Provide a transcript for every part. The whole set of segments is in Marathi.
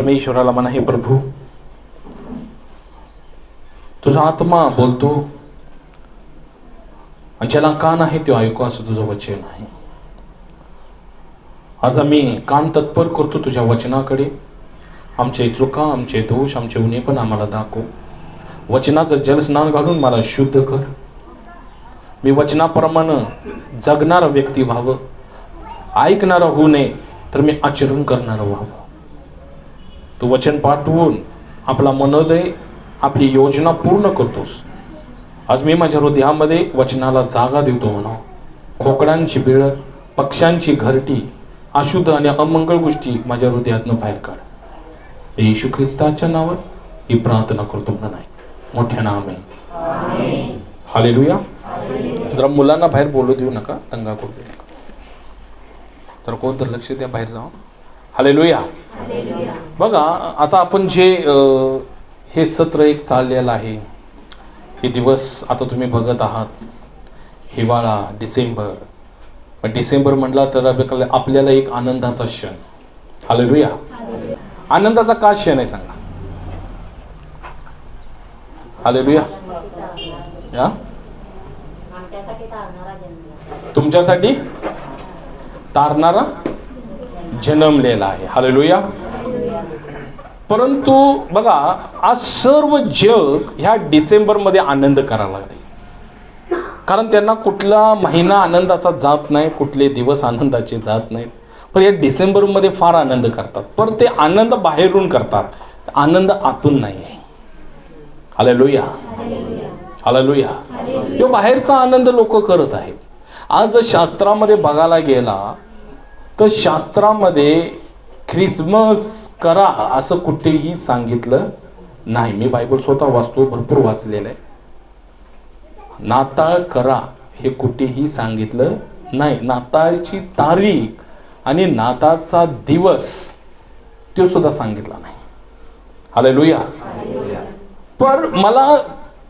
परमेश्वराला म्हणा, हे प्रभू, तुझा आत्मा बोलतो आणि ज्याला कान आहे तो ऐकू, असं तुझं वचन आहे. आज आम्ही कान तत्पर करतो तुझ्या वचनाकडे. आमचे चुका, आमचे दोष, आमचे उणे पण आम्हाला दाखव. वचनाचं जलस्नान घालून मला शुद्ध कर. मी वचनाप्रमाणे जगणारा व्यक्ती व्हावं, ऐकणारा होऊ नये तर मी आचरण करणारा व्हावं. तू वचन पाठवून आपला मनोदय, आपली योजना पूर्ण करतोस. आज मी माझ्या हृदयामध्ये वचनाला जागा देतो म्हणा. खोकडांची बिळ, पक्ष्यांची घरटी, अशुद्ध आणि अमंगळ गोष्टी माझ्या हृदयातनं बाहेर काढ. येशू ख्रिस्ताच्या नावात ही प्रार्थना करतो म्हणा. नाही मोठ्या नाम आहे. हालेलुया. जरा मुलांना बाहेर बोलू देऊ नका, दंगा करू देऊ नका. तर कोण तर लक्ष द्या, बाहेर जाऊ. हालेलुया. बघा, आता आपण जे हे सत्र एक चाललेलं आहे, हे दिवस आता तुम्ही बघत आहात. हिवाळा, डिसेंबर. डिसेंबर म्हटला तर आपल्याला एक आनंदाचा क्षण. हालेलुया. आनंदाचा का क्षण आहे सांगा? हालेलुया. तुमच्यासाठी तारणारा जन्मलेला आहे. हालेलुया. परंतु बघा, आज सर्व जग ह्या डिसेंबरमध्ये आनंद करायला लागले. कारण त्यांना कुठला महिना आनंदाचा जात नाही, कुठले दिवस आनंदाचे जात नाहीत. पण या डिसेंबरमध्ये फार आनंद करतात. पण ते आनंद बाहेरून करतात, आनंद आतून नाही आहे. हालेलुया. हालेलुया. तो बाहेरचा आनंद लोक करत आहेत. आज शास्त्रामध्ये बघायला गेला तर शास्त्रामध्ये ख्रिसमस करा असं कुठेही सांगितलं नाही. मी बायबल स्वतः वाचतो, भरपूर वाचलेलं आहे. नाताळ करा हे कुठेही सांगितलं नाही. नाताळची तारीख आणि नाताळचा दिवस तो सुद्धा सांगितला नाही. हालेलुया. पण मला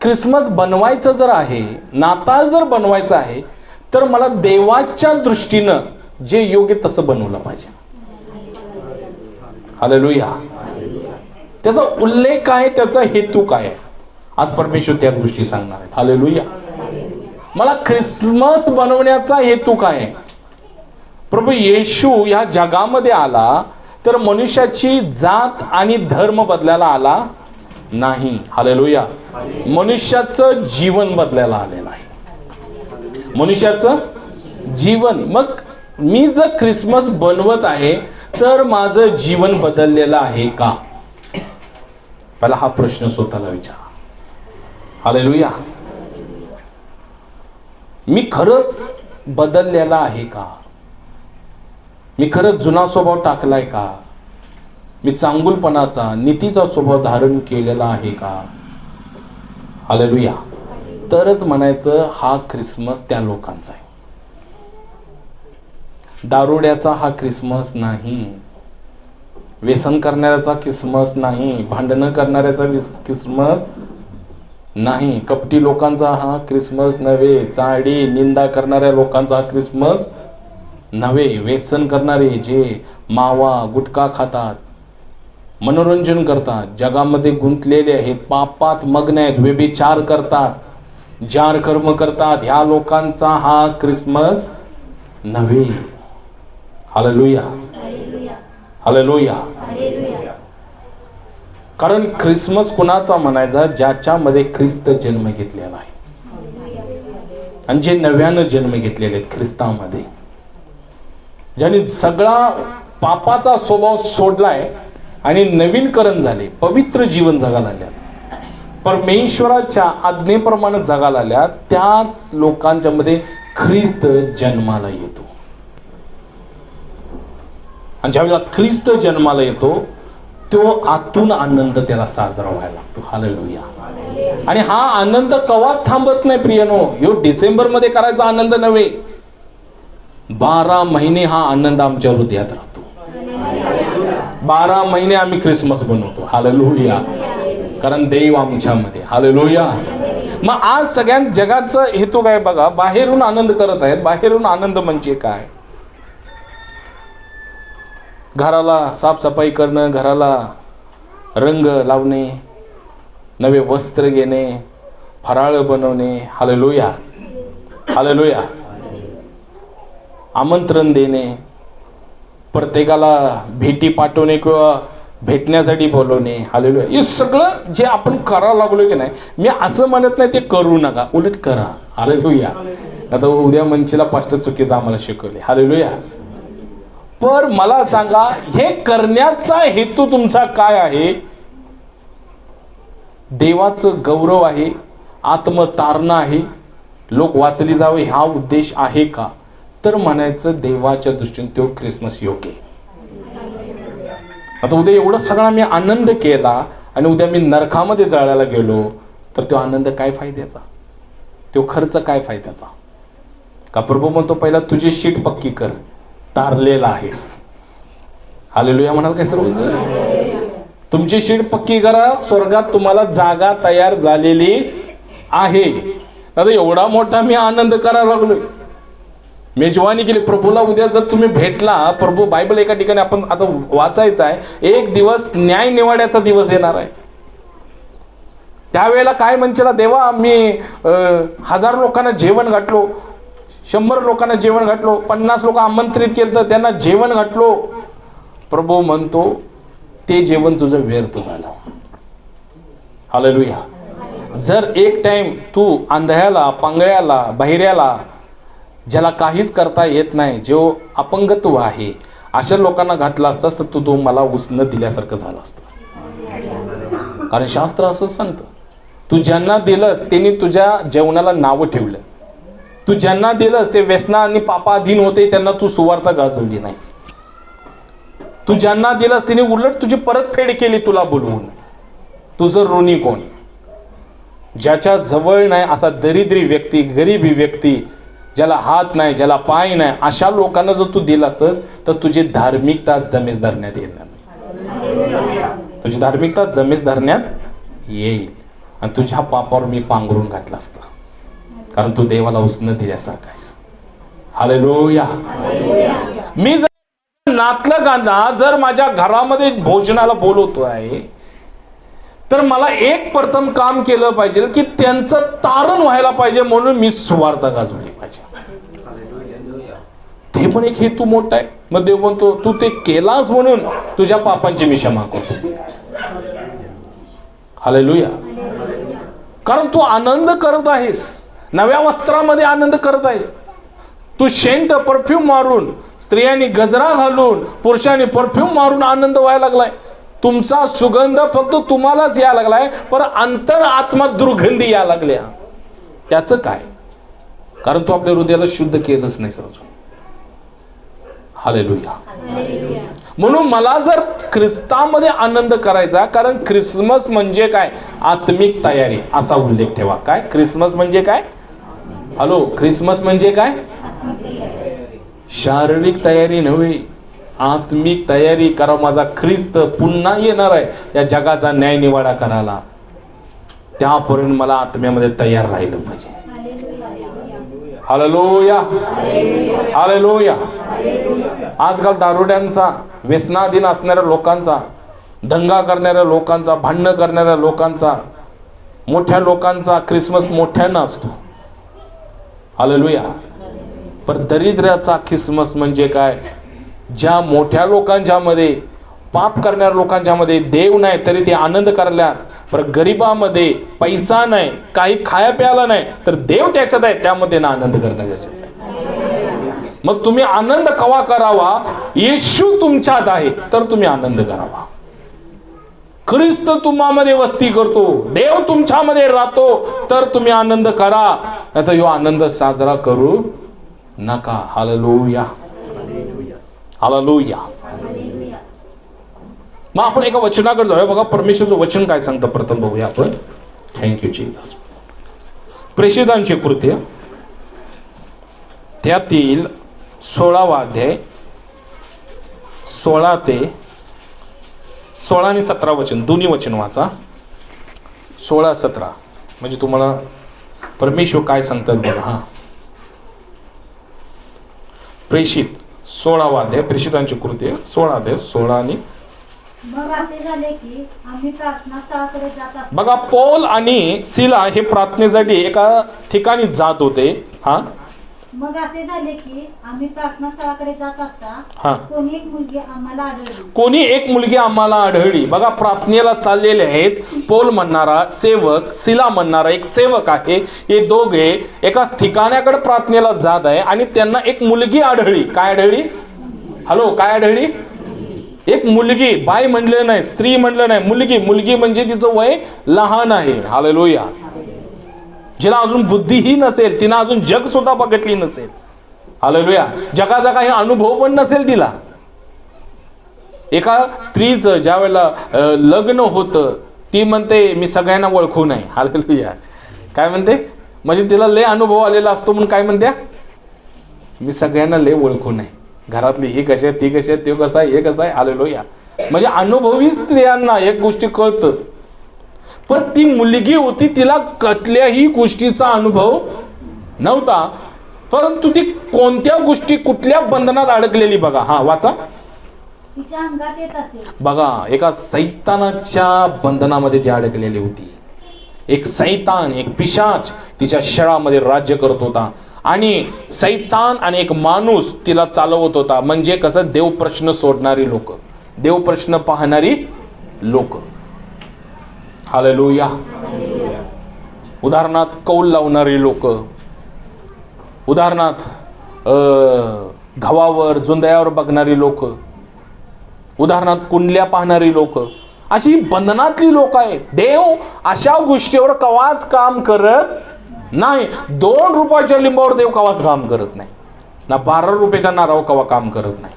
ख्रिसमस बनवायचं जर आहे, नाताळ जर बनवायचं आहे, तर मला देवाच्या दृष्टीनं जे योग्य तसं बनवलं पाहिजे. हालेलुया. त्याचा उल्लेख काय, त्याचा हेतू काय आहे, आज परमेश्वर त्या गोष्टी सांगणार आहेत. हालेलुया. मला ख्रिसमस बनवण्याचा हेतू काय आहे? प्रभू येशू या जगामध्ये आला तर मनुष्याची जात आणि धर्म बदलायला आला नाही. हालेलुया. मनुष्याचं जीवन बदलायला आलेलं आहे. मनुष्याचं जीवन. मग मी जर ख्रिसमस बनवत आहे तर माझं जीवन बदललेलं आहे का? पहिला हा प्रश्न स्वतःला विचारा. हालेलुया. मी खरंच बदललेला आहे का? मी खरंच जुना स्वभाव टाकलाय का? मी चांगुलपणाचा, नीतीचा स्वभाव धारण केलेला आहे का? हालेलुया. तरच म्हणायचं हा ख्रिसमस त्या लोकांचा आहे. दारुड्याचा हा ख्रिसमस नाही, व्यसन करणाऱ्याचा ख्रिसमस नाही, भांडणं करणाऱ्याचा ख्रिसमस नाही, कपटी लोकांचा हा ख्रिसमस नव्हे, चाडी निंदा करणाऱ्या लोकांचा हा ख्रिसमस नव्हे, व्यसन करणारे जे मावा गुटखा खातात, मनोरंजन करतात, जगामध्ये गुंतलेले आहेत, पापात मग्न आहेत, व्यभिचार करतात, जार कर्म करतात, ह्या लोकांचा हा ख्रिसमस नव्हे. हालेलुया. हालेलुया. कारण ख्रिसमस कुणाचा म्हणायचा? ज्याच्यामध्ये ख्रिस्त जन्म घेतलेला आहे आणि जे नव्यानं जन्म घेतलेले आहेत ख्रिस्तामध्ये, ज्यांनी सगळा पापाचा स्वभाव सोडलाय आणि नवीनकरण झाले, पवित्र जीवन जगायला आल्या, परमेश्वराच्या आज्ञेप्रमाणे जगायला आल्या, त्याच लोकांच्या मध्ये ख्रिस्त जन्माला येतो. आणि ज्यावेळेला ख्रिस्त जन्माला येतो तो आतून आनंद त्याला साजरा व्हायला लागतो. हालेलुया. आणि हा आनंद कवाच थांबत नाही प्रियनो. ह्यो डिसेंबर मध्ये करायचा आनंद नव्हे, 12 महिने हा आनंद आमच्या हृदयात राहतो. 12 महिने आम्ही ख्रिसमस बनवतो. हालेलुया. कारण देव आमच्यामध्ये. हालेलुया. मग आज सगळ्या जगाचा हेतू काय बघा, बाहेरून आनंद करत आहेत. बाहेरून आनंद म्हणजे काय? घराला साफसफाई करणं, घराला रंग लावणे, नवे वस्त्र घेणे, फराळ बनवणे, हालेलुया हालेलुया, आमंत्रण देणे, प्रत्येकाला भेटी पाठवणे किंवा भेटण्यासाठी बोलवणे, हालेलुया. हे सगळं जे आपण करायला लागलो की नाही, मी असं म्हणत नाही ते करू नका, उलट करा, हालेलुया. आता उद्या मंचीला पास्ट चुकीचं आम्हाला शिकवले, हालेलुया. पण मला सांगा, हे करण्याचा हेतू तुमचा काय आहे? देवाचं गौरव आहे, आत्मतारणा आहे, लोक वाचली जावे हा उद्देश आहे का? तर म्हणायचं देवाच्या दृष्टीने तो ख्रिसमस योग्य आहे. आता उद्या एवढा सगळा मी आनंद केला आणि उद्या मी नरकामध्ये जाळायला गेलो तर तो आनंद काय फायद्याचा? तो खर्च काय फायद्याचा? का प्रभू म्हणतो पहिला तुझी शीट पक्की कर, तारलेला आहेस. हालेलुया म्हणाल काय सर्वजण? तुमची शीट पक्की करा, स्वर्गात तुम्हाला जागा तयार झालेली आहे. आता एवढा मोठा मी आनंद करायला लागलोय, मेजवानी केली प्रभूला. उद्या जर तुम्ही भेटला, प्रभू बायबल एका ठिकाणी आपण आता वाचायचं आहे, एक दिवस न्याय निवाड्याचा दिवस येणार आहे. त्यावेळेला काय म्हणशीला, देवा मी 1000 लोकांना जेवण घातलो, 100 लोकांना जेवण घातलो, 50 लोक आमंत्रित केलं तर त्यांना जेवण घातलो. प्रभू म्हणतो ते जेवण तुझं व्यर्थ झालं. हालेलुया. जर एक टाइम तू आंधळ्याला, पांगळ्याला, बहिऱ्याला, ज्याला काहीच करता येत नाही, जो अपंगत्व आहे, अशा लोकांना घातला असतास तर तू मला उसनं दिल्यासारखं झालं असतं. कारण शास्त्र असं सांगतं, तू ज्यांना दिलंस त्यांनी तुझ्या जेवणाला नावं ठेवलं. तू ज्यांना दिलंस ते व्यसना आणि पापाधीन होते, त्यांना तू सुवार्ता गाजवली नाहीस. तू ज्यांना दिलंस त्यांनी उलट तुझी परतफेड केली तुला बोलवून. तुझं ऋणी कोण? ज्याच्या जवळ नाही असा दरिद्री व्यक्ती, गरीबी व्यक्ती, ज्याला हात नाही, ज्याला पाय नाही, अशा लोकांना जर तू दिलं असतंस तर तुझी धार्मिकता जमेस धरण्यात येणार नाही. तुझी धार्मिकता जमेस धरण्यात येईल आणि तुझ्या पापावर मी पांघरून घातलं असतं, कारण तू देवाला उसनं दिल्यासारखा आहेस. हालेलुया. मी जर नातलगांना जर माझ्या घरामध्ये भोजनाला बोलवतो आहे तर मला एक प्रथम काम केलं पाहिजे की त्यांचं तारण व्हायला पाहिजे, म्हणून मी सुवार्ता गाजवली पाहिजे. ते पण एक हेतू मोठा आहे. मग देव म्हणतो तू ते केलास म्हणून तुझ्या पापांची मी क्षमा करतो. हालेलुया. कारण तू आनंद करत आहेस, नव्या वस्त्रामध्ये आनंद करत आहेस. तू शेंट परफ्यूम मारून, स्त्रियांनी गजरा घालून, पुरुषांनी परफ्यूम मारून आनंद व्हायला लागलाय. तुमचा सुगंध फक्त तुम्हालाच यायला लागलाय, पण अंतर आत्मा दुर्गंधी यायला लागल्या. त्याचं काय? कारण तू आपल्या हृदयाला शुद्ध केलंच नाही अजून. हालेलुया. म्हणून मला जर ख्रिस्तामध्ये आनंद करायचा, कारण ख्रिसमस म्हणजे काय? आत्मिक तयारी असा उल्लेख ठेवा. काय ख्रिसमस म्हणजे काय? हॅलो, ख्रिसमस म्हणजे काय? शारीरिक तयारी नव्हे, आत्मिक तयारी करा. माझा ख्रिस्त पुन्हा येणार आहे या जगाचा न्याय निवाडा करायला. त्यापर्यंत मला आत्म्यामध्ये तयार राहिलं पाहिजे. Hallelujah hallelujah. आजकाल दारुड्यांचा, व्यसनाधीन असणाऱ्या लोकांचा, दंगा करणाऱ्या लोकांचा, भांडणं करणाऱ्या लोकांचा, मोठ्या लोकांचा ख्रिसमस मोठ्यानं असतो. हालेलुया. पण दरिद्राचा ख्रिसमस म्हणजे काय? ज्या मोठ्या लोकांच्या मध्ये, पाप करणाऱ्या लोकांच्या मध्ये देव नाही तरी ते आनंद करल्या, पण गरीबामध्ये पैसा नाही, काही खाया प्यायला नाही, तर देव त्याच्यात आहे, त्यामध्ये ना आनंद करणं गरजेचं आहे. मग तुम्ही आनंद कवा करावा? येशू तुमच्यात आहे तर तुम्ही आनंद करावा. ख्रिस्त तुम्हामध्ये वस्ती करतो, देव तुमच्यामध्ये राहतो तर तुम्ही आनंद करा, नाहीतर ह्यो आनंद साजरा करू नका. Hallelujah hallelujah. मग आपण एका वचनाकडे जाऊया. बघा परमेश्वरचं वचन काय सांगतं, प्रथम बघूया आपण. Thank you Jesus. प्रेषितांची कृत्य त्यातील 16वा अध्याय 16 ते 16 आणि 17 वचन, दोन्ही वचन वाचा. 16-17 म्हणजे तुम्हाला परमेश्वर काय सांगतात बघा. हा, प्रेषित 16वा अध्याय, प्रेषितांची कृत्य 16 अध्याय 16 आणि मग असे झाले की आम्ही प्रार्थनास्थळाकडे जात असतो. बघा, पौल आणि सिला हे प्रार्थनेसाठी एका ठिकाणी जात होते. हा, मग असे झाले की आम्ही प्रार्थनास्थळाकडे जात असता हा. कोणी एक मुलगी आम्हाला आढळली. कोणी एक मुलगी आम्हाला आढळली. बघा, प्रार्थनेला चाललेले आहेत. पौल म्हणणारा सेवक, सिला म्हणणारा एक सेवक आहे. हे दोघे एकाच ठिकाणाकडे प्रार्थनेला जात आहे आणि त्यांना एक मुलगी आढळली. काय आढळली? हॅलो, काय आढळली? एक मुलगी. बाई म्हणलं नाही, स्त्री म्हणलं नाही, मुलगी. मुलगी म्हणजे तिचं वय लहान आहे. हालेलुया. जिला अजून बुद्धीही नसेल, तिनं अजून जग सुद्धा बघितली नसेल. हालेलुया. जगाचा काही अनुभव पण नसेल तिला. एका स्त्रीचं ज्या वेळेला लग्न होतं, ती म्हणते मी सगळ्यांना ओळखू नये. हालेलुया. काय म्हणते? म्हणजे तिला लय अनुभव आलेला असतो म्हणून काय म्हणते? मी सगळ्यांना लय ओळखू नये. घरातली ही कशी आहे, ती कशी आहे, ते कसं आहे, हे कसं आहे. हालेलुया. म्हणजे अनुभवी स्त्रियांना एक गोष्टी कळतं. पण ती मुलगी होती, तिला कुठल्याही गोष्टीचा अनुभव नव्हता. परंतु ती कोणत्या गोष्टी, कुठल्या बंधनात अडकलेली बघा. हा, वाचा. तिच्या अंगात येत असेल. बघा, एका सैतानाच्या बंधनामध्ये ती अडकलेली होती. एक सैतान, एक पिशाच तिच्या शरीरामध्ये राज्य करत होता आणि सैतान आणि एक माणूस तिला चालवत होता. म्हणजे कसं? देव प्रश्न सोडणारी लोक, देव प्रश्न पाहणारी लोक. हालेलुया. उदाहरणार्थ कौल लावणारी लोक, उदाहरणार्थ घवावर जुंदयावर बघणारी लोक, उदाहरणार्थ कुंडल्या पाहणारी लोक, अशी बंधनातली लोक आहेत. देव अशा गोष्टीवर कवाच काम करत नाही. 2 रुपयाच्या लिंबावर देव कवाच काम करत नाही. ना 12 रुपयाच्या नारावर कवा काम करत नाही.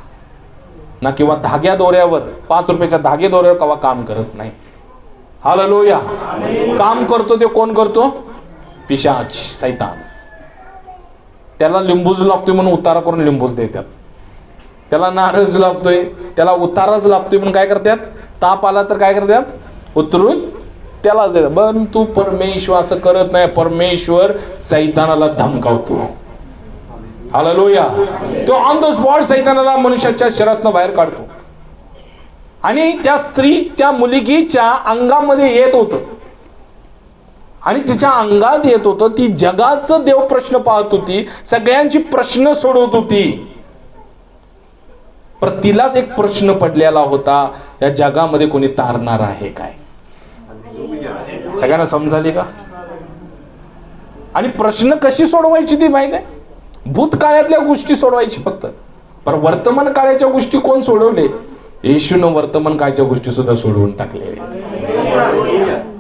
ना किंवा धाग्या दोऱ्यावर, 5 रुपयाच्या धागे दोऱ्यावर कवा काम करत नाही. हालेलुया. काम करतो ते कोण करतो? पिशाच, सैतान. त्याला लिंबूच लागतोय म्हणून उतारा करून लिंबूच देतात. त्याला नारळ लागतोय, त्याला उताराच लागतोय म्हणून काय करतात? ताप आला तर काय करतात? उतरून त्याला देतात. पण तू परमेश्वर असं करत नाही. परमेश्वर सैतानाला धमकावतो. हालेलुया. तो ऑन द स्पॉट सैतानाला मनुष्याच्या शरीरातनं बाहेर काढतो. आणि त्या स्त्री, त्या मुलगीच्या अंगामध्ये येत होतं आणि तिच्या अंगात येत होतं. ती जगाचं देव प्रश्न पाहत होती, सगळ्यांची प्रश्न सोडवत होती. पण तिलाच एक प्रश्न पडलेला होता, या जगामध्ये कोणी तारणार आहे काय? सगळ्यांना समजाली का? आणि प्रश्न कशी सोडवायची ती माहित आहे? भूतकाळातल्या गोष्टी सोडवायची फक्त. पण वर्तमान काळाच्या गोष्टी कोण सोडवले? येशूनं वर्तमान काळच्या गोष्टी सुद्धा सोडवून टाकले.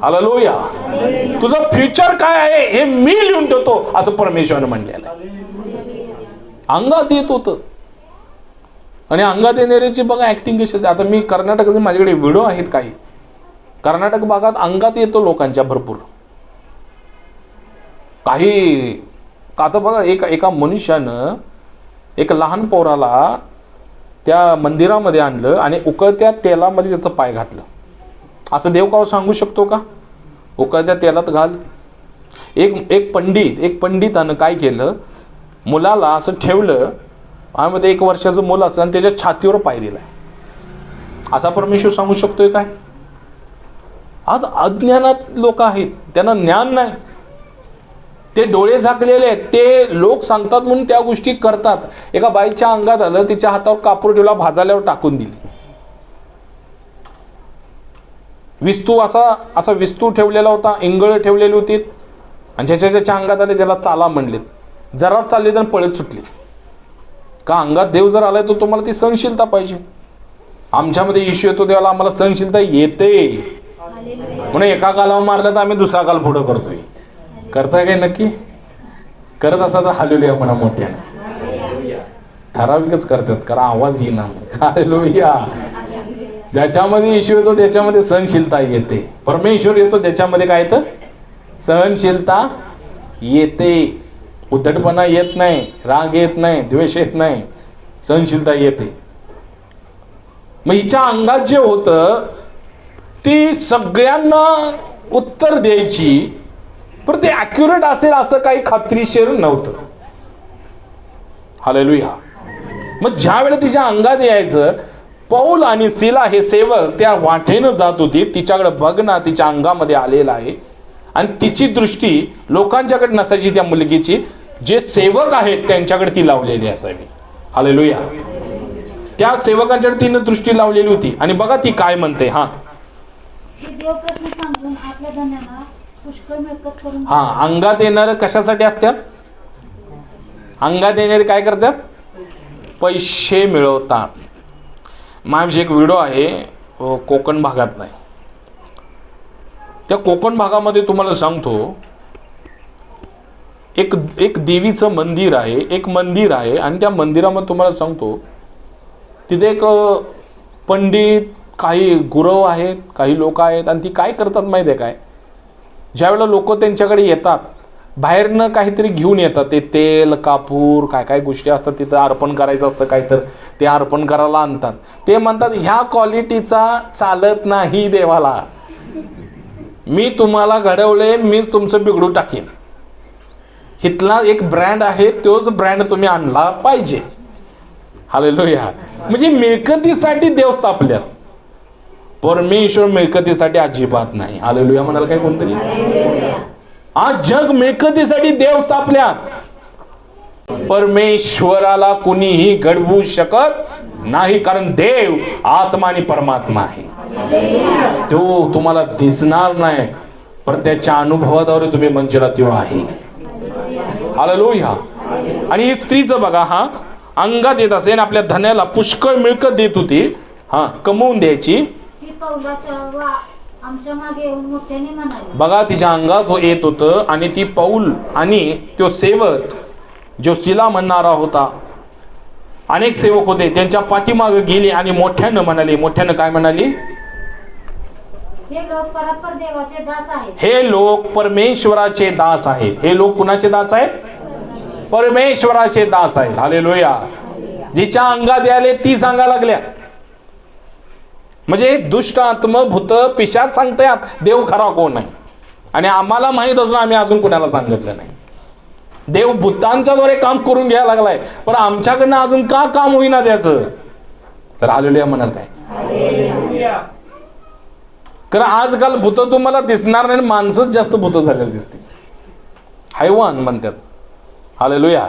हालेलुया. तुझं फ्युचर काय आहे हे मी लिहून ठेवतो असं परमेश्वरानं म्हणलेलं आहे. अंगात येत होतं. आणि अंगात येणाऱ्याची बघा ऍक्टिंग कशी असते. आता मी कर्नाटकाचे माझ्याकडे व्हिडिओ आहेत काही. कर्नाटक भागात अंगात येतो लोकांच्या भरपूर काही. आता बघा, एका मनुष्यानं एक लहान पोराला त्या मंदिरामध्ये आणलं आणि उकळत्या तेलामध्ये त्याचं पाय घातलं. असं देव का सांगू शकतो का? उकळत्या तेलात घाल. एक पंडितानं काय केलं, मुलाला असं ठेवलं आणि मध्ये 1 वर्षाचं मुलं असलं आणि त्याच्या छातीवर पाय दिलाय. असा परमेश्वर सांगू शकतोय काय? आज अज्ञानात लोक आहेत, त्यांना ज्ञान नाही. ते डोळे झाकलेले आहेत. ते लोक सांगतात म्हणून त्या गोष्टी करतात. एका बाईच्या अंगात आलं, तिच्या हातावर कापूर ठेवला, भाजाल्यावर टाकून दिली. विस्तू असा विस्तू ठेवलेला होता, इंगळ ठेवलेली होती आणि ज्याच्या अंगात आले त्याला चाला म्हणलेत. जरा चालले तर पळत सुटली. का? अंगात देव जर आलाय तर तुम्हाला ती सहनशीलता पाहिजे. आमच्यामध्ये इश्यू येतो त्याला आम्हाला सहनशीलता येते म्हणून एका गालावर मारलं तर आम्ही दुसरा गाल पुढं करतोय. करताय काय? नक्की करत असला तर हालेलुया म्हणा मोठ्यानं. ठराविकच करतात कारण आवाज येईना. हालेलुया. ज्याच्यामध्ये इश्यू येतो त्याच्यामध्ये सहनशीलता येते. परमेश्वर येतो त्याच्यामध्ये काय येतं? सहनशीलता येते. उद्धटपणा येत नाही, राग येत नाही, द्वेष येत नाही, सहनशीलता येते. मग हिच्या अंगात जे होतं ती सगळ्यांना उत्तर द्यायची, पण ते ॲक्युरेट असेल असं काही खात्रीशीर नव्हतं. हालेलुया. मग ज्या वेळेला तिच्या अंगात यायचं, पौल आणि सिला हे सेवक त्या वाटेनं जात होती. तिच्याकडे बघणं तिच्या अंगामध्ये आलेलं आहे आणि तिची दृष्टी लोकांच्याकडे नसायची. त्या मुलगीची जे सेवक आहेत त्यांच्याकडे ती लावलेली असावी. हालेलुया. त्या सेवकांच्याकडे तिनं दृष्टी लावलेली होती. आणि बघा ती काय म्हणते. हा, देव प्रश्न सांगून आपल्या धन्याला पुष्कळ मिळकत करून हा, अंगात येणारे कशासाठी असतात? अंगात येणारे काय करतात? पैसे मिळवतात. माझी एक व्हिडिओ आहे कोकण भागातला आहे. त्या कोकण भागामध्ये तुम्हाला सांगतो एक देवीचं मंदिर आहे, एक मंदिर आहे. आणि त्या मंदिरामध्ये तुम्हाला सांगतो तिथे एक पंडित, काही गुरव आहेत, काही लोक आहेत. आणि ती काय करतात माहिती आहे काय? ज्यावेळेला लोक त्यांच्याकडे येतात बाहेरनं काहीतरी घेऊन येतात, ते तेल कापूर काय काय गोष्टी असतात तिथं अर्पण करायचं असतं काय, तर ते अर्पण करायला आणतात. ते म्हणतात ह्या क्वालिटीचा चालत नाही देवाला, मी तुम्हाला घडवले, मी तुमचं बिघडू टाकेन. इथला एक ब्रँड आहे तोच ब्रँड तुम्ही आणला पाहिजे. हालेलुया. म्हणजे मिळकतीसाठी देव स्थापल्यात, परमेश्वर मिळकतीसाठी अजिबात नाही. हालेलुया म्हणाल काय कोणतरी? आज जग मिळकतीसाठी देव स्थापल्यात. परमेश्वराला कुणीही घडवू शकत नाही, कारण देव आत्मा आणि परमात्मा आहे. तो तुम्हाला दिसणार नाही, पण त्याच्या अनुभवाद्वारे तुम्ही म्हणजेला तो आहे. हालेलुया. आणि ही स्त्रीचं बघा, हा अंगात येत असेल, आपल्या धन्याला पुष्कळ मिळकत देत होती. हा, कमवून द्यायची. ती पौलाच्या वा आमच्या मागे येऊन मोठ्याने म्हणाली. बघा तिच्या अंगात येत होतं. आणि ती पौल आणि तो सेवक जो सिला म्हणणारा होता, अनेक सेवक होते, त्यांच्या पाठीमागे गेली आणि मोठ्यानं म्हणाली. मोठ्यानं काय म्हणाली? हे लोक परस्पर देवाचे दास आहेत. हे लोक परमेश्वराचे दास आहेत. हे लोक कुणाचे दास आहेत? परमेश्वराचे दास आहेत. हालेलुया. जिच्या अंगात याले ती सांगा लागल्या. म्हणजे दुष्ट आत्म भूत पिशाच सांगतात देव खरा कोण आहे. आणि आम्हाला माहित असून आम्ही अजून कुणाला सांगितलं नाही. देव भूतांच्या द्वारे काम करून घ्यायला लागलाय, पण आमच्याकडनं अजून का काम होईना त्याचं? तर हालेलुया म्हणाल काय? कारण आजकाल भूत तुम्हाला दिसणार नाही, माणसंच जास्त भूत झालेली दिसते. हैवान म्हणतात. हालेलुया.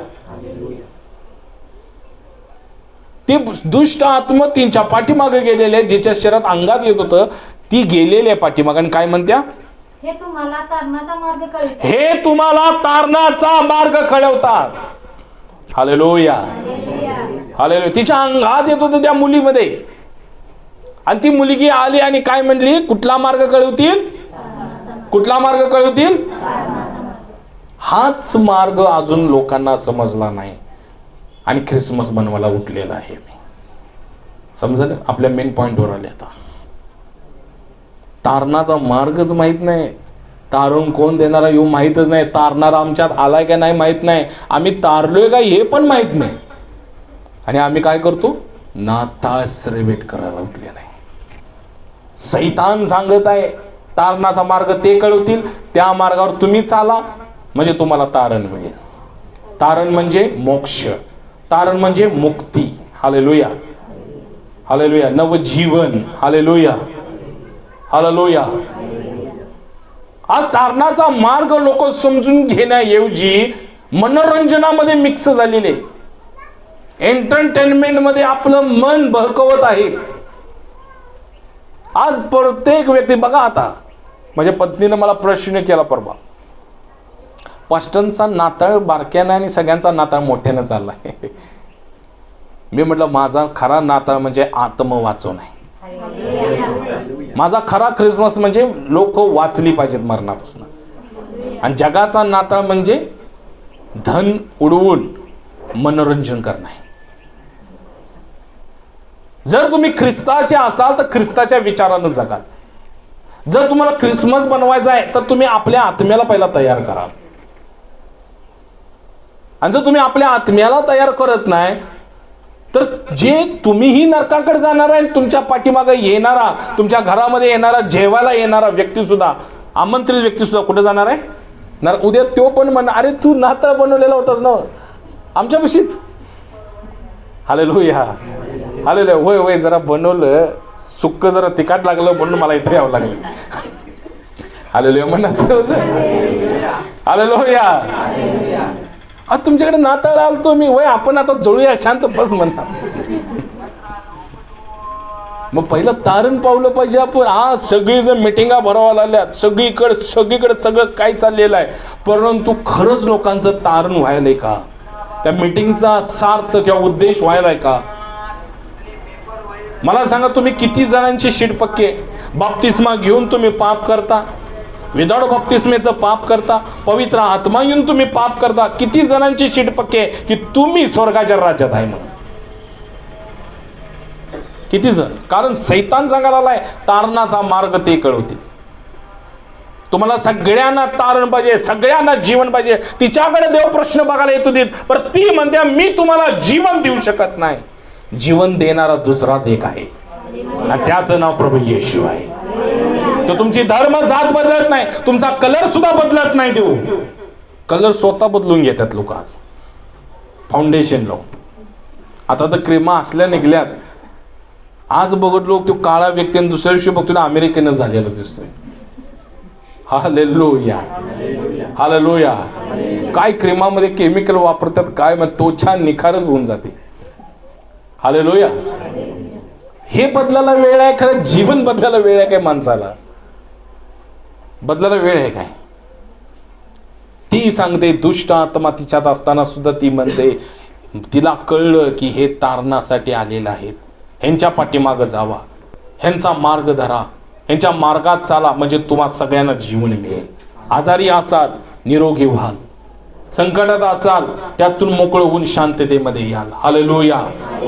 ती दुष्ट आत्मा तिच्या पाठीमागे गेलेले, जिच्या शरीरात अंगात येत होतं ती गेलेली आहे पाठीमागे. आणि काय म्हणत्या? हे तुम्हाला तारणाचा मार्ग कळवतात. हे तुम्हाला तारणाचा मार्ग कळवतात. हालेलुया. हालेलुया. तिच्या अंगात येत होतं त्या मुलीमध्ये. आणि ती मुलगी आली आणि काय म्हणली? कुठला मार्ग कळवतील? कुठला मार्ग कळवतील? हाच मार्ग अजून लोकांना समजला नाही आणि ख्रिसमस बनवायला उठलेला आहे. समजलं? आपल्या मेन पॉइंटवर आले. आता तारणाचा मार्गच माहित नाही. तारून कोण देणारा येऊ माहितच नाही. तारणारा आमच्यात आलाय का नाही माहित नाही. आम्ही तारलोय का हे पण माहित नाही. आणि आम्ही काय करतो? नाताळ सेलिब्रेट करायला उठले नाही. सैतान सांगत आहे तारणाचा मार्ग ते कळवतील, त्या मार्गावर तुम्ही चाला म्हणजे तुम्हाला तारण मिळेल. तारण म्हणजे मोक्ष, तारण म्हणजे मुक्ती. हालेलुया. हालेलुया. नवजीवन. हालेलुया. हालेलुया. आज तारणाचा मार्ग लोक समजून घेण्याऐवजी मनोरंजनामध्ये मिक्स झालेले, एंटरटेनमेंट मध्ये आपलं मन बहकवत आहे. आज प्रत्येक व्यक्ती बघा, आता माझ्या पत्नीने मला प्रश्न केला परवा, पास्टनचा नाताळ बारक्यानं आणि सगळ्यांचा नाताळ मोठ्यानं चाललाय. मी म्हटलं माझा खरा नाताळ म्हणजे आत्म वाचवण आहे. माझा खरा ख्रिसमस म्हणजे लोक वाचली पाहिजेत मरणापासून. आणि जगाचा नाताळ म्हणजे धन उडवून मनोरंजन करणं आहे. जर तुम्ही ख्रिस्ताचे असाल तर ख्रिस्ताच्या विचारानं जगाल. जर तुम्हाला ख्रिसमस बनवायचा आहे तर तुम्ही आपल्या आत्म्याला पहिला तयार करा. आणि जर तुम्ही आपल्या आत्म्याला तयार करत नाही तर जे तुम्हीही नरकाकडे जाणार आहे, तुमच्या पाठीमागे येणारा, तुमच्या घरामध्ये येणारा, जेवायला येणारा व्यक्ती सुद्धा, आमंत्रित व्यक्ती सुद्धा कुठे जाणार आहे? उद्या तो पण म्हणणार अरे तू नाताळ बनवलेला होतास ना आमच्यापाशीच. हालेलुया. आलेलं होय होय, जरा बनवलं, सुक्क जरा तिखट लागलं म्हणून मला इथे यावं लागलं. आलेलो म्हणा आलेलो या. तुमच्याकडे नाताळ आलतो मी, वय आपण आता जळूया, शांत बस म्हणा. मग पहिलं तारण पावलं पाहिजे आपण. आज सगळीजण मिटिंगा भरावा लागल्यात, सगळीकडे सगळं काय चाललेलं आहे, परंतु खरंच लोकांचं तारण व्हायलंय का? त्या मिटिंगचा सार्थ किंवा उद्देश व्हायलाय का? मला सांगा, तुम्ही किती जणांची शीट पक्के? बाप्तिस्मा घेऊन तुम्ही पाप करता, विदाउट बाप्तिस्मेचं पाप करता, पवित्र आत्मा येऊन तुम्ही पाप करता. किती जणांची शीट पक्के की तुम्ही स्वर्गाच्या राज्यात आहे म्हणून? किती जण? कारण सैतान सांगायला आलाय तारणाचा मार्ग ते कळवतील. तुम्हाला सगळ्यांना तारण पाहिजे, सगळ्यांना जीवन पाहिजे. तिच्याकडे देव प्रश्न बघायला येतो देत, पण ती म्हणते मी तुम्हाला जीवन देऊ शकत नाही. जीवन देणारा दुसराच एक आहे, आणि त्याचं नाव प्रभू येशू आहे. तो तुमची धर्म जात बदलत नाही, तुमचा कलर सुद्धा बदलत नाही. देव कलर स्वतः बदलून घेतात लोक आज फाउंडेशन लावून. आता तर क्रीमा असल्या निघल्यात. आज बघत लोक तो काळा व्यक्ती आणि दुसऱ्या दिवशी बघतो ना अमेरिकेनं झालेला दिसतोय. Hallelujah hallelujah. काय क्रीमामध्ये केमिकल वापरतात काय, मग तो छान निखारच होऊन जाते. हालेलुया. हे बदलायला वेळ आहे, खरं जीवन बदलायला वेळ आहे काय? माणसाला बदलायला वेळ आहे काय? ती सांगते दुष्ट आत्मा तिच्यात असताना सुद्धा ती म्हणते, तिला कळलं की हे तारणासाठी आलेलं आहेत, ह्यांच्या पाठीमागं जावा, ह्यांचा मार्ग धरा, ह्यांच्या मार्गात चाला, म्हणजे तुम्हा सगळ्यांना जीवन मिळेल. आजारी असाल निरोगी व्हाल, संकटात असाल त्यातून मोकळं होऊन शांततेमध्ये याल. हालेलुया.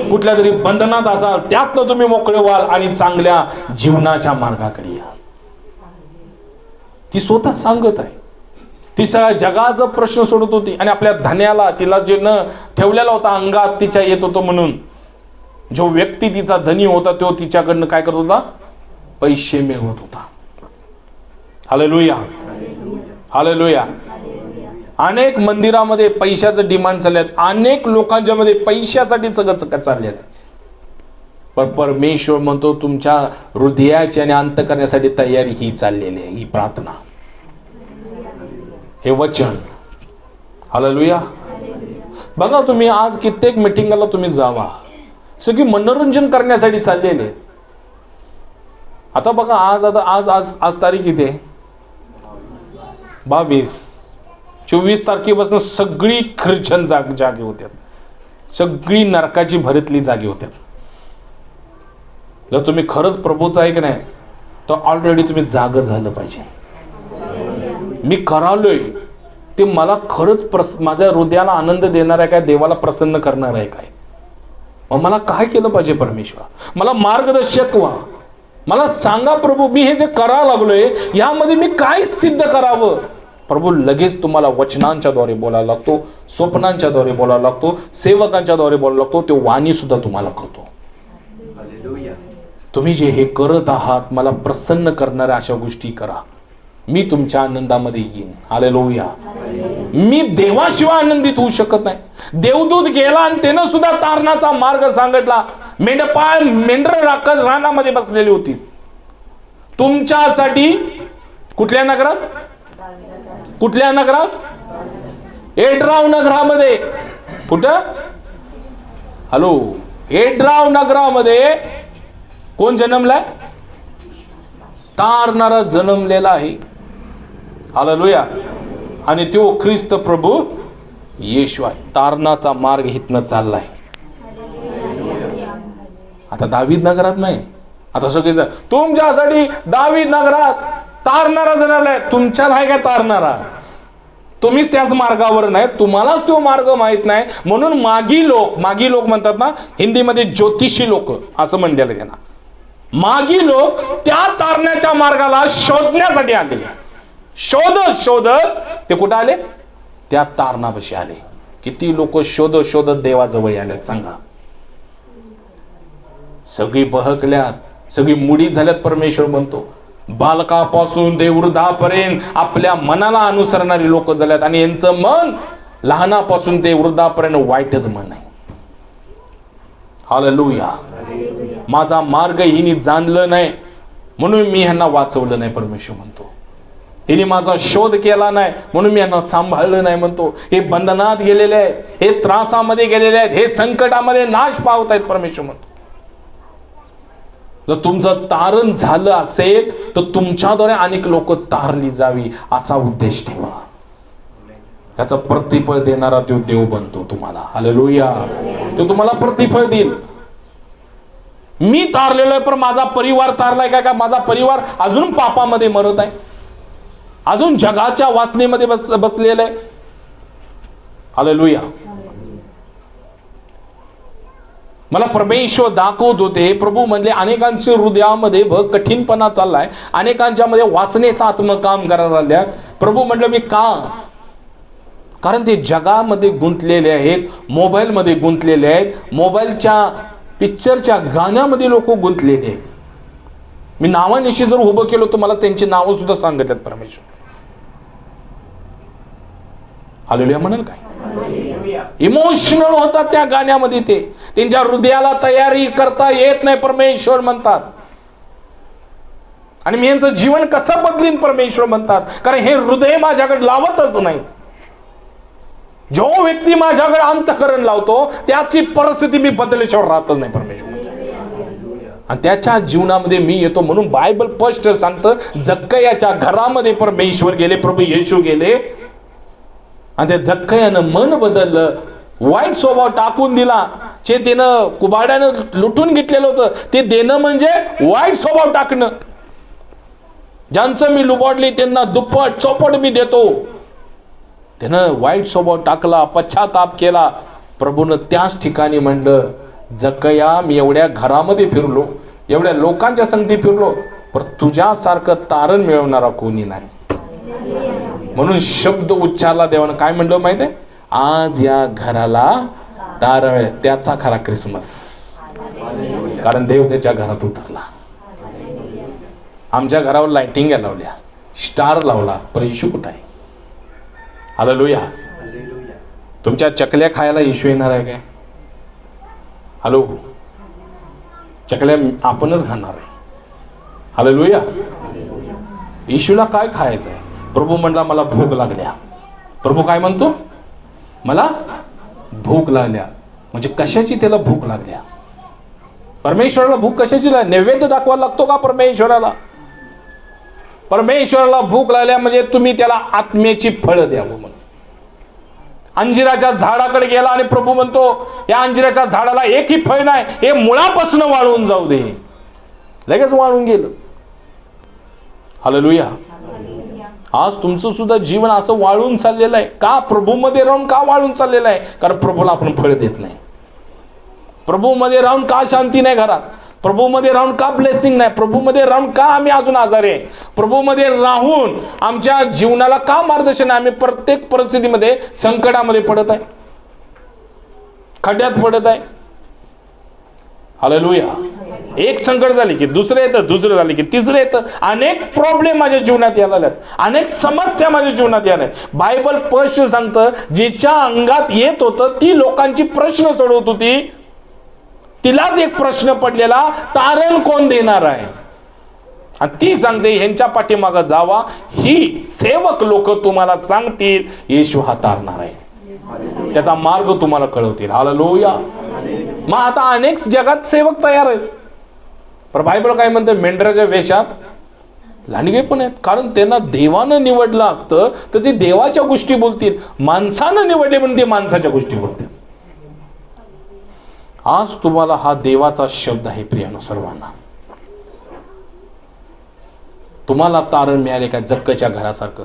कुठल्या तरी बंधनात असाल त्यातनं तुम्ही मोकळे व्हाल आणि चांगल्या जीवनाच्या मार्गाकडे याल. ती स्वतः सांगत आहे. ती सगळ्या जगाचा प्रश्न सोडत होती आणि आपल्या धन्याला, तिला जे न ठेवलेला होता अंगात तिच्या येत होतं म्हणून, जो व्यक्ती तिचा धनी होता तो तिच्याकडनं काय करत होता? पैसे मिळवत होता. Hallelujah hallelujah. अनेक मंदिरामध्ये पैशाचं डिमांड चालले आहेत, अनेक लोकांच्या मध्ये पैशासाठी सगळं चाललेलं आहे. पण परमेश्वर म्हणतो तुमच्या हृदयाची आणि अंत करण्यासाठी तयारी ही चाललेली आहे, ही प्रार्थना, हे वचन. हालेलुया. बघा तुम्ही आज कित्येक मिटिंगला तुम्ही जावा, सगळी मनोरंजन करण्यासाठी चाललेले. आता बघा आज आज आज आज तारीख किती आहे? 22. 24 तारखेपासून सगळी ख्रिश्चन जागे होत्यात, सगळी नरकाची भरतली जागी होत्यात. जर तुम्ही खरंच प्रभूच आहे की नाही तर ऑलरेडी तुम्ही जाग झालं पाहिजे. मी करालोय ते मला खरंच माझ्या हृदयाला आनंद देणार आहे काय, देवाला प्रसन्न करणार आहे काय? मग मला काय केलं पाहिजे? परमेश्वर मला मार्गदर्शक व्हा, मला सांगा प्रभू मी हे जे करायला लागलोय यामध्ये मी काय सिद्ध करावं. प्रभू लगेच तुम्हाला वचनांच्या द्वारे बोलायला लागतो, स्वप्नांच्या द्वारे बोलायला लागतो, सेवकांच्या द्वारे बोलायला लागतो. तो वाणी सुद्धा तुम्हाला करतो. तुम्ही जे हे करत आहात मला प्रसन्न करणाऱ्या अशा गोष्टी करा, मी तुमच्या आनंदामध्ये येईन. हालेलुया. मी देवाशिवाय आनंदित होऊ शकत नाही. देवदूत गेला आणि त्यानं सुद्धा तारणाचा मार्ग सांगितला. मेंढर राखत रानामध्ये बसलेली होती तुमच्यासाठी. कुठल्या नगरात? कुठल्या नगरात? एड्राव नगरामध्ये. कुठं? हॅलो, एड्राव नगरामध्ये कोण जन्मलाय? तारणारा जन्मलेला आहे. हालेलुया. आणि तो ख्रिस्त प्रभू येशू आहे. तारणाचा मार्ग हितनं चाललाय. आता दावीद नगरात नाही, आता सगळे तुमच्यासाठी दावीद नगरात तारणारा जन्मलाय. तुमच्याला आहे काय तारणारा? तुम्हीच त्याच मार्गावर नाही, तुम्हालाच तो मार्ग माहित नाही. म्हणून मागी लोक म्हणतात ना हिंदीमध्ये, ज्योतिषी लोक असं म्हणलेलं त्यांना. मागी लोक त्या तारण्याच्या मार्गाला शोधण्यासाठी आले. शोधत ते कुठं आले? त्या तारणापाशी आले. किती लोक शोधत देवाजवळ आले सांगा. सगळी बहकल्यात, सगळी मुडी झाल्यात. परमेश्वर म्हणतो बालकापासून ते वृद्धापर्यंत आपल्या मनाला अनुसरणारी लोक झाल्यात, आणि यांचं मन लहानापासून ते वृद्धापर्यंत वाईटच मन आहे. हालेलुया. माझा मार्ग हिने जाणलं नाही म्हणून मी ह्यांना वाचवलं नाही परमेश्वर म्हणतो. हिने माझा शोध केला नाही म्हणून मी यांना सांभाळलं नाही म्हणतो. हे बंधनात गेलेले आहेत, हे त्रासामध्ये गेलेले आहेत, हे संकटामध्ये नाश पावत आहेत परमेश्वर म्हणतो. जर तुमचं तारण झालं असेल तर तुमच्याद्वारे अनेक लोक तारली जावी असा उद्देश ठेवा. त्याचं प्रतिफळ देणारा तो देव बनतो तुम्हाला. हालेलुया. तो तुम्हाला प्रतिफळ देईल. मी तारलेलो आहे पण माझा परिवार तारलाय का? माझा परिवार अजून पापामध्ये मरत आहे, अजून जगाच्या वासनेमध्ये बसलेलं आहे. हालेलुया. मला परमेश्वर दाखवत होते, प्रभू म्हणले अनेकांच्या हृदयामध्ये कठीणपणा चाललाय, अनेकांच्या मध्ये वासनेचा आत्मा काम करायला लागल्यात. प्रभू म्हटलं मी का? कारण ते जगामध्ये गुंतलेले आहेत, मोबाईलमध्ये गुंतलेले आहेत, मोबाईलच्या पिक्चरच्या गाण्यामध्ये लोक गुंतलेले आहेत. मी नावानिशी जर उभं केलं तर मला त्यांची नावं सुद्धा सांगितल्यात परमेश्वर. हालेलुया म्हणाल काय? इमोशनल होतात त्या गाण्यामध्ये. ते त्यांच्या हृदयाला तयारी करता येत नाही परमेश्वर म्हणतात. आणि मी यांचं जीवन कसं बदलीन परमेश्वर म्हणतात, कारण हे हृदय माझ्याकडे लावतच नाही. जो व्यक्ती माझ्याकडे अंतःकरण लावतो त्याची परिस्थिती मी बदलल्याशिवाय राहतच नाही परमेश्वर. आणि त्याच्या जीवनामध्ये मी येतो. म्हणून बायबल स्पष्ट सांगतं, जक्कयाच्या घरामध्ये परमेश्वर गेले, प्रभू येशू गेले आणि त्या जक्कयानं मन बदललं, वाईट स्वभाव टाकून दिला. जे त्यानं कुबाड्यानं लुटून घेतलेलं होतं ते देणं म्हणजे वाईट स्वभाव टाकणं. ज्यांचं मी लुबाडले त्यांना दुप्पट चौपट मी देतो. त्यानं वाईट स्वभाव टाकला, पश्चाताप केला. प्रभूनं त्याच ठिकाणी म्हणलं, जक्कया मी एवढ्या घरामध्ये फिरलो, एवढ्या लोकांच्या संगती फिरलो, पण तुझ्यासारखं तारण मिळवणारा कोणी नाही. म्हणून शब्द उच्चारला देवानं. काय म्हणलं माहित आहे? आज या घराला तारण. त्याचा खरा क्रिसमस. कारण देव त्याच्या घरात उतरला. आमच्या घरावर लाइटिंग लावल्या, स्टार लावला, पण येशू कुठं आहे? हालेलुया. तुमच्या चकल्या खायला येशू येणार आहे काय? हॅलो, चकल्या आपणच खाणार आहे. हालेलुया. येशूला काय खायचं आहे? प्रभू म्हणला मला भूक लागल्या. प्रभू काय म्हणतो? मला भूक लागल्या. म्हणजे कशाची त्याला भूक लागल्या? परमेश्वराला भूक कशाची लागली? नैवेद्य दाखवायला लागतो का परमेश्वराला? परमेश्वराला भूक लागल्या म्हणजे तुम्ही त्याला आत्म्याची फळं द्यावं म्हणून. अंजिराच्या झाडाकडे गेला आणि प्रभू म्हणतो, या अंजिराच्या झाडाला एकही फळ नाही, हे मुळापासून वाळून जाऊ दे. लगेच वाळून गेलं. हालेलुया. आज तुमचं सुद्धा जीवन असं वाळून चाललेलं आहे का? प्रभूमध्ये राहून का वाळून चाललेलं आहे? कारण प्रभूला आपण फळ देत नाही. प्रभूमध्ये राहून का शांती नाही घरात? प्रभूमध्ये राहून का ब्लेसिंग नाही? प्रभूमध्ये राहून का आम्ही अजून आजारी आहे? प्रभूमध्ये राहून आमच्या जीवनाला का मार्गदर्शन आहे? आम्ही प्रत्येक परिस्थितीमध्ये संकटामध्ये पडत आहे, खड्ड्यात पडत आहे. हालेलुया. एक संकट झाली की दुसरं येतं, दुसरं झालं की तिसरं येतं. अनेक प्रॉब्लेम माझ्या जीवनात यायला लागल्यात, अनेक समस्या माझ्या जीवनात यायला. बायबल स्पष्ट सांगतं, जिच्या अंगात येत होतं ती लोकांची प्रश्न सोडवत होती, तिलाच एक प्रश्न पडलेला, तारण कोण देणार आहे? आणि ती सांगते ह्यांच्या पाठीमागं जावा, ही सेवक लोक तुम्हाला सांगतील येशू हा तारणार आहे, त्याचा मार्ग तुम्हाला कळवतील. हालेलुया. मग आता अनेक जगात सेवक तयार आहेत, पण बायबल काय म्हणते? मेंढराच्या वेशात लांडगे पण आहेत. कारण त्यांना देवानं निवडलं असतं तर ते देवाच्या गोष्टी बोलतील, माणसानं निवडले म्हणून ते माणसाच्या गोष्टी बोलतील. आज तुम्हाला हा देवाचा शब्द आहे प्रियानो सर्वांना. तुम्हाला तारण मिळाले का? जक्कच्या घरासारखं,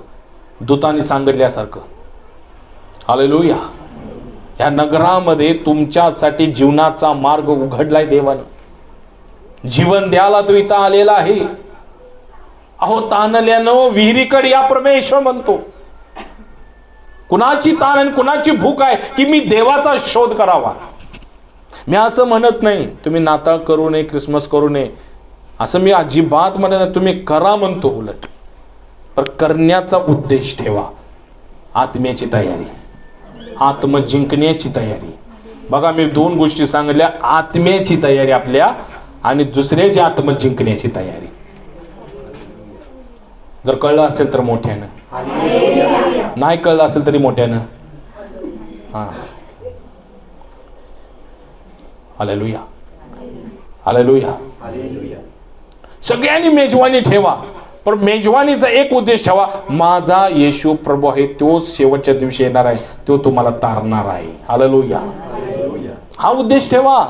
दूतांनी सांगितल्यासारखं. हालेलुया. या नगरामध्ये तुमच्यासाठी जीवनाचा मार्ग उघडलाय देवानं. जीवन द्यायला तो इथं आलेला आहे. अहो, ताणल्यानं विहिरीकडे या परमेश्वर म्हणतो. कुणाची ताण आणि कुणाची भूक आहे की मी देवाचा शोध करावा. मी असं म्हणत नाही तुम्ही नाताळ करू नये, ख्रिसमस करू नये, असं मी अजिबात म्हणत नाही. तुम्ही करा म्हणतो, उलट पण करण्याचा उद्देश ठेवा. आत्म्याची तयारी, आत्म जिंकण्याची तयारी, बघा मी दोन गोष्टी सांगितल्या, आत्म्याची तयारी आपल्या आणि दुसऱ्याची आत्म जिंकण्याची तयारी. जर कळलं असेल तर मोठ्यानं, नाही कळलं असेल तरी मोठ्यानं. हा, हालेलुया, हालेलुया. सगळ्यांनी मेजवानी ठेवा, पण मेजवानीचा एक उद्देश ठेवा, माझा येशू प्रभू आहे, तो शेवटच्या दिवशी येणार आहे, तो तुम्हाला तारणार आहे. हालेलुया, हा उद्देश ठेवा.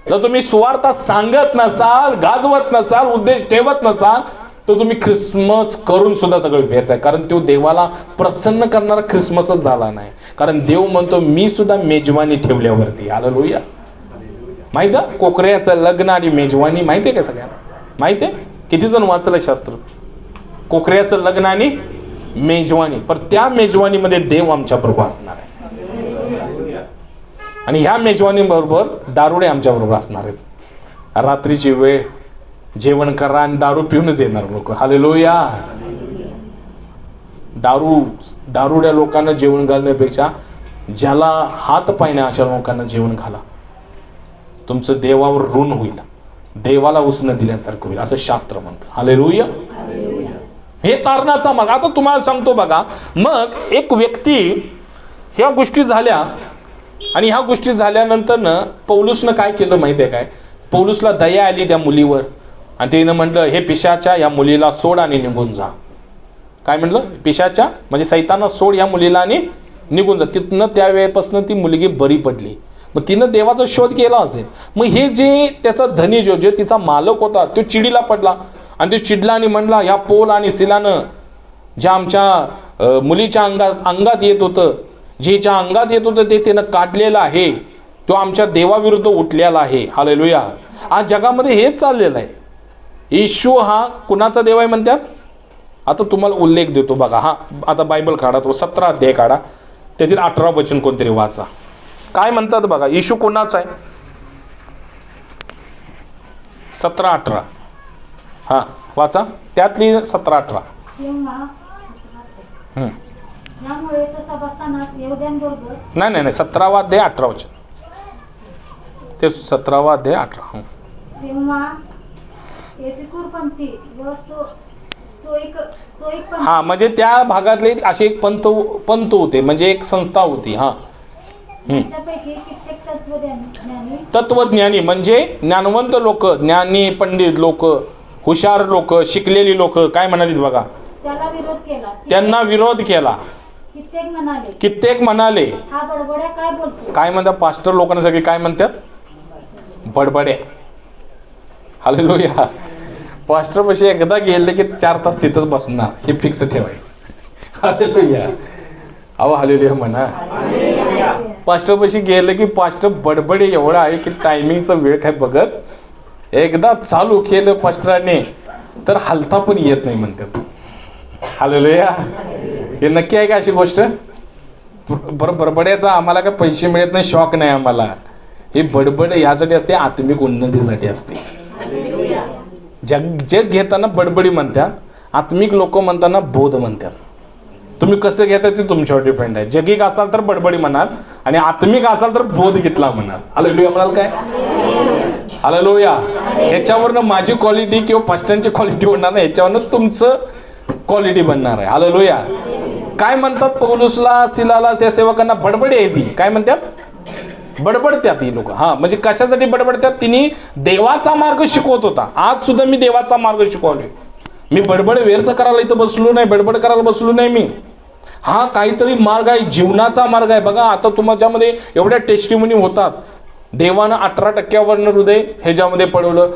जर तुम्ही सुवार्ता सांगत नसाल, गाजवत नसाल, उद्देश ठेवत नसाल, तर तुम्ही ख्रिसमस करून सुद्धा सगळं व्यर्थ आहे. कारण तो देवाला प्रसन्न करणारा ख्रिसमसच झाला नाही. कारण देव म्हणतो मी सुद्धा मेजवानी ठेवल्यावरती. हालेलुया. माहित आहे कोकऱ्याचं लग्न आणि मेजवानी माहिती आहे का सगळ्यांना? माहिती आहे? किती जण वाचलंय शास्त्र? कोकऱ्याचं लग्न आणि मेजवानी. पण त्या मेजवानीमध्ये देव आमच्या बरोबर असणार आहे आणि ह्या मेजवानी बरोबर दारुडे आमच्या बरोबर असणार आहेत. रात्रीची वेळ जेवण करा आणि दारू पिऊनच येणार लोक. हालेलुया. दारुड्या लोकांना जेवण घालण्यापेक्षा ज्याला हात पाय नाही अशा लोकांना जेवण घाला. तुमचं देवावर ऋण होईल, देवाला उसनं दिल्यासारखं होईल असं शास्त्र म्हणतं. हालेलुया. हे तारणाचा मार्ग. आता तुम्हाला सांगतो बघा, मग एक व्यक्ती ह्या गोष्टी झाल्या आणि ह्या गोष्टी झाल्यानंतर पौलुसनं काय केलं माहिती आहे काय? पौलुसला दया आली त्या मुलीवर आणि तिनं म्हटलं, हे पिशाच्या या मुलीला सोड आणि निघून जा. काय म्हटलं? पिशाच्या म्हणजे सैताना सोड या मुलीला आणि निघून जा. तिथनं त्या वेळेपासून ती मुलगी बरी पडली. मग तिनं देवाचा शोध केला असेल. मग हे जे त्याचा धनी जो तिचा मालक होता तो चिडीला पडला आणि तो चिडला आणि म्हणला, ह्या पोल आणि सिलानं ज्या आमच्या मुलीच्या अंगात येत होतं, जेच्या अंगात येत होतं ते त्यानं काढलेलं आहे, तो आमच्या देवाविरुद्ध उठलेला आहे. हालेलुया. आज जगामध्ये हेच चाललेलं आहे. येशू हा कुणाचा देव आहे म्हणतात? आता तुम्हाला उल्लेख देतो बघा. हा आता बायबल काढा, तो 17 अध्याय काढा, त्यातील 18 वचन कोणतरी वाचा. काय म्हणतात बघा, येशू कोणाचा आहे? 17-18 हा वाचा, त्यातली 17-18. यामुळे तो सभास्थानात यहूद्यांबरोबर नाही 17वा अध्याय 18 वचन, ते 17वा अध्याय 18. तेव्हा एपिकूरपंथी व स्टोईक हा म्हणजे त्या भागातले असे एक पंत होते, म्हणजे एक संस्था होती. हा त्यांच्यापैकी कित्येक तत्वज्ञानी म्हणजे ज्ञानवंत लोक, ज्ञानी पंडित लोक, हुशार लोक, शिकलेली लोक काय म्हणालीत बघा, त्याला विरोध केला. त्यांना विरोध केला. कित्येक म्हणाले हा बडबड्या काय बोलतो? काय म्हणतात पास्टर लोकांना सगळे काय म्हणतात? बडबड्या. हालेलुया. पास्टर पाशी एकदा गेले की 4 तास तिथंच बसणार, हे फिक्स ठेवायचं. हालेलुया. अहो हालेलुया म्हणा. पास्टर पाशी गेले की पास्टर बडबडे एवढा आहे की टायमिंगचा वेळ काय बघत एकदा चालू केलं पास्टराने तर हलता पण येत नाही म्हणतात. हालेलुया. हे नक्की आहे का अशी गोष्ट? बडबड्याचा आम्हाला काय पैसे मिळत नाही, शॉक नाही आम्हाला. हे बडबड यासाठी असते, आत्मिक उन्नतीसाठी असते. जग घेताना बडबडी म्हणतात, आत्मिक लोक म्हणताना बोध म्हणतात. तुम्ही कसं घेता ते तुमच्यावर डिपेंड आहे. जगिक असाल तर बडबडी म्हणाल आणि आत्मिक असाल तर बोध घेतला म्हणाल. हालेलुया म्हणाल काय? हालेलुया. ह्याच्यावरनं माझी क्वालिटी किंवा पास्टरांची क्वालिटी होणार नाही, ह्याच्यावरनं तुमचं क्वालिटी बनणार आहे. हालेलुया. काय म्हणतात पौलुसला, सिलाला, त्या सेवकांना बडबडी आहे ती. काय म्हणतात? बडबडत्यात ही लोक. हा म्हणजे कशासाठी बडबडत्यात? तिने देवाचा मार्ग शिकवत होता. आज सुद्धा मी देवाचा मार्ग शिकवलोय. मी बडबड व्यर्थ करायला इथं बसलो नाही, बडबड करायला बसलो नाही मी. हा काहीतरी मार्ग आहे, जीवनाचा मार्ग आहे. बघा आता तुमच्यामध्ये एवढ्या टेस्टिमनी होतात. देवानं 18% हृदय ह्याच्यामध्ये पडवलं.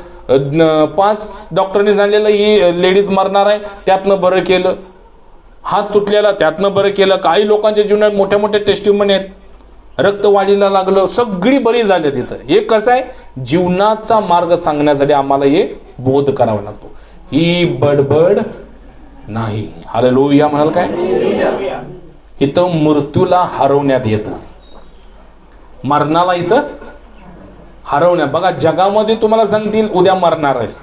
5 डॉक्टरने सांगितलेलं ही लेडीज मरणार आहे, त्यातनं बरं केलं. हात तुटलेला त्यातनं बरं केलं. काही लोकांच्या जीवनात मोठ्या मोठ्या टेस्टिमनी आहेत. रक्त वाढीला लागलं, सगळी बरी झाली तिथं. हे कसं आहे? जीवनाचा मार्ग सांगण्यासाठी आम्हाला हे बोध करावा लागतो. ही बडबड नाही. हालेलुया म्हणाल काय? इथं मृत्यूला हरवण्यात येतं, मरणाला इथं हरवण्यात. बघा जगामध्ये तुम्हाला सांगतील उद्या मरणार आहेस,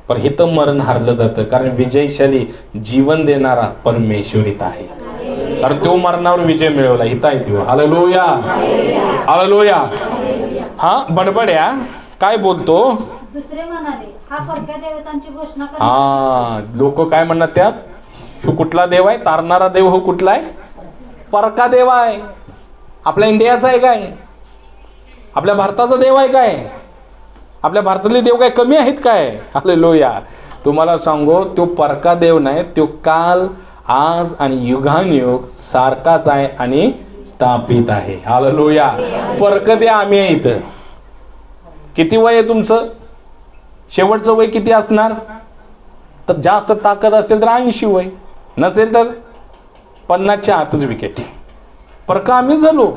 पण इथं मरण हरलं जातं. कारण विजयशाली जीवन देणारा परमेश्वर इथं आहे. कारण तो मरणावर विजय मिळवला. हिता येतो. Hallelujah, hallelujah. हा बडबड्या काय बोलतो? दुसरे म्हणाले, हा परक्या देवतांची घोषणा करा. हा, लोक काय म्हणतात त्यात? तो कुठला देव आहे? तारणारा देव हो कुठला आहे? परका देव आहे. आपल्या इंडियाचा आहे काय? आपल्या भारताचा देव आहे काय? आपल्या भारतातले देव काय कमी आहेत काय? हालेलुया. तुम्हाला सांगू, तो परका देव नाही, तो काल आज आणि युगानुयुग सारखाच आहे आणि स्थापित आहे. हालेलुया. परक देव आम्ही आहे इथं. किती वय आहे तुमचं? शेवटचं वय किती असणार? तर जास्त ताकद असेल तर 80 वय, नसेल तर 50च्या आतच विकेट. परका आम्ही झालो.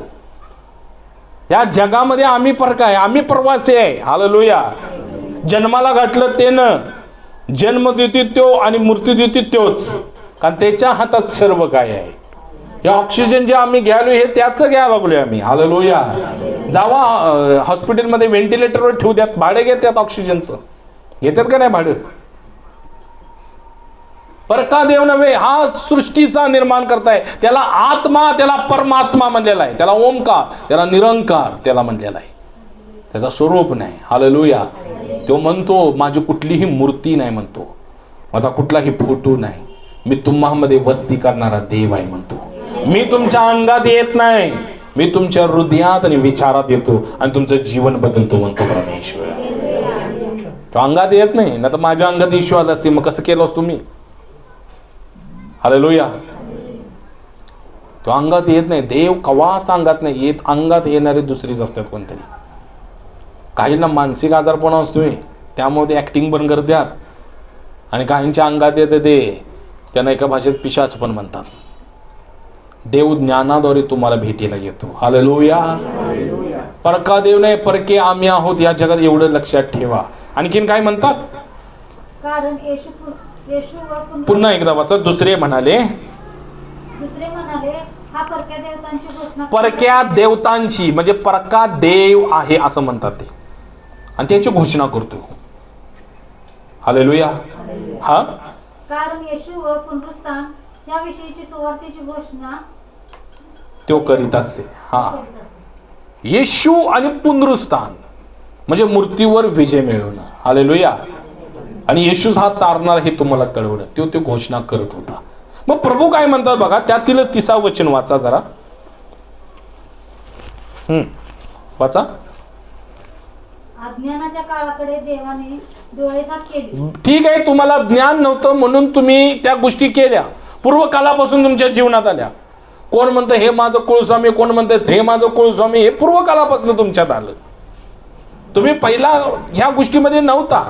या जगामध्ये आम्ही परका आहे, आम्ही प्रवासी आहे. हालेलुया. जन्माला घातलं ते न, जन्म देते तो आणि मृत्यू देते तोच, कारण त्याच्या हातात सर्व काय आहे. हे ऑक्सिजन जे आम्ही घ्यायलो हे त्याचं घ्यायला लागलोय आम्ही. हालेलुया. जावा हॉस्पिटलमध्ये व्हेंटिलेटरवर ठेवू द्यात, भाडे घेतात ऑक्सिजनचं. घेतात का नाही भाडं? परका देव नव्हे, हा सृष्टीचा निर्माण करताय. त्याला आत्मा, त्याला परमात्मा म्हणलेला आहे, त्याला ओमकार, त्याला निरंकार त्याला म्हणलेला आहे. त्याचा स्वरूप नाही. हालेलुया. तो म्हणतो माझी कुठलीही मूर्ती नाही म्हणतो, माझा कुठलाही फोटो नाही, मी तुम्हामध्ये वस्ती करणारा देव आहे म्हणतो. मी तुमच्या अंगात येत नाही, मी तुमच्या हृदयात आणि विचारात येतो आणि तुमचं जीवन बदलतो म्हणतो परमेश्वर. तो अंगात येत नाही, ना तर माझ्या अंगात येशू आला असते, मग कसं केलं असतो मी? हालेलुया. तो अंगात येत नाही. देव कवाच अंगात नाही येत. अंगात येणारे दुसरीच असतात कोणतरी. काहींना मानसिक आजारपणा असतोय, त्यामुळे ऍक्टिंग पण करतात. आणि काहींच्या अंगात येते ते, त्यांना एका भाषेत पिशाच पण म्हणतात. देव ज्ञानाद्वारे तुम्हाला भेटीला येतो. हालेलुया. परका देव नाही, परके आम्ही आहोत या जगात, एवढं लक्षात ठेवा. आणखीन काय म्हणतात? कारण येशू व पुन्हा एकदा वाचा. दुसरे म्हणाले, हा परक्या देवतांची घोषणा. परक्या देवतांची म्हणजे परका देव आहे असं म्हणतात ते, आणि त्याची घोषणा करतो. हालेलुया. हा, कारण येशू व पुनरुत्थान याविषयीची सुवार्तेची घोषणा तो करीत असते. हा, येशू आणि पुनरुत्थान म्हणजे मूर्तीवर विजय मिळवणं. हालेलुया. आणि येशूच हा तारणार हे तुम्हाला कळवलं, तो घोषणा करत होता. मग प्रभू काय म्हणतात बघा, त्यातील 30 वचन वाचा जरा. वाचा. अज्ञानाच्या काळाकडे देवाने डोळेझाक केली. ठीक आहे, तुम्हाला ज्ञान नव्हतं म्हणून तुम्ही त्या गोष्टी केल्या, पूर्वकालापासून तुमच्या जीवनात आल्या. कोण म्हणतं हे माझं कुळस्वामी, कोण म्हणतं हे माझं कुळस्वामी, हे पूर्वकालापासून तुमच्यात आलं. तुम्ही पहिला ह्या गोष्टीमध्ये नव्हता.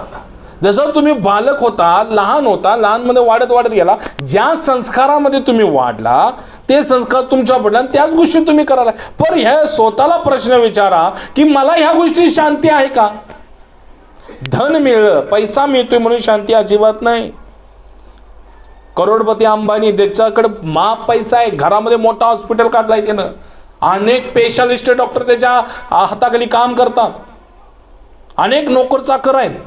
जसं तुम्ही बालक होता, लहान होता, लहानमध्ये वाढत वाढत गेला, ज्या संस्कारामध्ये तुम्ही वाढला ते संस्कार तुमच्या पडला, त्याच गोष्टी तुम्ही करायला. पण ह्या स्वतःला प्रश्न विचारा की मला ह्या गोष्टी शांती आहे का? धन मिळलं, पैसा मिळतोय म्हणून शांती अजिबात नाही. करोडपती अंबानी, त्याच्याकडे माप पैसा आहे, घरामध्ये मोठा हॉस्पिटल काढलाय त्यानं, अनेक स्पेशालिस्ट डॉक्टर त्याच्या हाताखाली काम करतात, अनेक नोकर चाकर आहेत,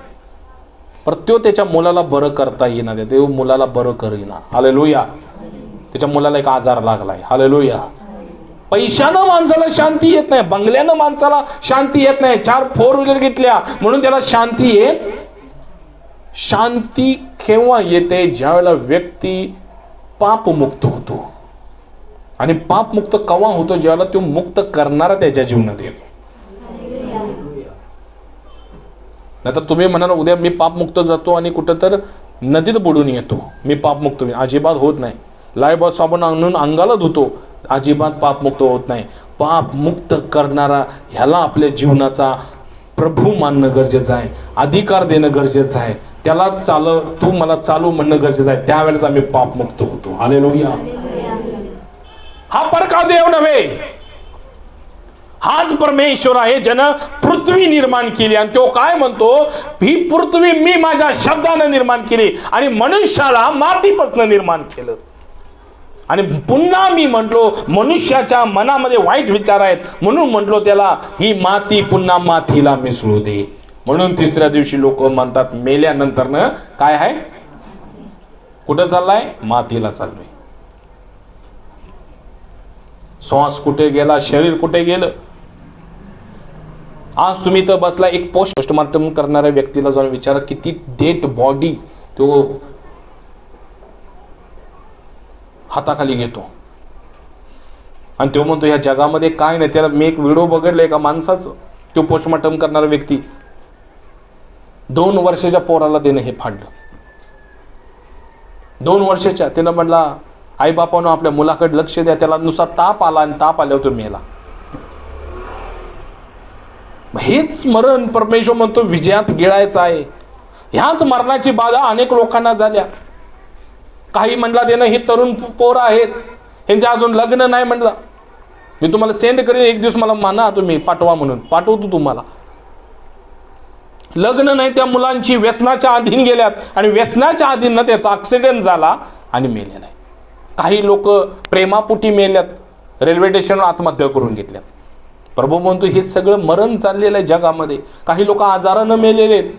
पर तो त्याच्या मुलाला बरं करता येईना, देव मुलाला बरं करीना. हालेलुया. त्याच्या मुलाला एक आजार लागलाय. हालेलुया. पैशानं माणसाला शांती येत नाही, बंगल्यानं माणसाला शांती येत नाही, 4 4 व्हीलर घेतल्या म्हणून त्याला शांती येत. शांती केव्हा येते? ज्यावेळेला व्यक्ती पापमुक्त होतो. आणि पापमुक्त केव्हा होतो? ज्यावेळेला तो मुक्त करणारा त्याच्या जीवनात येतो. नाहीतर तुम्ही म्हणाल उद्या मी पापमुक्त जातो आणि कुठं तर नदीत बुडून येतो, मी पापमुक्त. अजिबात होत नाही. लायबॉय साबण आणून अंगाला धुतो, अजिबात पापमुक्त होत नाही. पापमुक्त करणारा ह्याला आपल्या जीवनाचा प्रभू मानणं गरजेचं आहे, अधिकार देणं गरजेचं आहे, त्यालाच तू मला चालू म्हणणं गरजेचं आहे. त्यावेळेस आम्ही पापमुक्त होतो. हालेलुया. हा परका देव नव्हे, हाच परमेश्वर आहे ज्यानं पृथ्वी निर्माण केली. आणि तो काय म्हणतो? ही पृथ्वी मी माझ्या शब्दानं निर्माण केली आणि मनुष्याला मातीपासून निर्माण केलं. आणि पुन्हा मी म्हटलो मनुष्याच्या मनामध्ये वाईट विचार आहेत म्हणून म्हटलो त्याला ही माती पुन्हा मातीला मिसळू दे. म्हणून तिसऱ्या दिवशी लोक म्हणतात मेल्यानंतर न काय आहे? कुठं चाललाय? मातीला चाललोय. श्वास कुठे गेला, शरीर कुठे गेलं. आज तुम्ही तर बसला, एक पोस्टमार्टम करणाऱ्या व्यक्तीला जाऊन विचारा किती डेड बॉडी तो हाताखाली घेतो, आणि तो म्हणतो ह्या जगामध्ये काय नाही. त्याला मी एक व्हिडिओ बघितला एका माणसाचं, तो पोस्टमार्टम करणारा व्यक्ती 2 वर्षाच्या पोराला त्याने हे फाडलं. 2 वर्षाच्या. त्यानं म्हणला आई बापानं आपल्या मुलाकडे लक्ष द्या, त्याला नुसता ताप आला आणि ताप आल्यावर तो मेला. हेच मरण परमेश्वर म्हणतो विजयात गिळायचं आहे. ह्याच मरणाची बाधा अनेक लोकांना झाल्या. काही म्हणला त्यानं ही तरुण पोरं आहेत, ह्यांचे अजून लग्न नाही म्हणलं. मी तुम्हाला सेंड करेन, एक दिवस मला म्हणा तुम्ही पाठवा म्हणून, पाठवतो तुम्हाला. लग्न नाही, त्या मुलांची व्यसनाच्या अधीन गेल्यात आणि व्यसनाच्या अधीन त्याचा ऍक्सिडेंट झाला आणि मेले नाही. काही लोक प्रेमापोटी मेल्यात, रेल्वे स्टेशनवर आत्महत्या करून घेतल्यात. प्रभू म्हणतो हे सगळं मरण चाललेलं आहे जगामध्ये. काही लोक आजारानं मेलेले आहेत.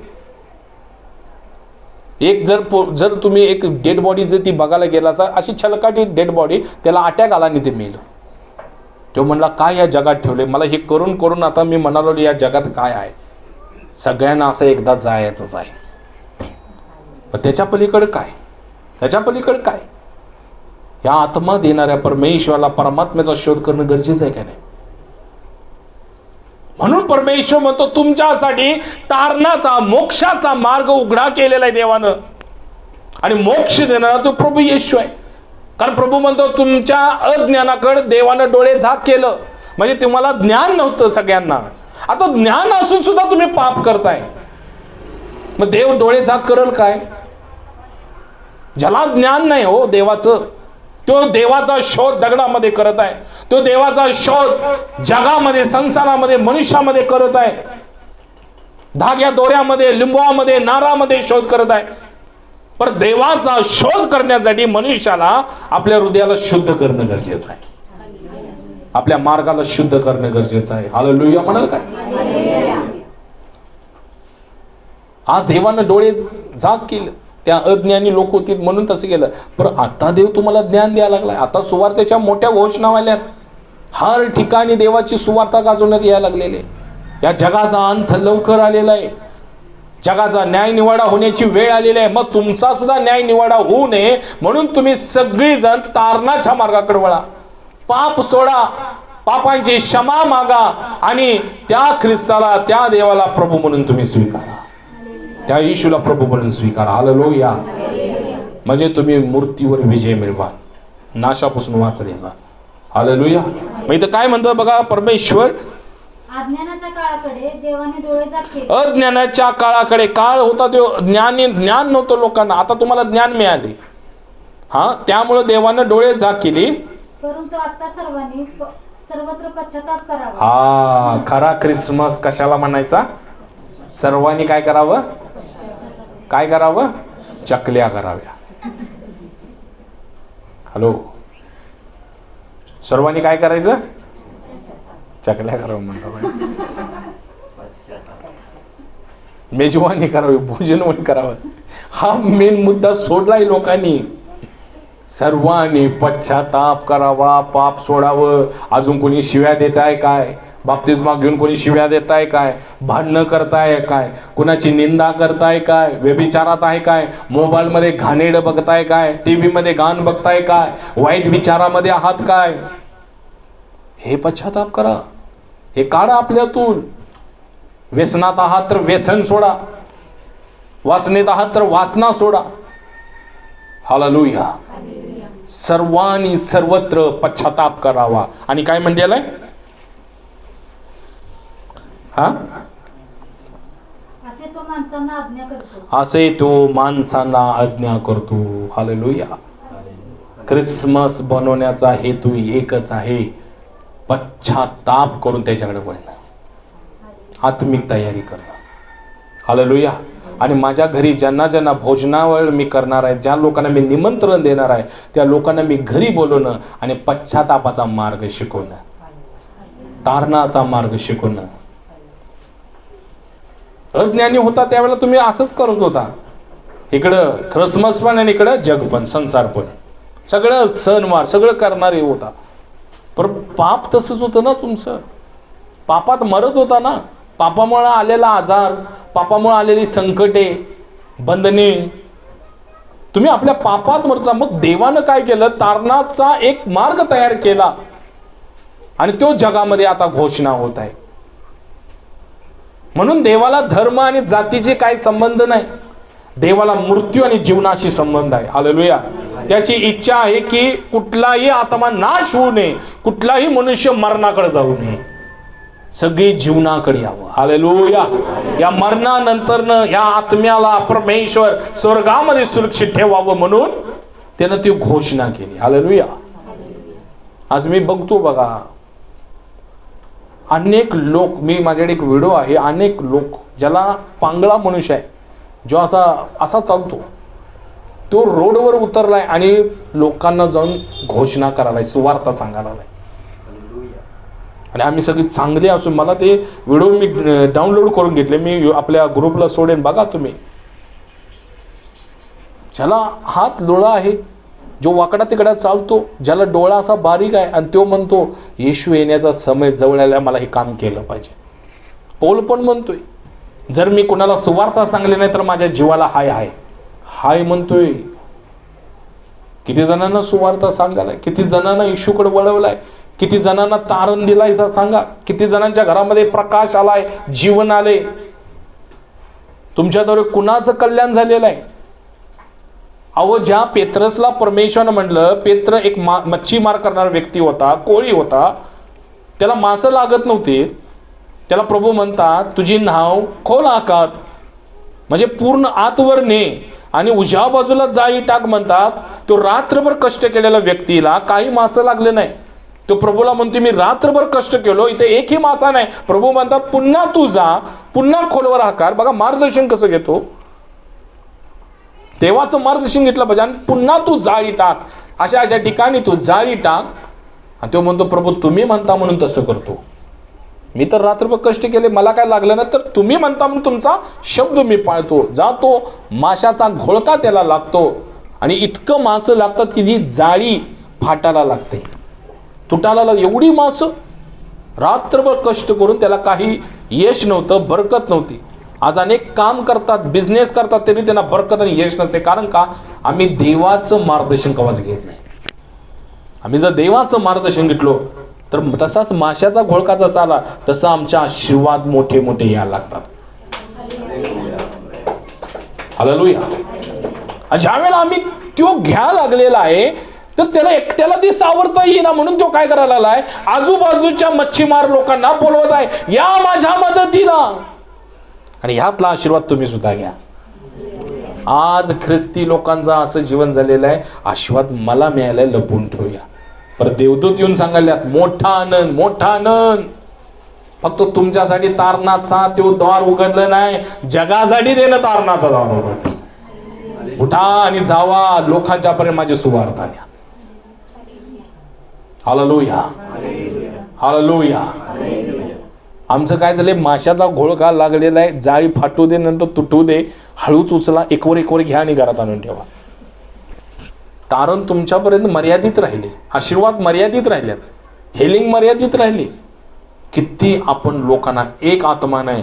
एक जर तुम्ही एक डेड बॉडी जर ती बघायला गेला असा, अशी छलकाटी डेड बॉडी, त्याला अटॅक आला आणि ते मेलं. तो म्हणला काय या जगात ठेवले मला, हे करून करून आता मी म्हणालो या जगात काय आहे. सगळ्यांना असं एकदा जायचंच आहे. पण त्याच्या पलीकडे काय, त्याच्या पलीकडे काय. या आत्मा देणाऱ्या परमेश्वराला, परमात्म्याचा शोध करणं गरजेचं आहे का नाही. म्हणून परमेश्वर म्हणतो तुमच्यासाठी तारणाचा, मोक्षाचा मार्ग उघडा केलेला आहे देवानं, आणि मोक्ष देणारा तो प्रभू येशू आहे. कारण प्रभू म्हणतो तुमच्या अज्ञानाकडे देवानं डोळे झाक केलं. म्हणजे तुम्हाला ज्ञान नव्हतं सगळ्यांना, आता ज्ञान असून सुद्धा तुम्ही पाप करताय. मग देव डोळे झाक करेल काय. ज्याला ज्ञान नाही हो देवाचं, तो देवाचा शोध दगडामध्ये करत आहे. तो देवाचा शोध जगामध्ये, संसारामध्ये, मनुष्यामध्ये करत आहे. धाग्या दोऱ्यामध्ये, लिंबवामध्ये, नारामध्ये शोध करत आहे. पण देवाचा शोध करण्यासाठी मनुष्याला आपल्या हृदयाला शुद्ध करणं गरजेचं आहे. आपल्या मार्गाला शुद्ध करणं गरजेचं आहे. हालेलुया म्हणाल काय. आज देवानं डोळे झाक केले. त्या अज्ञानी लोक होती म्हणून तसं केलं. पण आता देव तुम्हाला ज्ञान द्यायला लागलाय. आता सुवार्थेच्या मोठ्या घोषणा व्हायल्यात. हर ठिकाणी देवाची सुवार्ता गाजवण्यात यायला लागलेली. या जगाचा अंत लवकर आलेला आहे. जगाचा न्याय निवाडा होण्याची वेळ आलेली आहे. मग तुमचा सुद्धा न्याय निवाडा होऊ नये म्हणून तुम्ही सगळीजण तारणाच्या मार्गाकडे वळा. पाप सोडा, पापांची क्षमा मागा आणि त्या ख्रिस्ताला, त्या देवाला प्रभू म्हणून तुम्ही स्वीकारा. त्या येशूला प्रभू म्हणून स्वीकारा. हालेलुया. म्हणजे तुम्ही मूर्तीवर विजय मिळवा, नाशापासून वाचले जा. हालेलुया. मग इथं काय म्हणतात बघा परमेश्वर, अज्ञानाच्या काळाकडे देवाने डोळे झाक केले. अज्ञानाच्या काळाकडे, काळ होता तो ज्ञान नव्हतं लोकांना. आता तुम्हाला ज्ञान मिळाले, हा, त्यामुळे देवानं डोळे झाक केली. परंतु आता सर्वांनी सर्वत्र पश्चाताप करावा. हा, खरा ख्रिसमस कशाला म्हणायचा. सर्वांनी काय करावं, काय करावं, चकल्या कराव्या. हॅलो, सर्वांनी काय करायचं, चकल्या करावं म्हणतो. मेजवानी करावी, भोजन करावं. हा मेन मुद्दा सोडलाय लोकांनी. सर्वांनी पश्चाताप करावा, पाप सोडावं. अजून कोणी शिव्या देताय काय, बाप्तिस्मा घेऊन कोणी शिव्या देताय काय, भांडणं करताय काय, कुणाची निंदा करताय काय, व्यभिचारात आहे काय, मोबाईल मध्ये घाणेरडं बघताय काय, टीव्ही मध्ये गाणं बघताय काय, वाईट विचारामध्ये आहात काय, हे पश्चाताप करा. हे काढा आपल्यातून. व्यसनात आहात तर व्यसन सोडा, वासनेत आहात तर वासना सोडा. हालेलुया. सर्वांनी सर्वत्र पश्चाताप करावा. आणि काय म्हणलेलं आहे, हा, असे तो माणसांना आज्ञा करतो. असे तो माणसांना आज्ञा करतो. हालेलुया. ख्रिसमस बनवण्याचा हेतू एकच आहे, पश्चाताप करून त्याच्याकडे वळणं, आत्मिक तयारी करणं. हालेलुया. आणि माझ्या घरी ज्यांना ज्यांना भोजनावर मी करणार आहे, ज्या लोकांना मी निमंत्रण देणार आहे, त्या लोकांना मी घरी बोलवणं आणि पश्चातापाचा मार्ग शिकवणं, तारणाचा मार्ग शिकवणं. अज्ञानी होता त्यावेळेला तुम्ही असंच करत होता. इकडं ख्रिसमस पण आणि इकडं जग पण, संसार पण, सगळं सणवार सगळं करणारे होता. पण पाप तसंच होतं ना तुमचं. पापात मरत होता ना. पापामुळे आलेला आजार, पापामुळे आलेली संकटे, बंधने, तुम्ही आपल्या पापात मरता. मग देवानं काय केलं, तारणाचा एक मार्ग तयार केला आणि तो जगामध्ये आता घोषणा होत आहे. म्हणून देवाला धर्म आणि जातीचे काही संबंध नाही. देवाला मृत्यू आणि जीवनाशी संबंध आहे. हालेलुया. त्याची इच्छा आहे की कुठलाही आत्मा नाश होऊ नये, कुठलाही मनुष्य मरणाकडे जाऊ नये, सगळी जीवनाकडे यावं. हालेलुया. या मरणानंतरनं या आत्म्याला परमेश्वर स्वर्गामध्ये सुरक्षित ठेवावं म्हणून त्यानं ती घोषणा केली. हालेलुया. आज मी बघतो बघा, अनेक लोक, मी माझ्याकडे एक व्हिडिओ आहे, अनेक लोक ज्याला पांगळा मनुष्य आहे, जो असा चालतो, तो रोडवर उतरलाय आणि लोकांना जाऊन घोषणा करायलाय, सुवार्ता सांगायला. आणि आम्ही सगळी चांगली असून मला ते व्हिडिओ मी डाउनलोड करून घेतले, मी आपल्या ग्रुपला सोडेन, बघा तुम्ही. ज्याला हात लोळा आहे, जो वाकडा तिकडा चालतो, ज्याला डोळा असा बारीक आहे आणि तो म्हणतो येशू येण्याचा समय जवळ आला, मला हे काम केलं पाहिजे. पौल पण म्हणतोय, जर मी कोणाला सुवार्ता सांगले नाही तर माझ्या जीवाला हाय हाय हाय म्हणतोय. किती जणांना सुवार्ता सांगायलाय, किती जणांना येशूकडे वळवलाय, किती जणांना तारण दिलाय सांगा. किती जणांच्या घरामध्ये प्रकाश आलाय, जीवन आले. तुमच्याद्वारे कुणाचं कल्याण झालेलं आहे. अहो, ज्या पेत्रसला परमेश्वरानं म्हटलं, पेत्र एक मच्छीमार करणारा व्यक्ती होता, कोळी होता, त्याला मासं लागत नव्हते, त्याला प्रभू म्हणतात तुझी नाव खोल आकार, म्हणजे पूर्ण आतवर ने आणि उजव्या बाजूला जाळी टाक म्हणतात. तो रात्रभर कष्ट केलेल्या व्यक्तीला काही मासं लागले नाही. तो प्रभूला म्हणते मी रात्रभर कष्ट केलो, इथे एकही मासा नाही. प्रभू म्हणतात पुन्हा तू जा, पुन्हा खोलवर आकार. बघा मार्गदर्शन कसं घेतो, देवाचं मार्गदर्शन घेतलं पाहिजे. आणि पुन्हा तू जाळी टाक, अशा अशा ठिकाणी तू जाळी टाक. आणि तो म्हणतो प्रभू तुम्ही म्हणता म्हणून तसं करतो. मी तर रात्रभर कष्ट केले, मला काय लागलं नाही, तर तुम्ही म्हणता म्हणून तुमचा शब्द मी पाळतो. जातो, माशाचा घोळका त्याला लागतो आणि इतकं मासं लागतात की जी जाळी फाटायला लागते, तुटायला लागते. एवढी मासं रात्रभर कष्ट करून त्याला काही यश नव्हतं, बरकत नव्हती. आज अनेक काम करतात, बिझनेस करतात, तरी त्यांना बरकत आणि यश नसते. कारण का, आम्ही देवाचं मार्गदर्शन कवाच घेत नाही. आम्ही जर देवाचं मार्गदर्शन घेतलो तर तसाच माशाचा घोळका जसा आला तसा आमच्या आशीर्वाद मोठे मोठे यायला लागतात. हालेलुया. ज्या वेळेला आम्ही तो घ्या लागलेला आहे तर त्याला एकट्याला ती सावरता येईना, म्हणून तो काय करायला लागलाय, आजूबाजूच्या मच्छीमार लोकांना बोलवत आहे, या माझ्या मदतीला. आणि ह्यातला आशीर्वाद तुम्ही सुद्धा घ्या. आज ख्रिस्ती लोकांचं असं जीवन झालेलं आहे, आशीर्वाद मला मिळालाय लपवून ठेवूया. पर देवदूत येऊन सांगायल्यात मोठा आनंद, मोठा आनंद. फक्त तुमच्यासाठी तारणाचा तो द्वार उघडलं नाही, जगासाठी देणं तारणाचा द्वार उघडलं. उठा आणि जावा, लोकांच्या पर्यंत माझी सुवार्ता द्या. Hallelujah, hallelujah. आमचं काय झालंय, माशाचा घोळका लागलेला आहे, जाळी फाटू दे, नंतर तुटू दे, हळूच उचला, एकवर घ्या आणि घरात आणून ठेवा. तारण तुमच्यापर्यंत मर्यादित राहिले, आशीर्वाद मर्यादित राहिल्यात, हेलिंग मर्यादित राहिली. किती आपण लोकांना, एक आत्मा नाही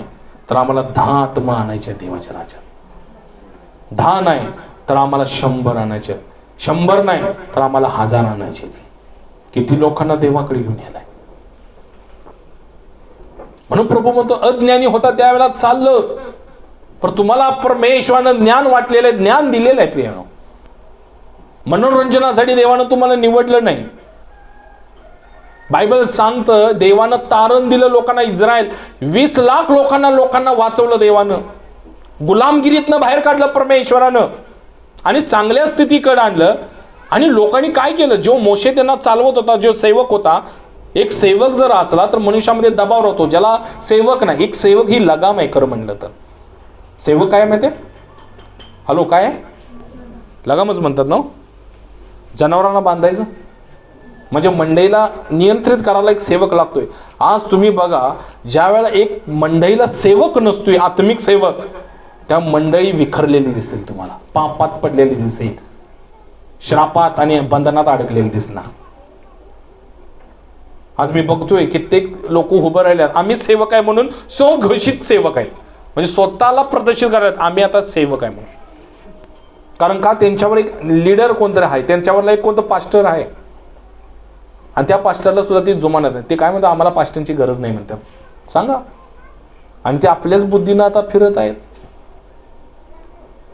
तर आम्हाला 10 आत्मा आणायच्या देवाच्या राज्यात. 10 नाही तर आम्हाला 100 आणायचे, 100 नाही तर आम्हाला 1000 आणायचे. किती लोकांना देवाकडे घेऊन यायलाय. म्हणून प्रभू म्हणतो अज्ञानी होता त्यावेळेला चाललं, पण तुम्हाला परमेश्वरानं ज्ञान वाटलेलं आहे, ज्ञान दिलेलं आहे. प्रियानो, मनोरंजनासाठी देवानं तुम्हाला निवडलं नाही. बायबल सांगतं देवानं तारण दिलं लोकांना. इस्रायल 20 लाख लोकांना वाचवलं देवानं, गुलामगिरीतनं बाहेर काढलं परमेश्वरानं आणि चांगल्या स्थितीकडे आणलं. आणि लोकांनी काय केलं, जो मोशे त्यांना चालवत होता, जो सेवक होता, एक सेवक जर असला तर मनुष्यामध्ये दबाव राहतो. ज्याला सेवक नाही, एक सेवक ही लगाम आहे. खरं म्हणलं तर सेवक काय माहिती आहे, हॅलो काय आहे, लगामच म्हणतात ना. जनावरांना बांधायचं म्हणजे मंडईला नियंत्रित करायला एक सेवक लागतोय. आज तुम्ही बघा, ज्या वेळेला एक मंडईला सेवक नसतोय, आत्मिक सेवक, त्या मंडळी विखरलेली दिसेल तुम्हाला, पापात पडलेली दिसेल, श्रापात आणि बंधनात अडकलेली दिसणार. आज मी बघतोय कित्येक लोक उभं राहिले, आम्ही सेवक आहे म्हणून स्वघोषित सेवक आहेत, म्हणजे स्वतःला प्रदर्शित करायला आम्ही आता सेवक आहे म्हणून. कारण का, त्यांच्यावर एक लीडर कोणतरी आहे, त्यांच्यावरला एक कोणतं पास्टर आहे, आणि त्या पास्टरला सुद्धा ती जुमानत आहे. ते काय म्हणतात, आम्हाला पास्टरची गरज नाही म्हणतात. सांगा. आणि ते आपल्याच बुद्धीनं आता फिरत आहेत.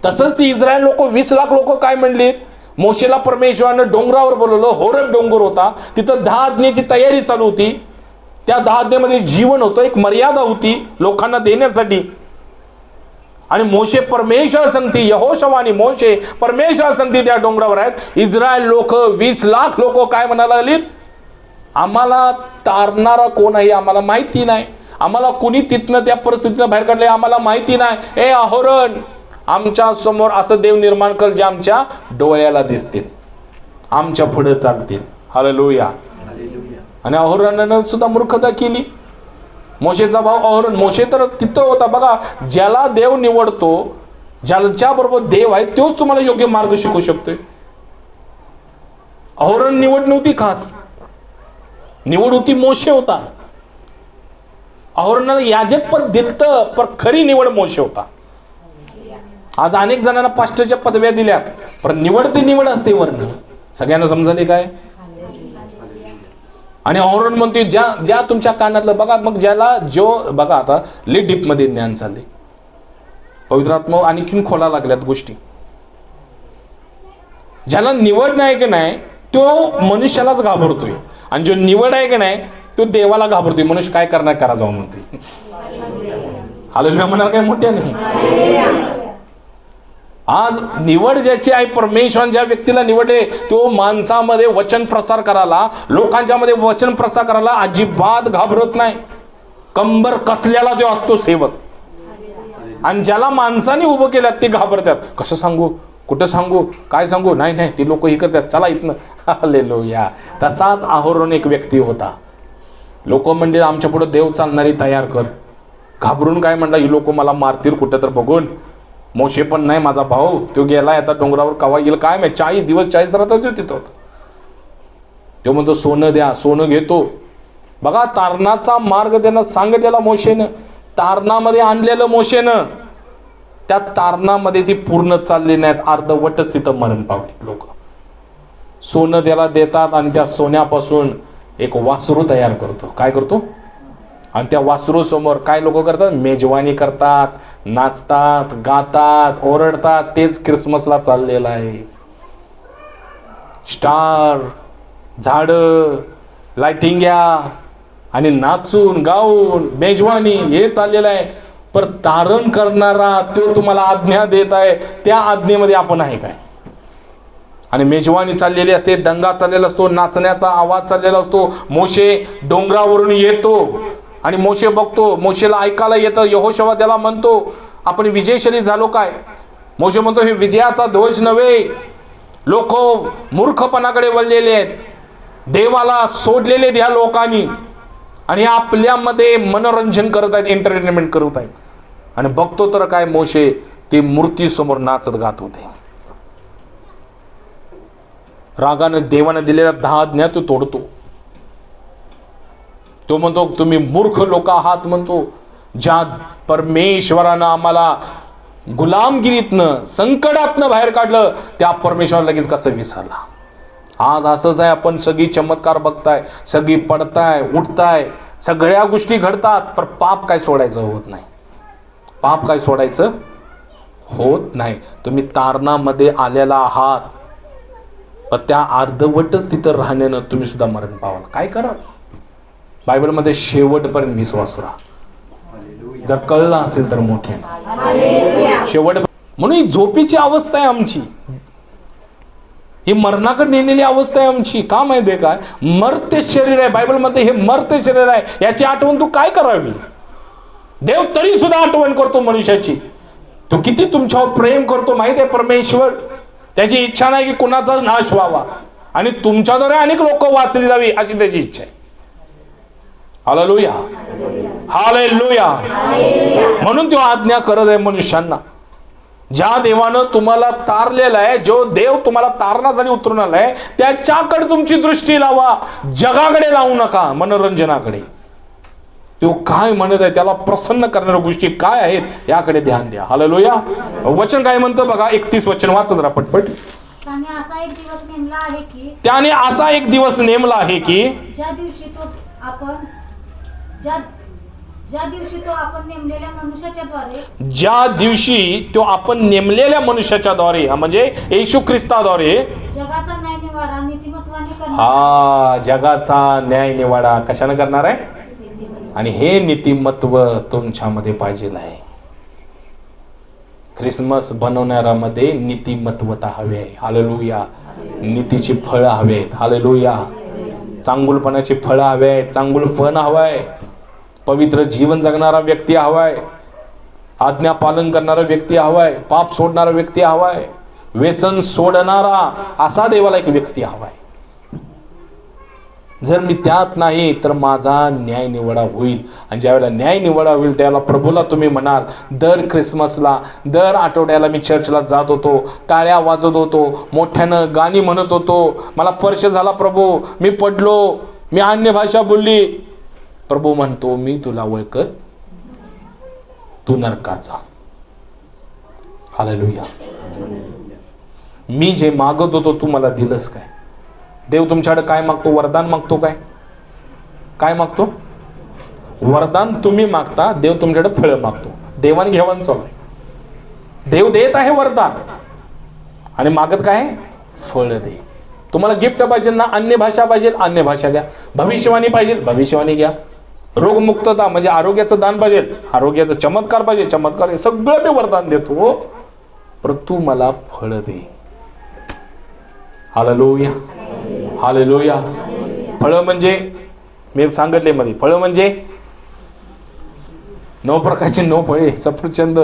तसंच ती इस्रायल लोक, 20 लाख लोक काय म्हणलीत, मोशेला परमेश्वरानं डोंगरावर बोलवलं. होरेब डोंगर होता, तिथं 10 आज्ञेची तयारी चालू होती. त्या 10 आज्ञेमध्ये जीवन होतं, एक मर्यादा होती लोकांना देण्यासाठी. आणि मोशे परमेश्वर सांगती, यहोशवा आणि मोशे परमेश्वर सांगती त्या डोंगरावर आहेत. इस्रायल लोक, 20 लाख लोक काय म्हणायला लागलीत, आम्हाला तारणारा कोण आहे आम्हाला माहिती नाही, आम्हाला कुणी तिथनं त्या परिस्थितीनं बाहेर काढले आम्हाला माहिती नाही. ए अहोरण, आमच्या समोर असं देव निर्माण कर जे आमच्या डोळ्याला दिसतील, आमच्या पुढे चालतील. हालेलुया. आणि अहोरानानं सुद्धा मूर्खता केली. मोशेचा भाऊ अहोरण, मोशे तर तिथं होता बघा. ज्याला देव निवडतो, ज्याच्या बरोबर देव आहे, तोच तुम्हाला योग्य मार्ग शिकवू शकतोय. अहोरण निवड नव्हती खास, निवड होती मोशे होता. अहोरणाला याजक पद दिलतं, पण खरी निवड मोशे होता. आज अनेक जणांना पास्टरच्या पदव्या दिल्या, पण निवड ती निवड असते वर्ण. सगळ्यांना समजले काय? आणि अहोरण म्हणते द्या तुमच्या कानातलं. बघा मग ज्याला जो बघा आता लई डीप मध्ये ज्ञान चालले, पवित्र आत्मा आणखीन खोला लागल्यात गोष्टी. ज्याला निवड नाही की नाही तो मनुष्यालाच घाबरतोय, आणि जो निवड आहे की नाही तो देवाला घाबरतोय. मनुष्य काय करणार करा जाऊ म्हणते. हालेलुया म्हणाल काय मोठ्या नाही. आज निवड ज्याची आहे, परमेश्वर ज्या व्यक्तीला निवडले, तो माणसामध्ये वचन प्रसार करायला, लोकांच्या मध्ये वचन प्रसार करायला अजिबात घाबरत नाही. कंबर कसल्याला तो असतो सेवक. आणि ज्याला माणसाने उभं केलं ते घाबरतात. कसं सांगू, कुठं सांगू, काय सांगू, नाही नाही ते लोक हे करतात, चला इथनं. हालेलुया. तसाच अहोरण एक व्यक्ती होता. लोक म्हणजे आमच्या पुढे देव चालणारी तयार कर. घाबरून काय म्हणला, ही लोक मला मारतील कुठं तर बघून. मोशे पण नाही माझा भाऊ, तो गेलाय आता डोंगरावर, कवा येईल काय माहिती. 40 दिवस 40 रात्र तो तिथं होता. तो म्हणतो सोनं द्या, सोनं घेतो. बघा तारणाचा मार्ग त्यांना सांगितलेला मोशेनं, तारणामध्ये आणलेलं मोशेनं, त्या तारणामध्ये ती पूर्ण चालली नाहीत, अर्धवटच तिथं मरण पावली लोक. सोनं त्याला देतात आणि त्या सोन्यापासून एक वासरू तयार करतो. काय करतो? आणि त्या वासरू समोर काय लोक करतात? मेजवानी करतात, नाचतात, गातात, ओरडतात. तेच क्रिसमसला चाललेलं आहे. स्टार, झाड, लाइटिंग्या आणि नाचून गाऊन मेजवानी हे चाललेलं आहे. पर तारण करणारा तो तुम्हाला आज्ञा देत आहे, त्या आज्ञेमध्ये आपण आहे काय? आणि मेजवानी चाललेली असते, दंगा चाललेला असतो, नाचण्याचा आवाज चाललेला असतो. मोशे डोंगरावरून येतो आणि मोशे बघतो, मोशेला ऐकायला येतं. यहोशवा त्याला म्हणतो आपण विजयशाली झालो काय? मोशे म्हणतो हे विजयाचा ध्वज नव्हे, लोक मूर्खपणाकडे वळलेले आहेत, देवाला सोडलेले आहेत ह्या लोकांनी, आणि आपल्यामध्ये मनोरंजन करत आहेत, एंटरटेनमेंट करत आहेत. आणि बघतो तर काय, मोशे ते मूर्ती समोर नाचत गात होते. रागानं देवानं दिलेल्या 10 आज्ञा तो तोडतो. तो म्हणतो तुम्ही मूर्ख लोक आहात, म्हणतो ज्या परमेश्वरानं आम्हाला गुलामगिरीतनं संकटातनं बाहेर काढलं त्या परमेश्वराला लगेच कसं विसरला. आज असंच आहे, आपण सगळी चमत्कार बघताय, सगळी पडताय उठताय, सगळ्या गोष्टी घडतात, पण पाप काय सोडायचं होत नाही. पाप काय सोडायचं होत नाही. तुम्ही तारणामध्ये आलेला आहात, पण त्या अर्धवटच तिथं राहण्यानं तुम्ही सुद्धा मरण पावाल. काय करा? बायबलमध्ये शेवटपर्यंत विश्वास राहा. जर कळलं असेल तर मोठे शेवट. म्हणून ही झोपेची अवस्था आहे आमची, ही मरणाकडे नेलेली अवस्था आहे आमची. का माहिती आहे काय? मर्त्य शरीर आहे. बायबलमध्ये हे मर्त्य शरीर आहे, याची आठवण तू काय करावी? देव तरी सुद्धा आठवण करतो मनुष्याची. तो किती तुमच्यावर प्रेम करतो माहिती आहे परमेश्वर. त्याची इच्छा नाही की कुणाचा नाश व्हावा आणि तुमच्याद्वारे अनेक लोक वाचली जावी अशी त्याची इच्छा आहे. Hallelujah, hallelujah. म्हणून तो आज्ञा करत आहे मनुष्यांना. ज्या देवानं तुम्हाला तारलेलं आहे, जो देव तुम्हाला तारण्यासाठी उतरून आलाय, त्याच्याकडे तुमची दृष्टी लावा, जगाकडे लावू नका, मनोरंजनाकडे. तो काय म्हणत आहे, त्याला प्रसन्न करणाऱ्या गोष्टी काय आहेत याकडे ध्यान द्या. हालेलुया. वचन काय म्हणतं बघा, 31 वचन वाचा जरा पटपट. त्याने असा एक दिवस नेमला आहे की त्याने असा एक दिवस नेमला आहे की ज्या दिवशी तो आपण नेमलेल्या मनुष्याच्या द्वारे, ज्या दिवशी तो आपण नेमलेल्या मनुष्याच्या द्वारे, म्हणजे येशू ख्रिस्ताद्वारे जगाचा न्याय निवाडा नीतिमत्वाने करणार. हा, जगाचा न्याय निवाडा कशाने करणार आहे? आणि हे नीतिमत्व तुमच्यामध्ये पाहिजे आहे. ख्रिसमस बनवणाऱ्यामध्ये नीतिमत्वता हवी आहे. हालेलुया. नीतीची फळं हवी आहेत. हालेलुया. चांगुलपणाची फळं हवी आहेत. चांगुलपण हवं आहे. पवित्र जीवन जगणारा व्यक्ती हवाय. आज्ञा पालन करणारा व्यक्ती हवाय. पाप सोडणारा व्यक्ती हवाय. व्यसन सोडणारा असा देवाला एक व्यक्ती हवाय. जर मी त्यात नाही तर माझा न्याय निवडा होईल. आणि ज्यावेळेला न्याय निवडा होईल त्यावेळेला प्रभूला तुम्ही म्हणाल, दर ख्रिसमसला, दर आठवड्याला मी चर्चला जात होतो, टाळ्या वाजत होतो, मोठ्यानं गाणी म्हणत होतो, मला स्पर्श झाला प्रभू, मी पडलो, मी अन्य भाषा बोलली. प्रभू म्हणतो, मी तुला ओळखत, तू नरकाचा. हालेलुया. मी जे मागत होतो तू मला दिलंस काय? देव तुमच्याकडे काय मागतो? वरदान मागतो. काय मागतो? वरदान तुम्ही मागता, देव तुमच्याकडे फळं मागतो. देवाण घेवाण चालू आहे. देव देत आहे वरदान आणि मागत काय? फळ दे. तुम्हाला गिफ्ट पाहिजे ना, अन्य भाषा पाहिजे, अन्य भाषा घ्या. भविष्यवाणी पाहिजे, भविष्यवाणी घ्या. रोगमुक्तता म्हणजे आरोग्याचं दान पाहिजे, आरोग्याचं चमत्कार पाहिजे, चमत्कार. सगळं मी वरदान देतो, पण तू मला फळ दे. हालेलुया. हालेलुया. फळं म्हणजे मी सांगितले मध्ये, फळं म्हणजे 9 प्रकारची 9 फळे. सफरचंद,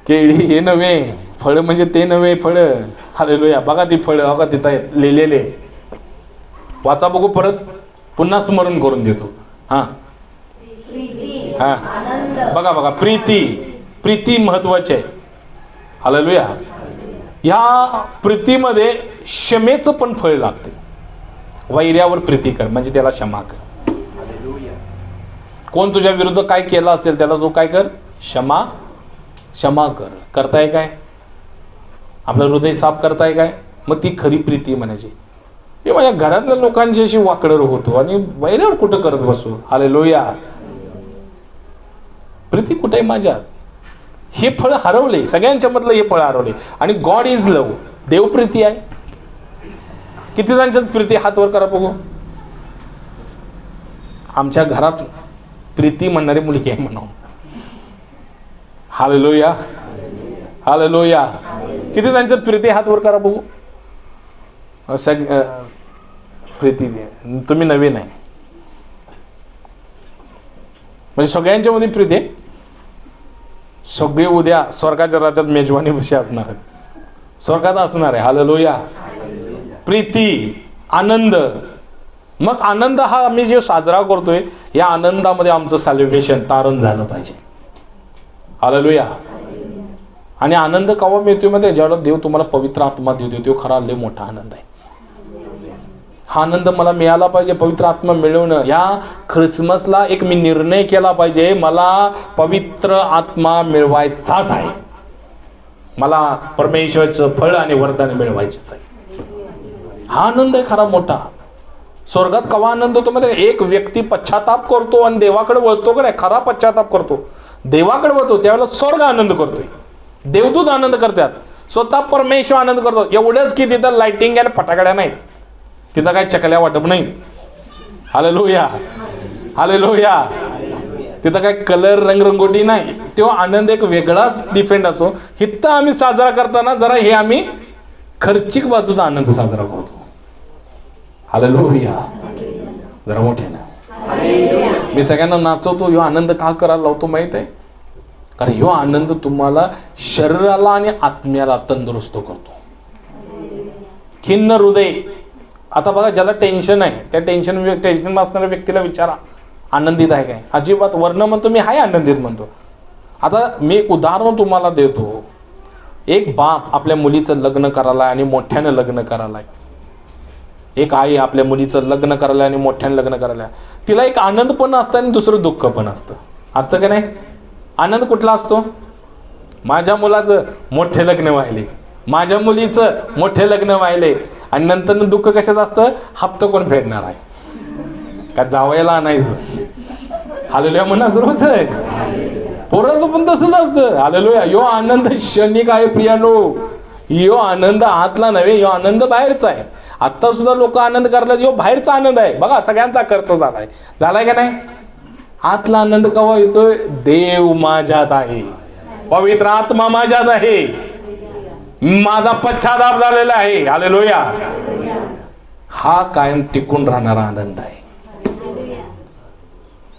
केळी हे नव्हे, फळं म्हणजे ते नव्हे फळं. हालेलुया. बघा ती फळं, बघा तिथं लिहिलेले. वाचा बघू परत, पुन्हा स्मरण करून देतो. हा हा, बघा प्रीती महत्वाची आहे. हालेलुया. या प्रीतीमध्ये क्षमेचं पण फळ लागते. वैर्यावर प्रीती कर म्हणजे त्याला क्षमा कर. कोण तुझ्या विरुद्ध काय केलं असेल त्याला तू काय कर? क्षमा कर. करताय काय? आपलं हृदय साफ करताय काय? मग ती खरी प्रीती म्हणायची. मी माझ्या घरातल्या लोकांच्याशी वाकडर होतो आणि वैर्यावर कुठं करत बसू. हालेलुया. प्रीती कुठे आहे माझ्यात? हे फळ हरवले, सगळ्यांच्या मधलं हे फळ हरवले. आणि गॉड इज लव्ह, देव प्रीती आहे. किती जणांच्यात प्रीती? हात वर करा बघू. आमच्या घरात प्रीती म्हणणारी मुलगी आहे म्हणून. हालेलुया. हालेलुया. किती जणांच्यात प्रीती? हात वर करा बघू. प्रीती तुम्ही नवीन आहे म्हणजे सगळ्यांच्या मध्ये प्रीती आहे. सगळे उद्या स्वर्गाच्या राज्यात मेजवानी बशी असणार आहेत. स्वर्गात असणार आहे. हालेलुया. प्रीती, आनंद. मग आनंद हा आम्ही जे साजरा करतोय, या आनंदामध्ये आमचं सॅलिब्रेशन तारण झालं पाहिजे. हालेलुया. आणि आनंद केव्हा मिळतोय मध्ये? ज्यावेळेला देव तुम्हाला पवित्र आत्मा देतो, तो खरा लय मोठा आनंद आहे. हा आनंद मला मिळाला पाहिजे. पवित्र आत्मा मिळवणं. या ख्रिसमसला एक मी निर्णय केला पाहिजे, मला पवित्र आत्मा मिळवायचाच आहे. मला परमेश्वराचं फळ आणि वरदान मिळवायचंच आहे. हा आनंद आहे खरा मोठा. स्वर्गात केव्हा आनंद होतो मध्ये? एक व्यक्ती पश्चाताप करतो आणि देवाकडे वळतो का नाही, खरा पश्चाताप करतो, देवाकडे वळतो, त्यावेळेला स्वर्ग आनंद करतोय. देवदूत आनंद करतात, स्वतः परमेश्वर आनंद करतो. एवढंच की तिथं लाइटिंग आणि फटाकड्या नाहीत, तिथं काय चकल्या वाटप नाही. हालेलुया. हालेलुया. तिथं काय कलर रंगरंगोटी नाही. तो आनंद एक वेगळाच डिफेंड असतो. हिथं आम्ही साजरा करताना जरा हे आम्ही खर्चिक बाजूचा आनंद साजरा करतो. हालेलुया. जरा मोठ्यानं मी सगळ्यांना नाचवतो. ह्यो आनंद का करायला लावतो माहित आहे? कारण ह्यो आनंद तुम्हाला शरीराला आणि आत्म्याला तंदुरुस्त करतो. खिन्न हृदय. आता बघा, ज्याला टेन्शन आहे त्या टेन्शन असणाऱ्या व्यक्तीला विचारा, आनंदित आहे काय? अजिबात. वर्ण म्हणतो मी हाय आनंदित म्हणतो. आता मी एक उदाहरण तुम्हाला देतो. एक बाप आपल्या मुलीचं लग्न करायला आणि मोठ्यानं लग्न करायला, एक आई आपल्या मुलीचं लग्न करायला आणि मोठ्यानं लग्न करायला, तिला एक आनंद पण असतं आणि दुसरं दुःख पण असतं का नाही? आनंद कुठला असतो? माझ्या मुलाचं मोठे लग्न व्हायले, माझ्या मुलीचं मोठे लग्न व्हायले. आणि नंतर दुःख कशाचं असतं? हप्ता कोण फेडणार आहे, का जावयाला आणायचं. हालेलुया म्हणा सर्वच आहे. पोराचं पण तसंच असतं. हालेलुया. यो आनंद क्षणिक आहे प्रियानो, यो आनंद आतला नव्हे, यो आनंद बाहेरचा आहे. आता सुद्धा लोक आनंद करतात, यो बाहेरचा आनंद आहे. बघा सगळ्यांचा खर्च झालाय का नाही? आतला आनंद केव्हा येतोय? देव माझ्यात आहे, पवित्र आत्मा माझ्यात आहे, माझा पश्चाताप झालेला आहे. हालेलुया. हा कायम टिकून राहणारा आनंद आहे.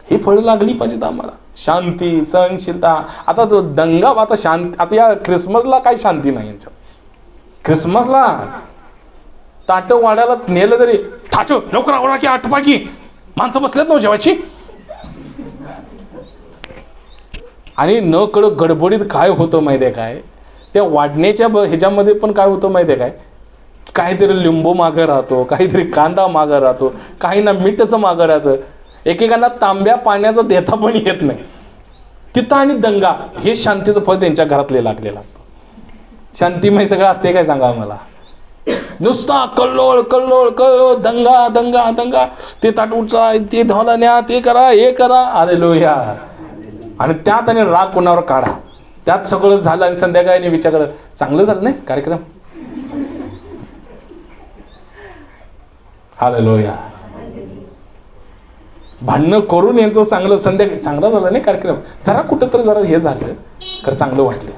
ही फळं लागली पाहिजेत आम्हाला. शांती, सहनशीलता. आता तो दंगा, आता शांती, आता या ख्रिसमसला काही शांती नाही यांच्यात. ख्रिसमसला ताट वाड्याला नेलं तरी ठाच लवकर आवडा की आटपा की, माणसं बसलेत ना जेवायची. आणि न कळ गडबडीत काय होतं माहिती आहे काय? त्या वाढण्याच्या ह्याच्यामध्ये पण काय होतं माहिती आहे काय? काहीतरी लिंबू मागं राहतो, काहीतरी कांदा मागं राहतो, काही ना मीठचं मागं राहतं. एकेकांना तांब्या पाण्याचा देता पण येत नाही. तिथं आणि दंगा. हे शांतीचं फळ त्यांच्या घरातले लागलेलं असतं. शांतीमय सगळं असते काय सांगा मला? नुसता कल्लोळ कल्लोळ कल्लोळ, दंगा दंगा दंगा. ते ताट उचला, ते धोला न्या, ते करा, हे करा. हालेलुया. आणि त्यात आणि राग कोणावर काढा. त्यात सगळं झालं आणि संध्याकाळी विचार करा, चांगलं झालं नाही कार्यक्रम? हालेलुया. भांडणं करून यांचं चांगलं संध्याकाळी चांगला झाला नाही कार्यक्रम, जरा कुठं तर जरा हे झालं खरं चांगलं वाटलं.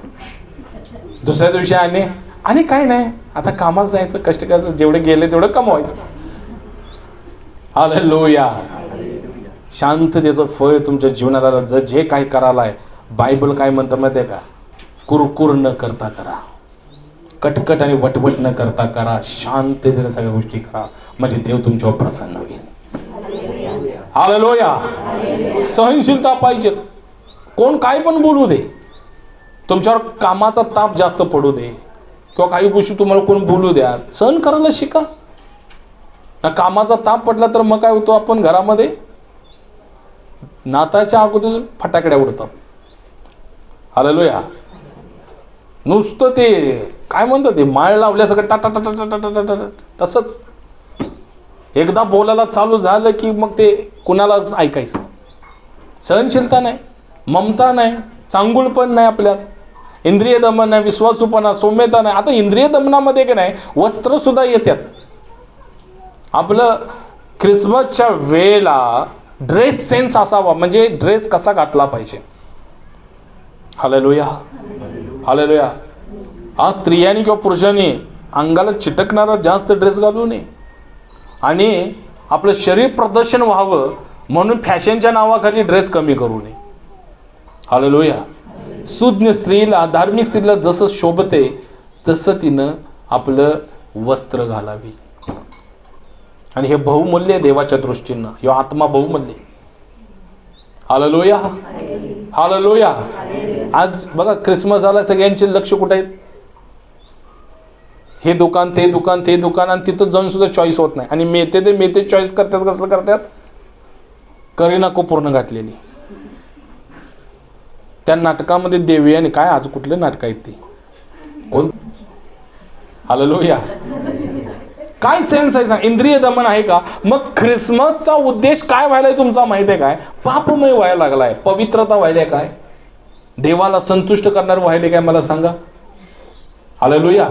दुसऱ्या दिवशी आणि काय नाही, आता कामाला जायचं, कष्ट करायचं, जेवढे गेले तेवढं कमवायचं. हालेलुया. शांततेचं फळ तुमच्या जीवनाला जे काही करायलाय, बायबल काय म्हणतं माहिती आहे का? कुरकुर न करता करा, कटकट आणि वटवट न करता करा, शांततेने सगळ्या गोष्टी करा, म्हणजे देव तुमच्यावर प्रसन्न होईल. हालेलुया. सहनशीलता पाहिजे. कोण काय पण बोलू दे, तुमच्यावर कामाचा ताप जास्त पडू दे किंवा काही गोष्टी तुम्हाला कोण बोलू द्या, सहन करायला शिका. कामाचा ताप पडला तर मग काय होतो? आपण घरामध्ये नाताच्या अगोदर फटाकड्या उडतात. हालेलुया. नुसतं ते काय म्हणतात, ते माळ लावल्यासगळं टाटा टाटा टाटा टाटा. तसंच एकदा बोलायला चालू झालं की मग ते कुणालाच ऐकायचं. सहनशीलता नाही, ममता नाही, चांगुलपण नाही आपल्यात, इंद्रिय दमन नाही, विश्वासूपणा, सौम्यता नाही. आता इंद्रिय दमनामध्ये की नाही वस्त्र सुद्धा येतात. आपलं ख्रिसमसच्या वेळेला ड्रेस सेन्स असावा, म्हणजे ड्रेस कसा घातला पाहिजे. हालेलुया. हालेलुया. आज स्त्रियांनी किंवा पुरुषांनी अंगाला चिटकणारा जास्त ड्रेस घालू नये आणि आपलं शरीर प्रदर्शन व्हावं म्हणून फॅशनच्या नावाखाली ड्रेस कमी करू नये. हालेलुया. सुज्ञ स्त्रीला, धार्मिक स्त्रीला जसं शोभते तसं तिनं आपलं वस्त्र घालावी. आणि हे बहुमूल्य देवाच्या दृष्टीनं, हे आत्मा बहुमूल्य. हालेलुया. हालेलुया. आज बघा ख्रिसमस आला, सगळ्यांचे लक्ष कुठे आहेत? हे दुकान, ते दुकान, ते दुकान, आणि तिथं जाऊन सुद्धा चॉईस होत नाही. आणि मेते चॉईस करतात. कसं करतात? करीना कपूरनं घातलेली. त्या नाटकामध्ये देवी आणि काय, आज कुठले नाटक आहेत ती कोण? हालेलुया. काय सेन्स आहे सांग? इंद्रिय दमन आहे का? मग ख्रिसमसचा उद्देश काय व्हायलाय तुमचा माहिती आहे काय? पापमय व्हायला लागलाय, पवित्रता व्हायला काय, देवाला संतुष्ट करणार व्हायला काय? मला सांगा. हालेलुया.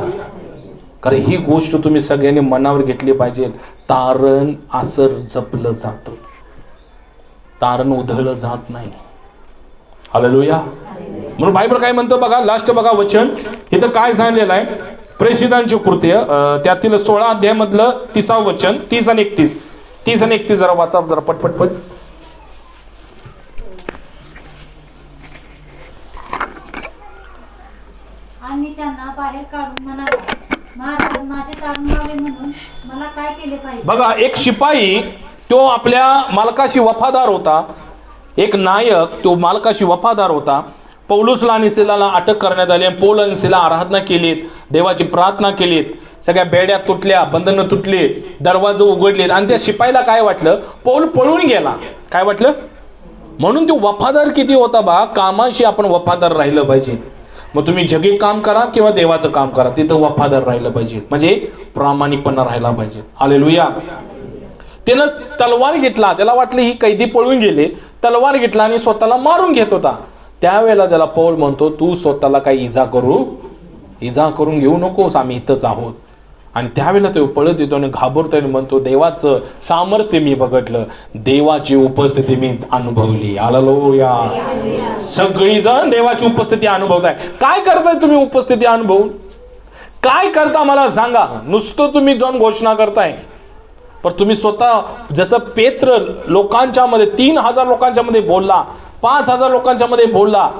कारण ही गोष्ट तुम्ही सगळ्यांनी मनावर घेतली पाहिजे. तारण आसर जपलं जातं, तारण उधळलं जात नाही. हालेलुया. म्हणून बायबल काय म्हणतं बघा, लास्ट बघा वचन इथं काय सांगितलेलं आहे. प्रेषितांची कृत्य त्यातील 16 अध्यायामधलं 30 वचन, 30 आणि 31. 30 आणि 31 जरा वाचा जरा पटपट. आणि त्यांना बाहेर काढून म्हणाला, महाराज माझे तारण व्हावे म्हणून मला काय केले पाहिजे? बघा, एक शिपाई तो आपल्या मालकाशी वफादार होता, एक नायक तो मालकाशी वफादार होता. पौलुसला आणि सिलाला अटक करण्यात आली आणि पौल आणि सिला आराधना केलीत, देवाची प्रार्थना केलीत, सगळ्या बेड्या तुटल्या, बंधनं तुटली, दरवाजे उघडलेत आणि त्या शिपाईला काय वाटलं, पौल पळून गेला. काय वाटलं? म्हणून तो वफादार किती होता बा, कामाशी आपण वफादार राहिलं पाहिजे. मग तुम्ही जगी काम करा किंवा देवाचं काम करा, तिथं वफादार राहिलं पाहिजे, म्हणजे प्रामाणिकपणा राहिला पाहिजे. हालेलुया. त्यानं तलवार घेतला, त्याला वाटलं ही कैदी पळून गेले, तलवार घेतला आणि स्वतःला मारून घेत होता. त्यावेळेला त्याला पौल म्हणतो, तू स्वतःला काही इजा करून घेऊ नकोस, आम्ही इथंच आहोत. आणि त्यावेळेला तो पळत येतो आणि घाबरतोय आणि म्हणतो, देवाचं सामर्थ्य मी बघितलं, देवाची उपस्थिती मी अनुभवली. हालेलुया. सगळी जण देवाची उपस्थिती अनुभवताय. काय करताय तुम्ही उपस्थिती अनुभवून? काय करता मला सांगा? नुसतं तुम्ही जाऊन घोषणा करताय, पण तुम्ही स्वतः जसं पेत्र लोकांच्या मध्ये 3000 लोकांच्या मध्ये बोलला, 5000 लोकांच्या मध्ये बोलला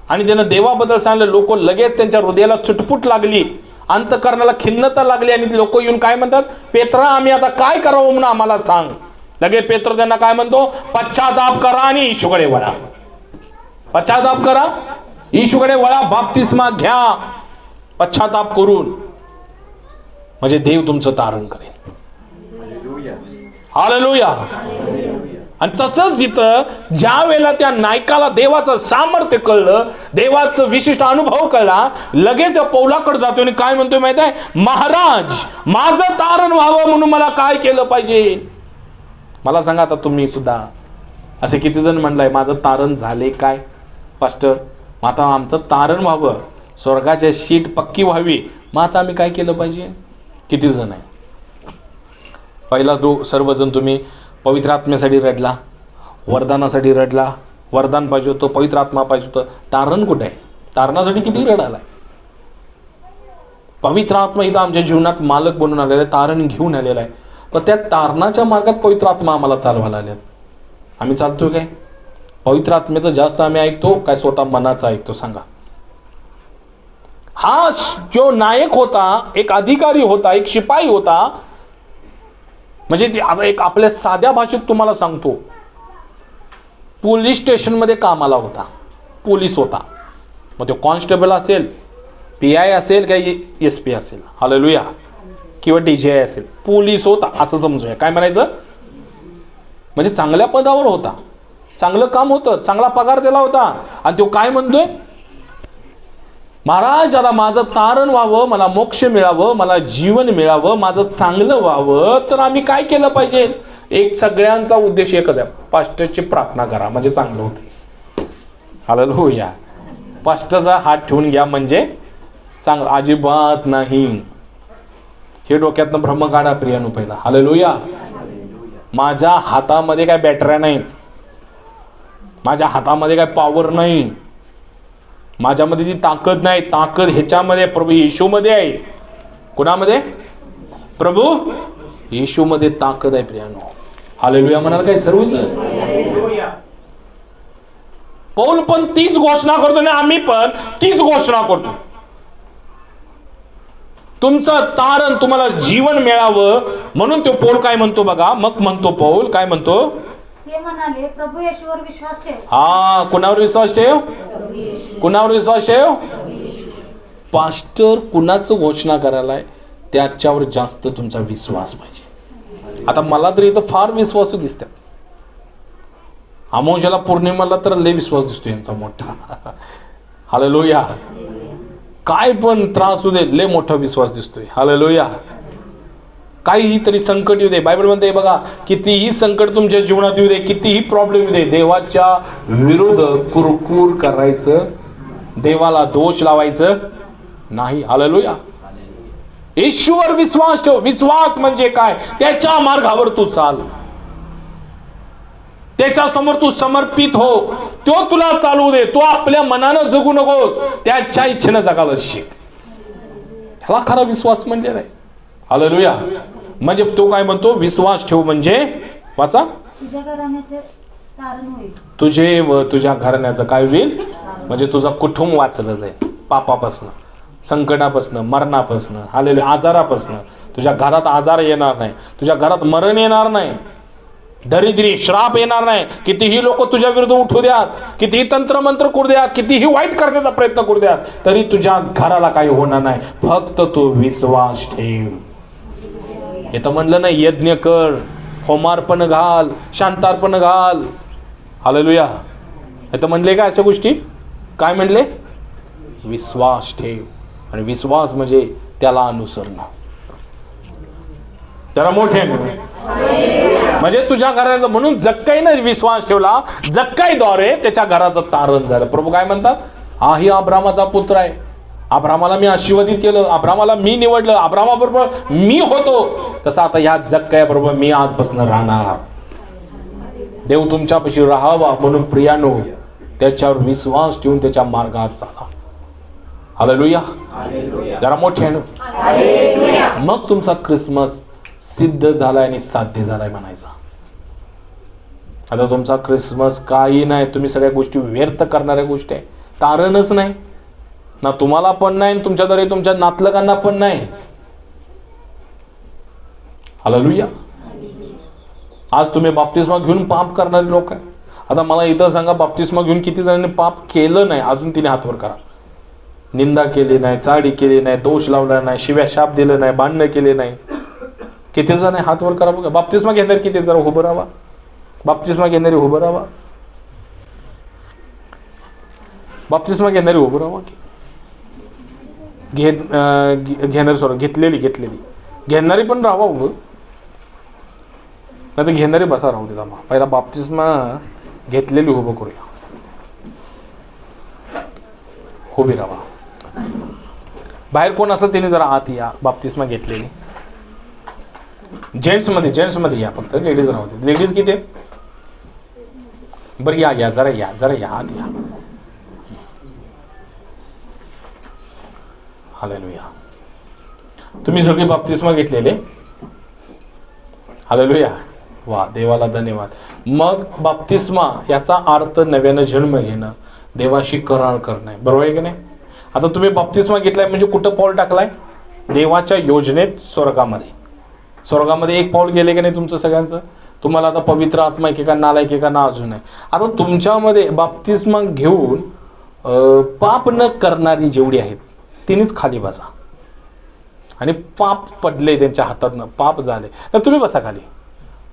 आणि त्यानं देवाबद्दल सांगितलं, लोक लगेच त्यांच्या हृदयाला चुटपुट लागली, अंतकरणाला खिन्नता लागली आणि लोक येऊन काय म्हणतात, पेत्रा आम्ही आता काय करावं म्हणून आम्हाला सांग. लगेच पेत्र त्यांना काय म्हणतो, पश्चाताप करा आणि येशूकडे वळा. पश्चाताप करा, येशूकडे वळा, बाप्तिस्मा घ्या पश्चाताप करून, म्हणजे देव तुमचं तारण करेल. हालेलुया. आणि तसंच तिथं ज्या वेळेला त्या नायकाला देवाचं सामर्थ्य कळलं, देवाचं विशिष्ट अनुभव कळला, लगेच त्या पौलाकडे जातो आणि काय म्हणतोय माहित आहे, महाराज माझं तारण व्हावं म्हणून मला काय केलं पाहिजे? मला सांगा, आता तुम्ही सुद्धा असे किती जण म्हणलाय, माझं तारण झाले काय पास्टर, मग आता आमचं तारण व्हावं, स्वर्गाच्या शीट पक्की व्हावी, मग आता आम्ही काय केलं पाहिजे? किती जण आहे? पहिला जो सर्वजण तुम्ही पवित्र आत्म्यासाठी रडला, वरदानासाठी रडला, वरदान पाहिजे होतं, पवित्र आत्मा पाहिजे होतं, तारण कुठे आहे? तारणासाठी किती रडालाय? पवित्र आत्मा इथं आमच्या जीवनात मालक बनून आलेला आहे, तारण घेऊन आलेला आहे. पण त्या तारणाच्या मार्गात पवित्र आत्मा आम्हाला चालवायला आल्यात. आम्ही चालतोय काय? पवित्र आत्म्याचं जास्त आम्ही ऐकतो काय स्वतः मनाचं ऐकतो? सांगा. हा जो नायक होता, एक अधिकारी होता, एक शिपाई होता, म्हणजे आता एक आपल्या साध्या भाषेत तुम्हाला सांगतो, पोलीस स्टेशनमध्ये कामाला होता, पोलीस होता. मग तो कॉन्स्टेबल असेल, PI असेल काय SP असेल, हालेलुया, किंवा DGI असेल, पोलीस होता असं समजूया. काय म्हणायचं? म्हणजे चांगल्या पदावर होता, चांगलं काम होतं, चांगला पगार दिला होता. आणि तो काय म्हणतोय, महाराज आता माझं तारण व्हावं, मला मोक्ष मिळावं, मला जीवन मिळावं, माझं चांगलं व्हावं, तर आम्ही काय केलं पाहिजे? एक सगळ्यांचा उद्देश एकच आहे, पास्टरची प्रार्थना करा म्हणजे चांगलं होतं. हालेलुया. पास्टरचा हात ठेवून घ्या म्हणजे चांगलं, अजिबात नाही. हे डोक्यातनं भ्रम काढा प्रियानो पहिला. हालेलुया. माझ्या हातामध्ये काय बॅटऱ्या नाहीत, माझ्या हातामध्ये काय पॉवर नाही, माझ्यामध्ये ती ताकद नाही. ताकद ह्याच्यामध्ये प्रभू येशूमध्ये आहे. कुणामध्ये? प्रभू येशूमध्ये ताकद आहे प्रियानो. हालेलुया म्हणाल काय सर्वजण? पौल पण तीच घोषणा करतो आणि आम्ही पण तीच घोषणा करतो. तुमचं तारण, तुम्हाला जीवन मिळावं म्हणून तो पौल काय म्हणतो बघा. मग म्हणतो पौल काय म्हणतो, ते म्हणाले, प्रभू येशूवर विश्वास ठेव. हा, कुणावर विश्वास ठेव? कुणावर विश्वास ठेव? पास्टर कुणाचं घोषणा करायलाय त्याच्यावर जास्त तुमचा विश्वास पाहिजे. आता मला तरी इथं फार विश्वासू दिसतात. अमावस्याला पौर्णिमाला तर लय विश्वास दिसतो यांचा मोठा. हालेलुया. काय पण त्रास होऊ दे, लय मोठा विश्वास दिसतोय. हालेलुया. काहीही तरी संकट येऊ दे, बायबल म्हणते बघा, कितीही संकट तुमच्या जीवनात येऊ दे, कितीही प्रॉब्लेम येऊ दे, देवाच्या विरुद्ध कुरकुर करायचं, देवाला दोष लावायचं नाही. हालेलुया. येशूवर विश्वास ठेव. विश्वास म्हणजे काय? त्याच्या मार्गावर तू चाल, त्याच्या समोर तू समर्पित हो, तो तुला चालवू दे. तो आपल्या मनानं जगू नकोस, त्याच्या इच्छेनं जगायला शिक. ह्याला खरा विश्वास म्हणलेला आहे. हालेलुया. म्हणजे तो काय म्हणतो, विश्वास ठेव म्हणजे वाचा, तुझ्या घराण्याचे तारण होईल. तुझे व तुझ्या घराण्याचं काय होईल? म्हणजे तुझं कुटुंब वाचलं जाईल पापापासनं, संकटापासनं, मरणापासनं, हालेलुया, आजारापासनं. तुझ्या घरात आजार येणार नाही, तुझ्या घरात मरण येणार नाही. दरिद्री श्राप येणार नाही. कितीही लोक तुझ्या विरुद्ध उठू द्यात, कितीही तंत्रमंत्र करू द्यात, कितीही वाईट करण्याचा प्रयत्न करू द्यात, तरी तुझ्या घराला काही होणार नाही. फक्त तू विश्वास ठेव. हे तर म्हणलं नाही यज्ञ कर, होमार्पण घाल, शांतार्पण घाल. हालेलुया. हे तर म्हणले का अशा गोष्टी? काय म्हणले? विश्वास ठेव. आणि विश्वास म्हणजे त्याला अनुसरणं. त्याला मोठे म्हणजे तुझ्या घराचा. म्हणून जक्काईनं विश्वास ठेवला, जक्काईद्वारे त्याच्या घराचं तारण झालं. प्रभू काय म्हणतात? हा ही अब्रामाचा पुत्र आहे, अब्रामाला मी आशीर्वादित केलं, अब्रामाला मी निवडलं, अब्रामाबरोबर मी होतो, तसं आता ह्या जक्कायाबरोबर मी आजपासून राहणार. देव तुमच्यापाशी राहावा म्हणून प्रियानो त्याच्यावर विश्वास ठेवून त्याच्या मार्गात चाला. हालेलुया. जरा मोठ्यानं. मग तुमचा ख्रिसमस सिद्ध झालाय आणि साध्य झालाय म्हणायचा. आता तुमचा ख्रिसमस काही नाही, तुम्ही सगळ्या गोष्टी व्यर्थ करणाऱ्या गोष्टी आहे. तारणच नाही ना, तुम्हाला पण नाही, तुमच्याद्वारे तुमच्या नातलगांना पण नाही. हालेलुया. आज तुम्ही बाप्तिस्मा घेऊन पाप करणारे लोक आहे. आता मला इथं सांगा, बाप्तिस्मा घेऊन किती जणांनी पाप केलं नाही अजून तिने हातवर करा. निंदा केली नाही, चाडी केली नाही, दोष लावला नाही, शिव्या शाप दिलं नाही, भांडणं केले नाही. किती जण हातवर करा बघा. बाप्तिस्मा घेणारे किती जरा उभं राहावा. बाप्तिस्मा घेणारी उभं राहावा. बाप्तिस्मा घेणारी उभं राहावा की घेणारी सॉरी घेतलेली घेणारी पण राहावा उभं. नाही तर घेणारी बसा राहू दे. पहिला बाप्तिस्मा घेतलेली उभं करूया. उभी राहा. बाहेर कोण असेल त्याने जरा आत या. बाप्तिस्मा घेतलेली जेंट्स मध्ये या. फक्त लेडीज राहू दे. लेडीज किती आहे? बरं या जरा या आत या. हालेलुया. तुम्ही सगळे बाप्तिस्मा घेतलेले? हालेलुया. वा, देवाला धन्यवाद. मग बाप्तिस्मा याचा अर्थ नव्यानं जन्म घेणं, देवाशी करार करणं, बरोबर आहे की नाही? आता तुम्ही बाप्तिस्मा घेतलाय म्हणजे कुठं पाऊल टाकलाय? देवाच्या योजनेत, स्वर्गामध्ये एक पाऊल गेले की नाही तुमचं सगळ्यांचं? तुम्हाला आता पवित्र आत्मा एकेका नालायक एकेका अजून आहे. आता तुमच्यामध्ये बाप्तिस्मा घेऊन पाप न करणारी जेवढी आहेत तिनेच खाली बसा. आणि पाप पडले त्यांच्या हातातनं, पाप झाले तर तुम्ही बसा खाली.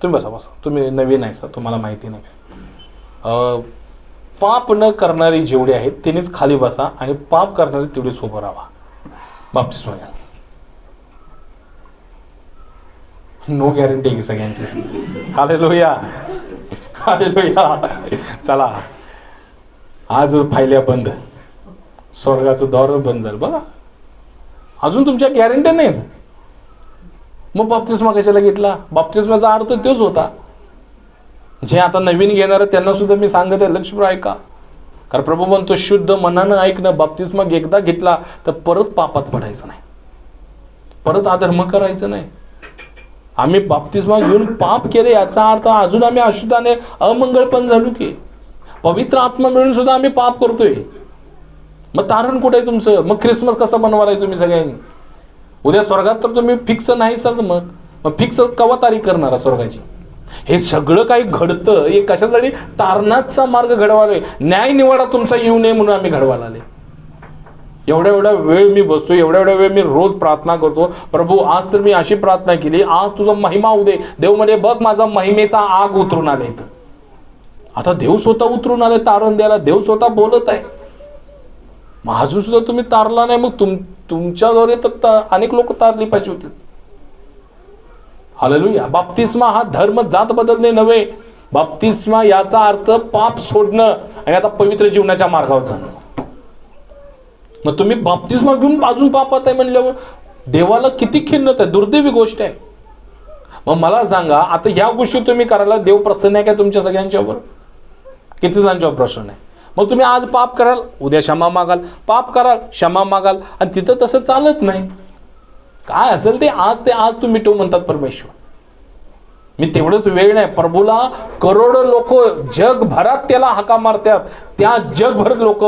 तुम्ही बसा. तुम्ही नवीन आहे सर, तुम्हाला माहिती नाही काय. पाप न करणारी जेवढी आहेत तिनेच खाली बसा आणि पाप करणारी तेवढीच उभं राहा. बाप्तिस्मा घ्या. नो गॅरंटी की सगळ्यांची. हालेलुया. चला, आज फायल्या बंद, स्वर्गाचं दार बंद झालं बघा. अजून तुमच्या गॅरंटी नाहीत. मग बाप्तिस्मा कशाला घेतला? बाप्तिस्माचा अर्थ तोच होता. जे आता नवीन घेणार त्यांना सुद्धा मी सांगत आहे, लक्षपूर्वक ऐका. कारण प्रभू म्हणतो शुद्ध मनानं ऐकणं. बाप्तिस्मा एकदा घेतला तर परत पापात पडायचं नाही, परत अधर्म करायचं नाही. आम्ही बाप्तिस्मा घेऊन पाप केले याचा अर्थ अजून आम्ही अशुद्धाने अमंगळ पण झालो की. पवित्र आत्मा मिळून सुद्धा आम्ही पाप करतोय. मग तारण कुठे आहे तुमचं? मग ख्रिसमस कसा बनवायला तुम्ही सगळ्यांनी? उद्या स्वर्गात तर तुम्ही फिक्स नाहीच. मग फिक्स कवा तारीख करणार स्वर्गाची? हे सगळं काही घडतं हे कशासाठी? तारणाचा मार्ग घडवायला, न्याय निवाडा तुमचा येऊ नये म्हणून आम्ही घडवायला आले. एवढा वेळ मी बसतो, एवढा वेळ मी रोज प्रार्थना करतो. प्रभू आज तर मी अशी प्रार्थना केली, आज तुझा महिमा होऊ दे. देव म्हणे बघ माझा महिमेचा आग उतरून आले. आता देव स्वतः उतरून आले तारण द्यायला. देव स्वतः बोलत आहे. मग अजून सुद्धा तुम्ही तारला नाही. मग तुमच्याद्वारे तर अनेक लोक तारली पाहिजे होते. हालेलुया. बाप्तिस्मा हा धर्म जात बदलणे नव्हे. बाप्तिस्मा याचा अर्थ पाप सोडणं आणि आता पवित्र जीवनाच्या मार्गावर जाणं. मग तुम्ही बाप्तिस्मा घेऊन अजून पापात आहे म्हणल्यावर देवाला किती खिन्नत आहे, दुर्दैवी गोष्ट आहे. मग मला सांगा, आता ह्या गोष्टी तुम्ही करायला देव प्रसन्न आहे का तुमच्या सगळ्यांच्यावर? किती जणांच्यावर प्रसन्न आहे? मग तुम्ही आज पाप कराल, उद्या क्षमा मागाल, पाप कराल, क्षमा मागाल, आणि तिथं तसं चालत नाही. काय असेल ते आज तुम्ही मिटव म्हणतात परमेश्वर. मी तेवढंच वेळ नाही, प्रभूला करोडो लोक जगभरात त्याला हाका मारतात, त्या जगभर लोक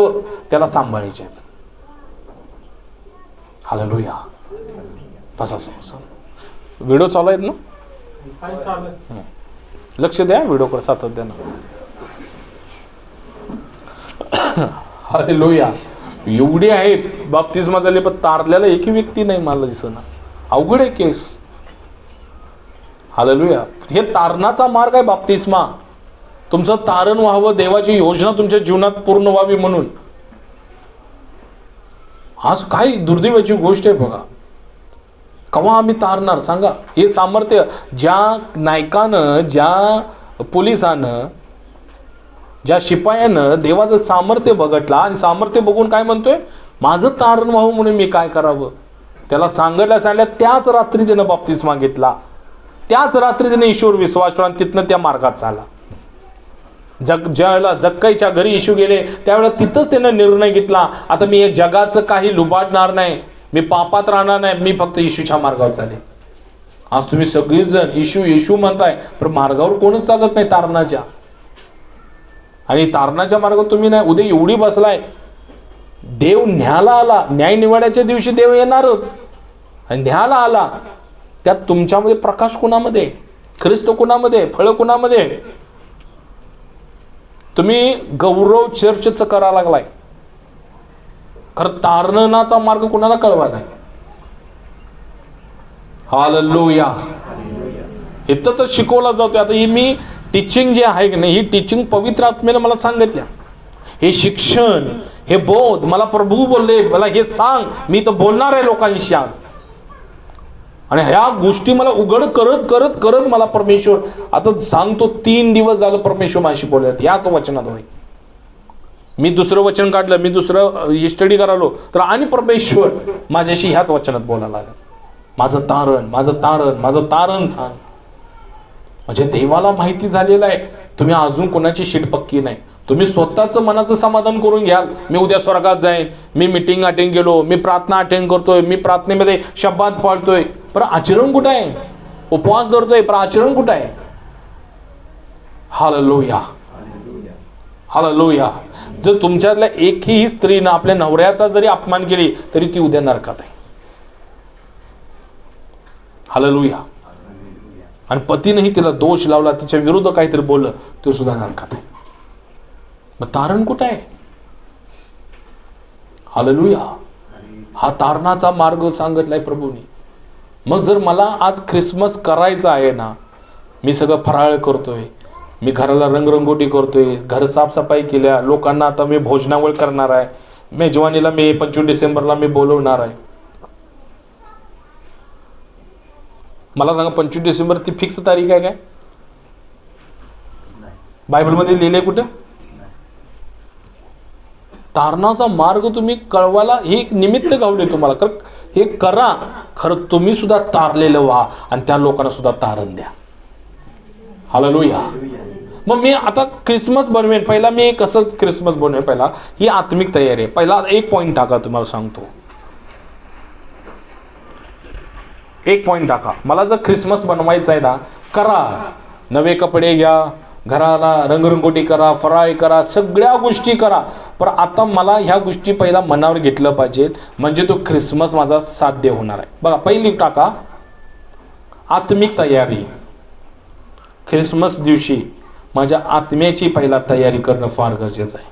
त्याला सांभाळायचे आहेत. हालेलुया. बसा व्हिडिओ चालू आहेत ना? लक्ष द्या व्हिडिओकडे सातत्यानं. हालेलुया. एवढे आहेत बाप्तिस्मा झाले पण तारल्याला एकही व्यक्ती नाही मला दिसना. अवघड आहे केस. हालेलुया. हे तारणाचा मार्ग आहे बाप्तिस्मा. तुमचं तारण व्हावं, देवाची योजना तुमच्या जीवनात पूर्ण व्हावी म्हणून. आज काय दुर्दैवाची गोष्ट आहे बघा. केव्हा आम्ही तारणार सांगा. हे सामर्थ्य ज्या नायकानं, ज्या पोलिसानं, ज्या शिपायानं देवाचं सामर्थ्य बघितला आणि सामर्थ्य बघून काय म्हणतोय, माझं तारण व्हावं म्हणून मी काय करावं. त्याला सांगितलं त्याच रात्री त्यानं बाप्तिस्मा घेतला. त्याच रात्री त्याने ईश्वर विश्वास ठेवला आणि तिथनं त्या मार्गात चालला. ज्यावेळेला जक्कईच्या घरी येशू गेले त्यावेळेला तिथंच त्यानं निर्णय घेतला, आता मी हे जगाचं काही लुबाडणार नाही, मी पापात राहणार नाही, मी फक्त येशूच्या मार्गावर चालेल. आज तुम्ही सगळीजण येशू येशू म्हणताय पण मार्गावर कोणच चालत नाही तारणाच्या. आणि तारणाच्या मार्गावर तुम्ही नाही. उद्या एवढी बसलाय, देव न्यायला आला. न्याय निवाड्याच्या दिवशी देव येणारच आणि न्यायला आला. त्यात तुमच्यामध्ये प्रकाश कुणामध्ये, ख्रिस्त कुणामध्ये, फळ कुणामध्ये. तुम्ही गौरव चर्चेचं करा लागलाय, खरं तारणाचा मार्ग कुणाला कळवा नाही. हालेलुया. इथं तर शिकवला जातोय. आता ही मी टीचिंग जे आहे की नाही, ही टीचिंग पवित्र आत्म्याने मला सांगितल्या. हे शिक्षण, हे बोध मला प्रभू बोलले, मला हे सांग, मी तर बोलणार आहे लोकांशी आज. आणि ह्या गोष्टी मला उघड करत करत करत मला परमेश्वर आता सांगतो. 3 दिवस झालं परमेश्वर माझ्याशी बोलत याच वचनाद्वारे. मी दुसरं वचन काढलं, मी दुसरं स्टडी करालो तर आणि परमेश्वर माझ्याशी ह्याच वचनात बोलायला लागला. माझं तारण, माझं तारण, माझं तारण सांग. म्हणजे देवाला माहिती झालेलं आहे तुम्ही अजून कोणाची शीट पक्की नाही. तुम्ही स्वतःचं मनाचं समाधान करून घ्याल. मी उद्या स्वर्गात जाईन, मी मीटिंग अटेंड केलो, मी प्रार्थना अटेंड करतोय, मी प्रार्थनेमध्ये शब्दात पाळतोय, पण आचरण कुठं आहे. उपवास धरतोय पण आचरण कुठं आहे. हालेलुया. हालेलुया. जर तुमच्यातल्या एकही स्त्रीनं आपल्या नवऱ्याचा जरी अपमान केली तरी ती उद्या नरकात आहे. हालेलुया. आणि पतीनेही तिला दोष लावला, तिच्या विरुद्ध काहीतरी बोललं, तो सुद्धा नरकात आहे. मग तारण कुठं आहे. हालेलुया. हा तारणाचा मार्ग सांगितलाय प्रभूंनी. मग जर मला आज ख्रिसमस करायचा आहे ना, मी सगळं फराळ करतोय, मी घराला रंगरंगोटी करतोय, घर साफसफाई केल्या, लोकांना आता मी भोजनावळ करणार आहे, मेजवानीला मी 25 डिसेंबरला मी बोलवणार आहे. मला सांगा 25 डिसेंबर ती फिक्स तारीख आहे काय. बायबलमध्ये लिहिलंय कुठं. तारणाचा मार्ग तुम्ही कळवायला हे एक निमित्त गावले तुम्हाला. कारण हे करा, खरं तुम्ही सुद्धा तारलेलं व्हा आणि त्या लोकांना सुद्धा तारण द्या. हालेलुया. मग मी आता ख्रिसमस बनवेन. पहिला मी कसं ख्रिसमस बनवेन, पहिला ही आत्मिक तयारी आहे. पहिला एक पॉईंट टाका, तुम्हाला सांगतो. एक पॉईंट टाका. मला जर ख्रिसमस बनवायचा आहे ना, करा. नवे कपडे घ्या, घराला रंगरंगोटी करा, फराळ करा, सगळ्या गोष्टी करा. पण आता मला ह्या गोष्टी पहिला मनावर घेतलं पाहिजे, म्हणजे तो ख्रिसमस माझा साध्य होणार आहे. बघा पहिली टाका आत्मिक तयारी. ख्रिसमस दिवशी माझ्या आत्म्याची पहिला तयारी करणं फार गरजेचं आहे.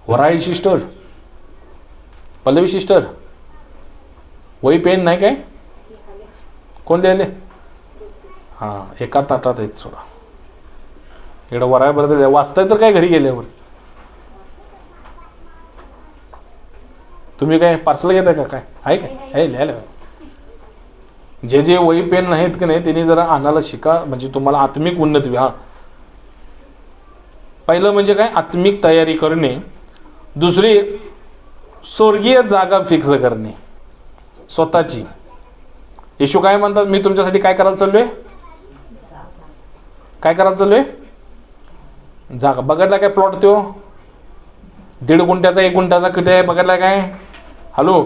वराई सिस्टर, पल्लवी सिस्टर, वही पेन नाही काय, कोण द्यायले. हां, एका ताटात आहेत सोडा. इकडं वराय बरं वाचताय तर काय घरी गेल्यावर. तुम्ही काय पार्सल घेताय का काय आहे काय. आहे लिहायला. जे जे वही पेन नाहीत की नाही त्यांनी जरा आणायला शिका, म्हणजे तुम्हाला आत्मिक उन्नती. हा, पहिलं म्हणजे काय, आत्मिक तयारी करणे. दुसरी स्वर्गीय जागा फिक्स करणे स्वतःची. येशू काय म्हणतात, मी तुमच्यासाठी काय करायला चाललोय, काय करायला चाललोय. जागा बघितला काय प्लॉट तो 1.5 गुंठ्याचा 1 गुंठ्याचा किती आहे बघितला काय. हॅलो,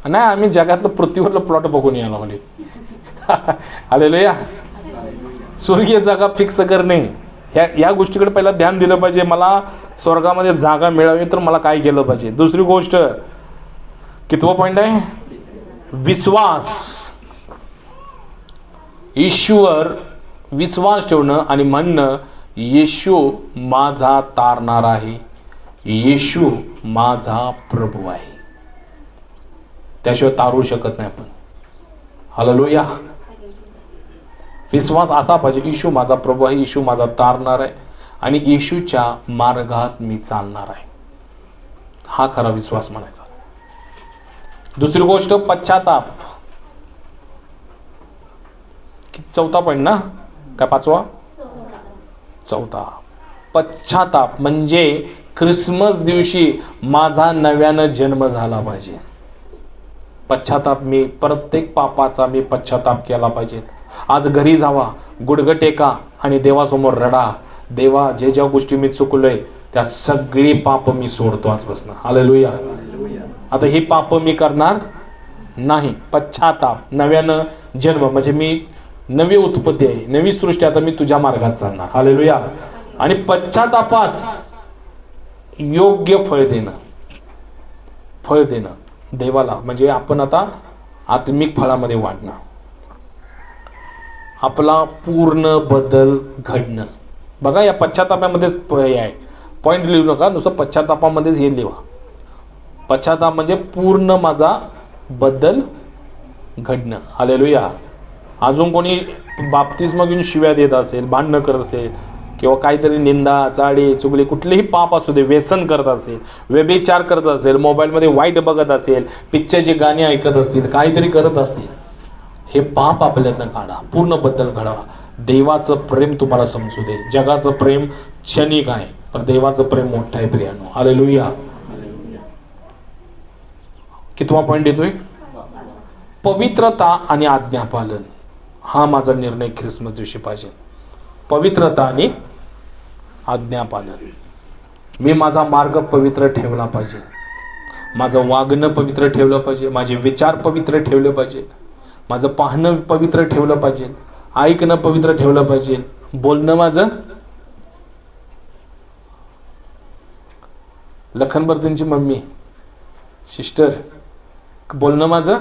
नाही आम्ही जगातलं पृथ्वीवरलं प्लॉट बघून यायला म्हणजे. हालेलुया. स्वर्गीय जागा फिक्स करणे, या गोष्टीकडे पहिला ध्यान दिलं पाहिजे. मला स्वर्गामध्ये जागा मिळावी तर मला काय केलं पाहिजे. दुसरी गोष्ट, कितवा पॉईंट आहे, विश्वास. येशूवर विश्वास ठेवणं आणि म्हणणं येशू माझा तारणार आहे, येशू माझा प्रभू आहे. त्याशिवाय तारू शकत नाही आपण. हालेलुया. विश्वास असा पाहिजे, येशू माझा प्रभू आहे, येशू माझा तारणार आहे आणि येशूच्या मार्गात मी चालणार आहे. हा खरा विश्वास म्हणायचा. दुसरी गोष्ट पश्चाताप. चौथा पॉईंट ना, काय पाचवा? चौथा. पश्चाताप म्हणजे ख्रिसमस दिवशी माझा नव्यानं जन्म झाला पाहिजे. पश्चाताप, मी प्रत्येक पापाचा मी पश्चाताप केला पाहिजे. आज घरी जावा, गुडघे टेका आणि देवासमोर रडा, देवा जे ज्या गोष्टी मी चुकलोय त्या सगळी पाप मी सोडतो आजपासून. हालेलुया. आता ही पाप मी करणार नाही. पश्चाताप, नव्यानं जन्म म्हणजे मी नवी उत्पत्ती आहे, नवी सृष्टी, आता मी तुझ्या मार्गात चालणार. हालेलुया. आणि पश्चातापास योग्य फळ देणं, फळ देणं देवाला, म्हणजे आपण आता आत्मिक फळामध्ये वाढणं, आपला पूर्ण बदल घडणं. बघा या पश्चातापामध्येच आहे, पॉईंट लिहू नका, नुसतं पश्चातापामध्येच हे लिहा. पश्चाताप म्हणजे पूर्ण माझा बदल घडणं. हालेलुया. अजून कोणी बाप्तिस्मा घेऊन शिव्या देत असेल, भांडणं करत असेल किंवा काहीतरी निंदा चाडी चुगली कुठलेही पाप असू दे, व्यसन करत असेल, व्यभिचार करत असेल, मोबाईलमध्ये वाईट बघत असेल, पिक्चरची गाणी ऐकत असतील, काहीतरी करत असतील, हे पाप आपल्यातनं काढा, पूर्ण बदल घडवा. देवाचं प्रेम तुम्हाला समजू दे. जगाचं प्रेम क्षणिक आहे, पण देवाचं प्रेम मोठं आहे प्रियानो. हालेलुया. कितवा पॉईंट येतोय? पवित्रता आणि आज्ञापालन. हा माझा निर्णय ख्रिसमस दिवशी पाहिजे. पवित्रता आणि आज्ञापालन. मी माझा मार्ग पवित्र ठेवला पाहिजे, माझं वागणं पवित्र ठेवलं पाहिजे, माझे विचार पवित्र ठेवले पाहिजे, माझं पाहणं पवित्र ठेवलं पाहिजे, ऐकणं पवित्र ठेवलं पाहिजे, बोलणं माझं. लखनबर्धनची मम्मी सिस्टर, बोलणं माझं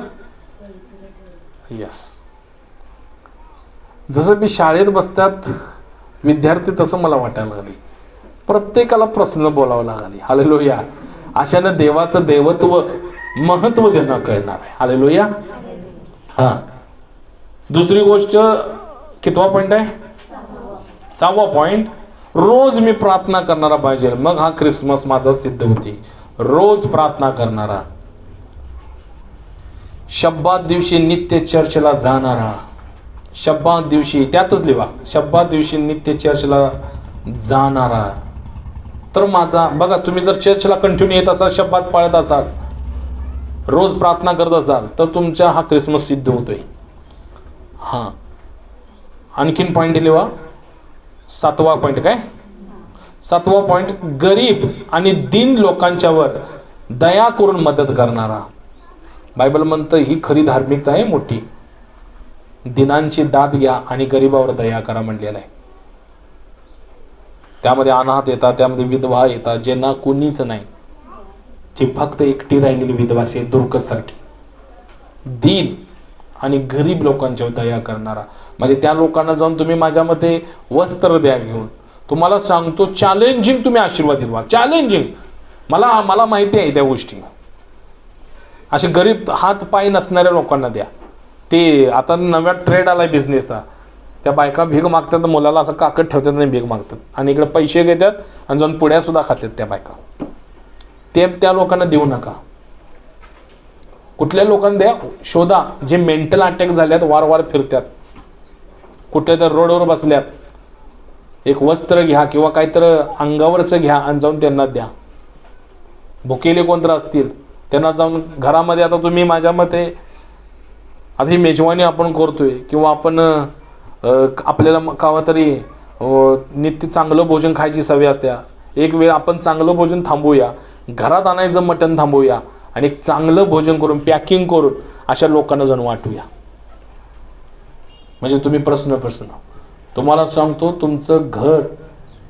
यस. जसं मी शाळेत बसतात विद्यार्थी तसं मला वाटायला लागले. प्रत्येकाला प्रश्न बोलावं लागले. हालेलुया. अशानं देवाचं देवत्व महत्व देणं कळणार आहे. हालेलुया. हा. दुसरी गोष्ट कितवा पॉईंट आहे? 6वा पॉईंट. रोज मी प्रार्थना करणारा पाहिजे. मग हा ख्रिसमस माझा सिद्ध होती. रोज प्रार्थना करणारा, शब्बात दिवशी नित्य चर्चला जाणारा, शब्बात दिवशी, त्यातच लिहा, शब्बात दिवशी नित्य चर्चला जाणारा. तर माझा बघा, तुम्ही जर चर्चला कंटिन्यू येत असाल, शब्बात पाळत असाल, रोज प्रार्थना करत असाल, तर तुमचा हा ख्रिसमस सिद्ध होतोय. हा. आणखीन पॉईंट लिहा. 7वा पॉईंट काय? 7वा पॉईंट, गरीब आणि दीन लोकांच्यावर दया करून मदत करणारा. बायबल म्हणतं ही खरी धार्मिकता आहे मोठी. दिनांची दाद घ्या आणि गरीबावर दया करा म्हणलेलं आहे. त्यामध्ये अनाथ येतात, त्यामध्ये विधवा येतात, ज्यांना कोणीच नाही, जी फक्त एकटी राहिलेली विधवा असे दुर्गसारखी. दीन आणि गरीब लोकांच्यावर दया करणारा म्हणजे त्या लोकांना जाऊन तुम्ही माझ्या मते वस्त्र द्या घेऊन. तुम्हाला सांगतो चॅलेंजिंग तुम्ही आशीर्वाद दिला. चॅलेंजिंग. मला माहिती आहे त्या गोष्टी. असे गरीब हात पाय नसणाऱ्या लोकांना द्या. ते आता नव्या ट्रेड आलाय बिझनेसचा. त्या बायका भीक मागतात, मुलाला असं काकत ठेवतात आणि भीक मागतात आणि इकडे पैसे घेतात आणि जाऊन पुड्या सुद्धा खातात त्या बायका. ते त्या लोकांना देऊ नका. कुठल्या लोकांना द्या, शोधा जे मेंटल अटॅक झाल्यात, वारंवार फिरतात, कुठे तर रोडवर बसल्यात. एक वस्त्र घ्या किंवा काहीतरी अंगावरचं घ्या आणि जाऊन त्यांना द्या. भुकेले कोणतं असतील त्यांना जाऊन घरामध्ये, आता तुम्ही माझ्या मते आता ही मेजवानी आपण करतोय किंवा आपण आपल्याला केव्हा तरी नित्य चांगलं भोजन खायची सवय असते. एक वेळ आपण चांगलं भोजन थांबवूया, घरात आणायचं मटण थांबवूया आणि एक चांगलं भोजन करून पॅकिंग करून अशा लोकांना जाऊन वाटूया. म्हणजे तुम्ही प्रश्न तुम्हाला सांगतो, तुमचं घर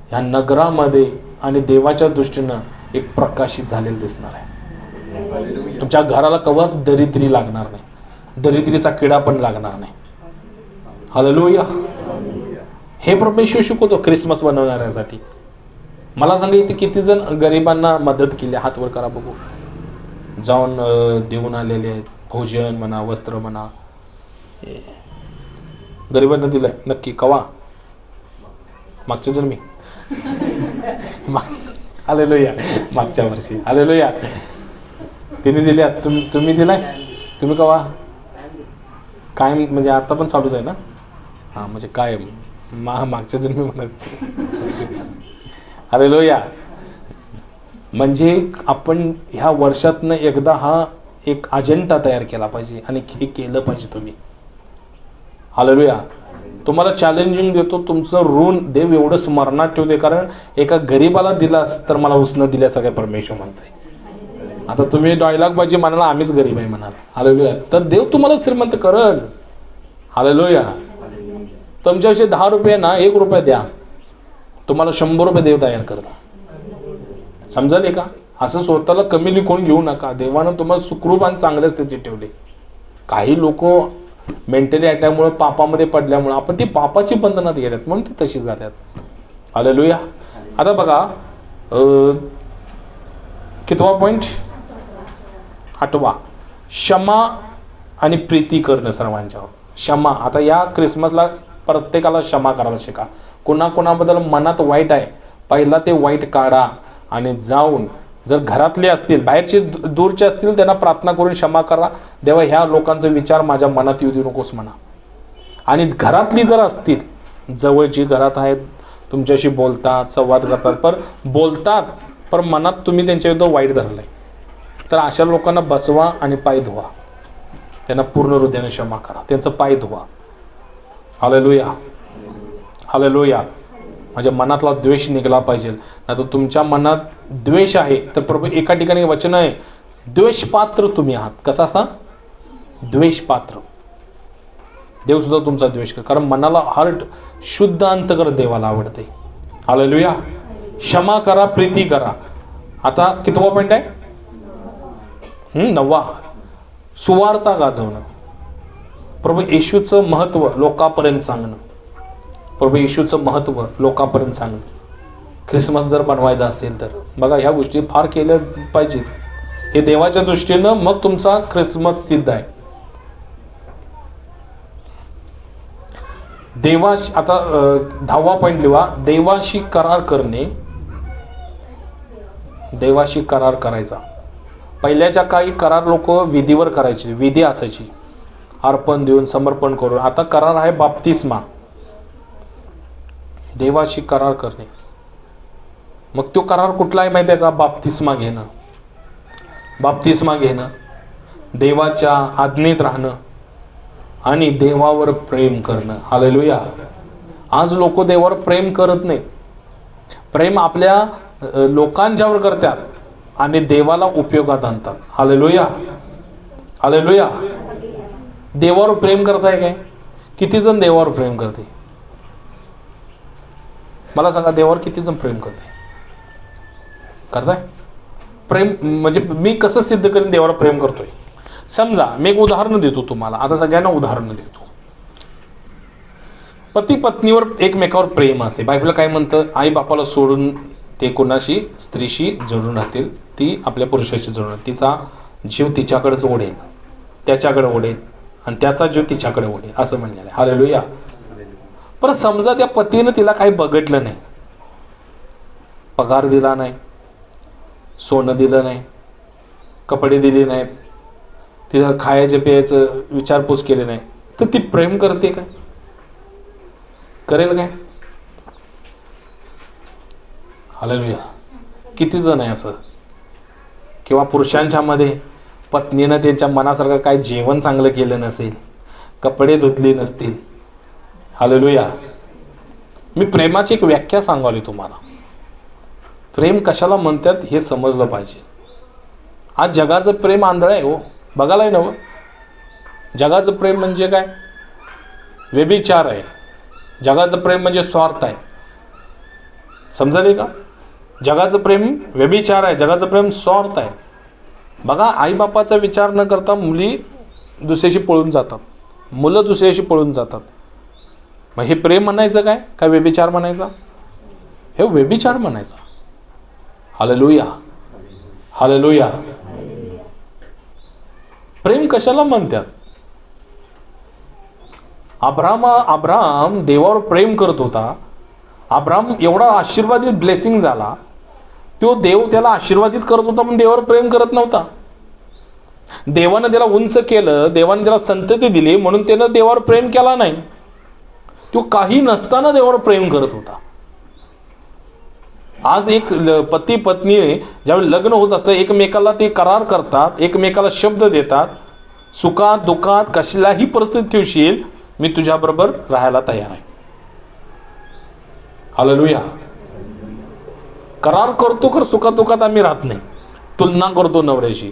ह्या नगरामध्ये आणि देवाच्या दृष्टीनं एक प्रकाशित झालेलं दिसणार आहे. तुमच्या घराला कवाच दरिद्री लागणार नाही, दरिद्रीचा किडा पण लागणार नाही. हालेलुया. हे परमेश्वर शिकवतो क्रिसमस बनवणाऱ्यासाठी. मला सांगा इथे किती जण गरिबांना मदत केली, हात वर करा बघू. जाऊन देऊन आलेले आहेत, भोजन म्हणा, वस्त्र म्हणा, गरिबांना दिलंय नक्की. कवा? मागच्या जन्मी. हालेलुया. मागच्या वर्षी. हालेलुया. तिने दिल्या, तुम्ही दिलाय? तुम्ही कवा? कायम म्हणजे आता पण चालूच आहे ना? हां, म्हणजे कायम. मागच्या जन्मी म्हणत. हालेलुया. म्हणजे आपण ह्या वर्षातनं एकदा हा एक अजेंडा तयार केला पाहिजे आणि हे केलं पाहिजे तुम्ही. हालेलुया. तुम्हाला चॅलेंजिंग देतो, तुमचं ऋण देव एवढं स्मरणात ठेवते, कारण एका गरीबाला दिलास तर मला उसनं दिल्यासारखं परमेश्वर म्हणतोय. आता तुम्ही डायलॉग पाहिजे म्हणाला आम्हीच गरीब आहे म्हणाल. हालेलुया. तर देव तुम्हाला श्रीमंत करल. हालेलुया. तुमच्याविषयी 10 रुपये ना 1 रुपया द्या, तुम्हाला 100 रुपये देव तयार करता. समजाले का? असं स्वतःला कमी लिखून घेऊ नका. देवानं तुम्हाला सुखरूप आणि चांगल्या स्थितीत ठेवले. काही लोक मेंटली अटॅकमुळे पापामध्ये पडल्यामुळे आपण ती पापाची बंधनात गेल्यात म्हणून ती तशी झाल्यात. हालेलुया. आता बघा कितवा पॉइंट? 8वा. क्षमा आणि प्रीती करणं सर्वांच्यावर. क्षमा. आता या क्रिसमसला प्रत्येकाला क्षमा करायला शिका. कोणाबद्दल मनात वाईट आहे, पहिला ते वाईट काढा आणि जाऊन जर घरातले असतील, बाहेरचे दूरचे असतील, त्यांना प्रार्थना करून क्षमा करा. देवा ह्या लोकांचा विचार माझ्या मनात येऊ देऊ नकोस म्हणा. आणि घरातली जर असतील, जवळची घरात आहेत, तुमच्याशी बोलतात, संवाद करतात, पण मनात तुम्ही त्यांच्या विरुद्ध वाईट धरलंय, तर अशा लोकांना बसवा आणि पाय धुवा. त्यांना पूर्ण हृदयाने क्षमा करा, त्यांचं पाय धुवा. हालेलुया. हालेलुया. म्हणजे मनातला द्वेष निघाला पाहिजे. नाही तर तुमच्या मनात द्वेष आहे तर प्रभू एका ठिकाणी वचन आहे, द्वेष पात्र तुम्ही आहात. कसा असा? द्वेष पात्र. देव सुद्धा तुमचा द्वेष कर, कारण मनाला हार्ट शुद्ध अंतकर देवाला आवडते. हालेलुया. क्षमा करा, प्रीती करा. आता कितवा पॉइंट आहे? 9वा. सुवार्ता गाजवणं. प्रभू येशूचं महत्व लोकांपर्यंत सांगणं. प्रभू येशूचं महत्व लोकांपर्यंत सांगणं. ख्रिसमस जर बनवायचा असेल तर बघा ह्या गोष्टी फार केल्या पाहिजेत. हे देवाच्या दृष्टीनं मग तुमचा ख्रिसमस सिद्ध आहे. देवाशी. आता 10वा पॉइंट लिहा. देवाशी करार करणे. देवाशी करार करायचा. पहिल्याच्या काळी करार लोक विधीवर करायचे, विधी असायची, अर्पण देऊन समर्पण करून. आता करार आहे बाप्तिस्मा. देवाशी करार करणे. मग तो करार कुठला आहे माहिती आहे का? बाप्तिस्मा घेणं. बाप्तिस्मा घेणं, देवाच्या आज्ञेत राहणं आणि देवावर प्रेम करणं. हालेलुया. आज लोक देवावर प्रेम करत नाहीत. प्रेम आपल्या लोकांच्यावर करतात आणि देवाला उपयोगात आणतात. हालेलुया. हालेलुया. देवावर प्रेम करताय काय? किती जण देवावर प्रेम करते? मला सांगा, देवावर किती जण प्रेम करताय? प्रेम म्हणजे मी कसं सिद्ध करीन देवावर प्रेम करतोय? समजा मी एक उदाहरण देतो तुम्हाला. आता सगळ्यांना उदाहरण देतो. पती पत्नीवर एकमेकावर प्रेम असे. बायबल काय म्हणतं? आई बापाला सोडून ते कोणाशी स्त्रीशी जोडून राहतील, ती आपल्या पुरुषाशी जोडून, तिचा जीव तिच्याकडेच ओढेल, त्याच्याकडे ओढेल आणि त्याचा जीव तिच्याकडे ओढेल असं म्हणलेलं आहे. हालेलुया. पण समजा त्या पतीनं तिला काही बघितलं नाही, पगार दिला नाही, सोनं दिलं नाही, कपडे दिले नाहीत, तिला खायचं प्यायचं विचारपूस केली नाही, तर ती प्रेम करते काय? करेल काय? हालेलुया. किती जण आहे असं? किंवा पुरुषांच्या मध्ये पत्नीनं त्यांच्या मनासारखं काय जेवण चांगलं केलं नसेल, कपडे धुतले नसतील. हालेलुया. मी प्रेमाची एक व्याख्या सांगावी तुम्हाला. प्रेम कशाला म्हणतात हे समजलं पाहिजे. आज जगाचं प्रेम आंधळ आहे हो. बघायलाय ना, जगाचं प्रेम म्हणजे काय? व्यभिचार आहे. जगाचं प्रेम म्हणजे स्वार्थ आहे. समजले का? जगाचं प्रेम व्यभिचार आहे, जगाचं प्रेम स्वार्थ आहे. बघा, आईबापाचा विचार न करता मुली दुसऱ्याशी पळून जातात, मुलं दुसऱ्याशी पळून जातात. मग हे प्रेम म्हणायचं काय? काय व्यभिचार म्हणायचा? हे व्यभिचार म्हणायचा. Hallelujah, hallelujah. प्रेम कशाला म्हणतात? अब्राम देवावर प्रेम करत होता. अब्राम एवढा आशीर्वादित ब्लेसिंग झाला, तो देव त्याला आशीर्वादित करत होता पण देवावर प्रेम करत नव्हता. देवानं त्याला उंच केलं, देवानं त्याला संतती दिली म्हणून त्यानं देवावर प्रेम केला नाही. तो काही नसताना देवावर प्रेम करत होता. आज एक पती पत्नी ज्यावेळी लग्न होत असतं एकमेकाला ते करार करतात, एकमेकाला शब्द देतात, सुखात दुःखात कसल्याही परिस्थितीत ठेवशील मी तुझ्याबरोबर राहायला तयार आहे. हालेलुया. करार करतो कर सुखात दुःखात आम्ही राहत नाही. तुलना करतो नवऱ्याशी,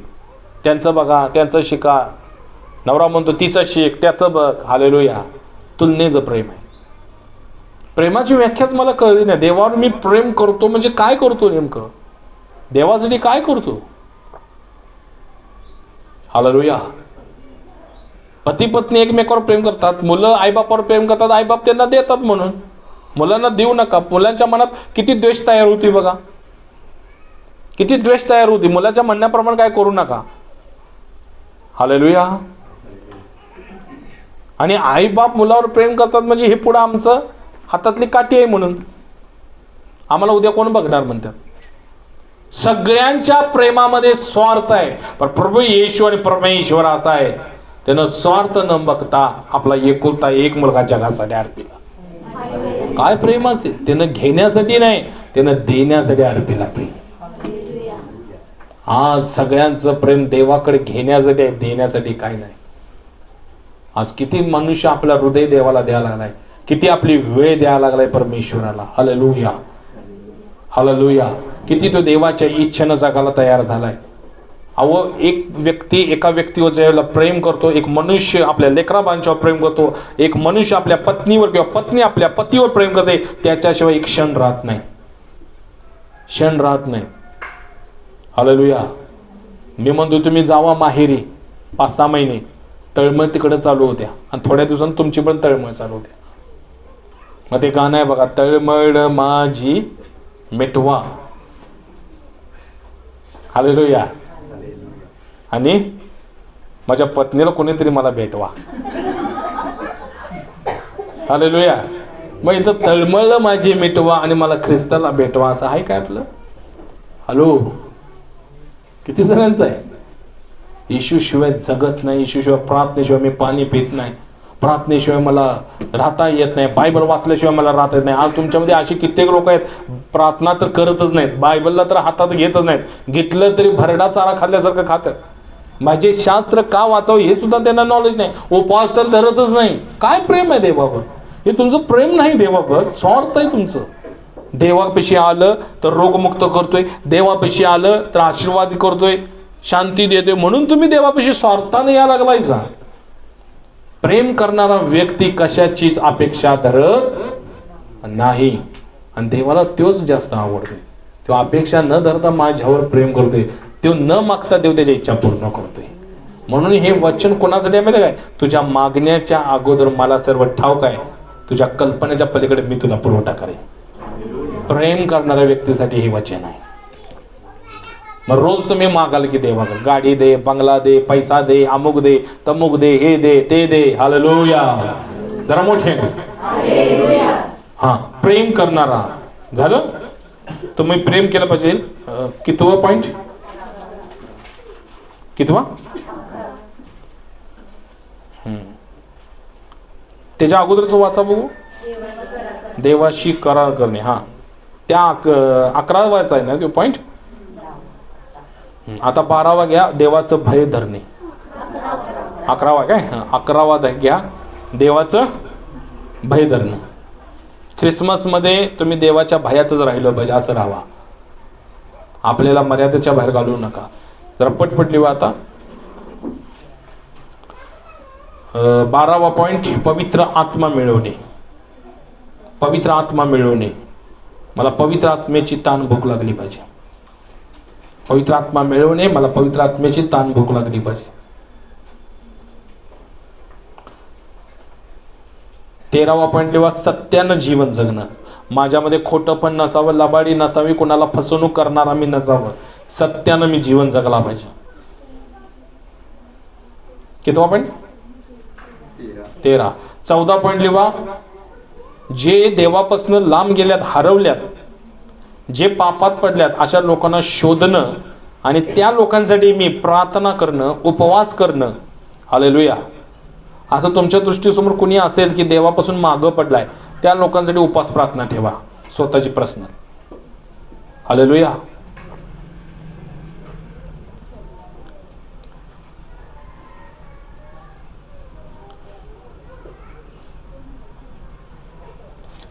त्यांचं बघा त्यांचं शिका, नवरा म्हणतो तिचं शिक त्याचं बघ. हालेलुया. तुलनेचं प्रेम आहे. प्रेमाची व्याख्याच मला कळली नाही. देवावर मी प्रेम करतो म्हणजे काय करतो नेमकं? देवासाठी काय करतो? हालेलुया. पती पत्नी एकमेकावर प्रेम करतात, मुलं आईबापावर प्रेम करतात, आईबाप त्यांना देतात म्हणून. मुलांना देऊ नका. मुलांच्या मनात किती द्वेष तयार होती बघा, किती द्वेष तयार होती. मुलाच्या म्हणण्याप्रमाणे काय करू नका. हालेलुया. आणि आईबाप मुलावर प्रेम करतात म्हणजे हे पुढं आमचं हातातली काठी आहे म्हणून आम्हाला उद्या कोण बघणार म्हणतात. सगळ्यांच्या प्रेमामध्ये स्वार्थ आहे. पण प्रभू येशू आणि परमेश्वर असा आहे, त्यानं स्वार्थ न बघता आपला एकुलता एक मुलगा जगासाठी अर्पिला. काय प्रेम असेल? त्यानं घेण्यासाठी नाही, त्यानं देण्यासाठी अर्पिला प्रेम. आज सगळ्यांचं प्रेम देवाकडे घेण्यासाठी आहे, देण्यासाठी काय नाही. आज किती मनुष्य आपला हृदय देवाला द्यायला लागलाय, किती आपली वेळ द्यायला लागलाय परमेश्वराला. Hallelujah, hallelujah. किती तो देवाच्या इच्छेनं जगायला तयार झालाय. अहो एक व्यक्ती एका व्यक्तीवर ज्यावेळेला प्रेम करतो, एक मनुष्य आपल्या लेकराबांच्यावर प्रेम करतो, एक मनुष्य आपल्या पत्नीवर किंवा पत्नी आपल्या पतीवर प्रेम करते, त्याच्याशिवाय एक क्षण राहत नाही, क्षण राहत नाही. हालेलुया. मी म्हणतो तुम्ही जावा माहेरी 5-6 महिने, तळमळ तिकडे चालू होत्या आणि थोड्या दिवसांनी तुमची पण तळमळ चालू होत्या. मग ते गाणं आहे बघा, तळमळ माझी मिटवा. हालेलुया. आणि माझ्या पत्नीला कोणीतरी मला भेटवा. हालेलुया. मग इथं तळमळ माझी मिटवा आणि मला ख्रिस्ताला भेटवा असं आहे काय आपलं? हॅलो, किती जणांचं आहे? येशू शिवाय जगत नाही, येशू शिवाय प्रार्थनेशिवाय मी पाणी पित नाही, प्रार्थनेशिवाय मला राहता येत नाही, बायबल वाचल्याशिवाय मला राहता येत नाही. आज तुमच्यामध्ये असे कित्येक लोक आहेत, प्रार्थना तर करतच नाहीत, बायबलला तर हातात घेतच नाहीत, घेतलं तरी भरडा चारा खाल्ल्यासारखं खातात. माझे शास्त्र का वाचावं हे सुद्धा त्यांना नॉलेज नाही. उपवास तर धरतच नाही. काय प्रेम आहे देवावर? हे तुमचं प्रेम नाही देवावर, स्वार्थ आहे तुमचं. देवापाशी आलं तर रोगमुक्त करतोय, देवापाशी आलं तर आशीर्वाद करतोय, शांती देतोय, म्हणून तुम्ही देवापाशी स्वार्थाने या लागलायचा. प्रेम करणारा व्यक्ती कशाचीच अपेक्षा धरत नाही आणि देवाला तोच जास्त आवडतोय. तो अपेक्षा न धरता माझ्यावर प्रेम करतोय, तो न मागता देव त्याच्या इच्छा पूर्ण करतोय. म्हणून हे वचन कोणासाठी माहिती काय? तुझ्या मागण्याच्या अगोदर मला सर्व ठाऊक आहे, तुझ्या कल्पनेच्या पलीकडे मी तुला पुरवठा करेन. प्रेम करणाऱ्या व्यक्तीसाठी हे वचन आहे. मग रोज तुम्ही मागाल की देवाकडे गाडी दे, बंगला दे, पैसा दे, अमुक दे, तमुक दे, हे दे ते दे. हालेलुया. जरा मोठे हा. प्रेम करणारा झालं. तुम्ही प्रेम केलं पाहिजे. कितवा पॉइंट? कितवा? त्याच्या अगोदरच वाचा बघू. देवाशी करार करणे. हा, त्या 11वाचा आहे ना तो पॉइंट. आता 12वा घ्या, देवाचं भय धरणे. 11वा काय? 11वा घ्या, देवाचं भय धरणं. ख्रिसमसमध्ये तुम्ही देवाच्या भयातच राहिलं पाहिजे, असं राहावा. आपल्याला मर्यादेच्या बाहेर घालवू नका. जरा पटपटली वा आता. 12वा पॉइंट, पवित्र आत्मा मिळवणे. पवित्र आत्मा मिळवणे. मला पवित्र आत्म्याची ताण भूक लागली पाहिजे. पवित्र आत्मा मिळवणे, मला पवित्र आत्म्याची ताण भूक लागली पाहिजे. 13वा पॉईंट लिहा, सत्यानं जीवन जगणं. माझ्यामध्ये खोटं पण नसावं, लबाडी नसावी, कोणाला फसवणूक करणारा मी नसावं, सत्यानं मी जीवन जगला पाहिजे. कितवा पॉईंट? 13. 14 पॉईंट लिहा, जे देवापासून लांब गेल्यात, हरवल्यात, जे पापात पडल्यात, अशा लोकांना शोधणं आणि त्या लोकांसाठी मी प्रार्थना करणं, उपवास करणं. हालेलुया. असं तुमच्या दृष्टीसमोर कुणी असेल की देवापासून मागं पडलाय, त्या लोकांसाठी उपवास प्रार्थना ठेवा, स्वतःची प्रश्न. हालेलुया.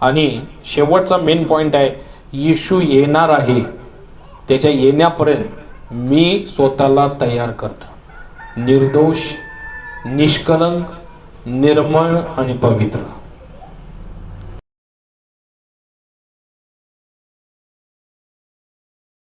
आणि शेवटचा मेन पॉइंट आहे, येशू येणार आहे, त्याच्या येण्यापर्यंत मी स्वतःला तयार करणं, निर्दोष, निष्कलंक, निर्मळ आणि पवित्र.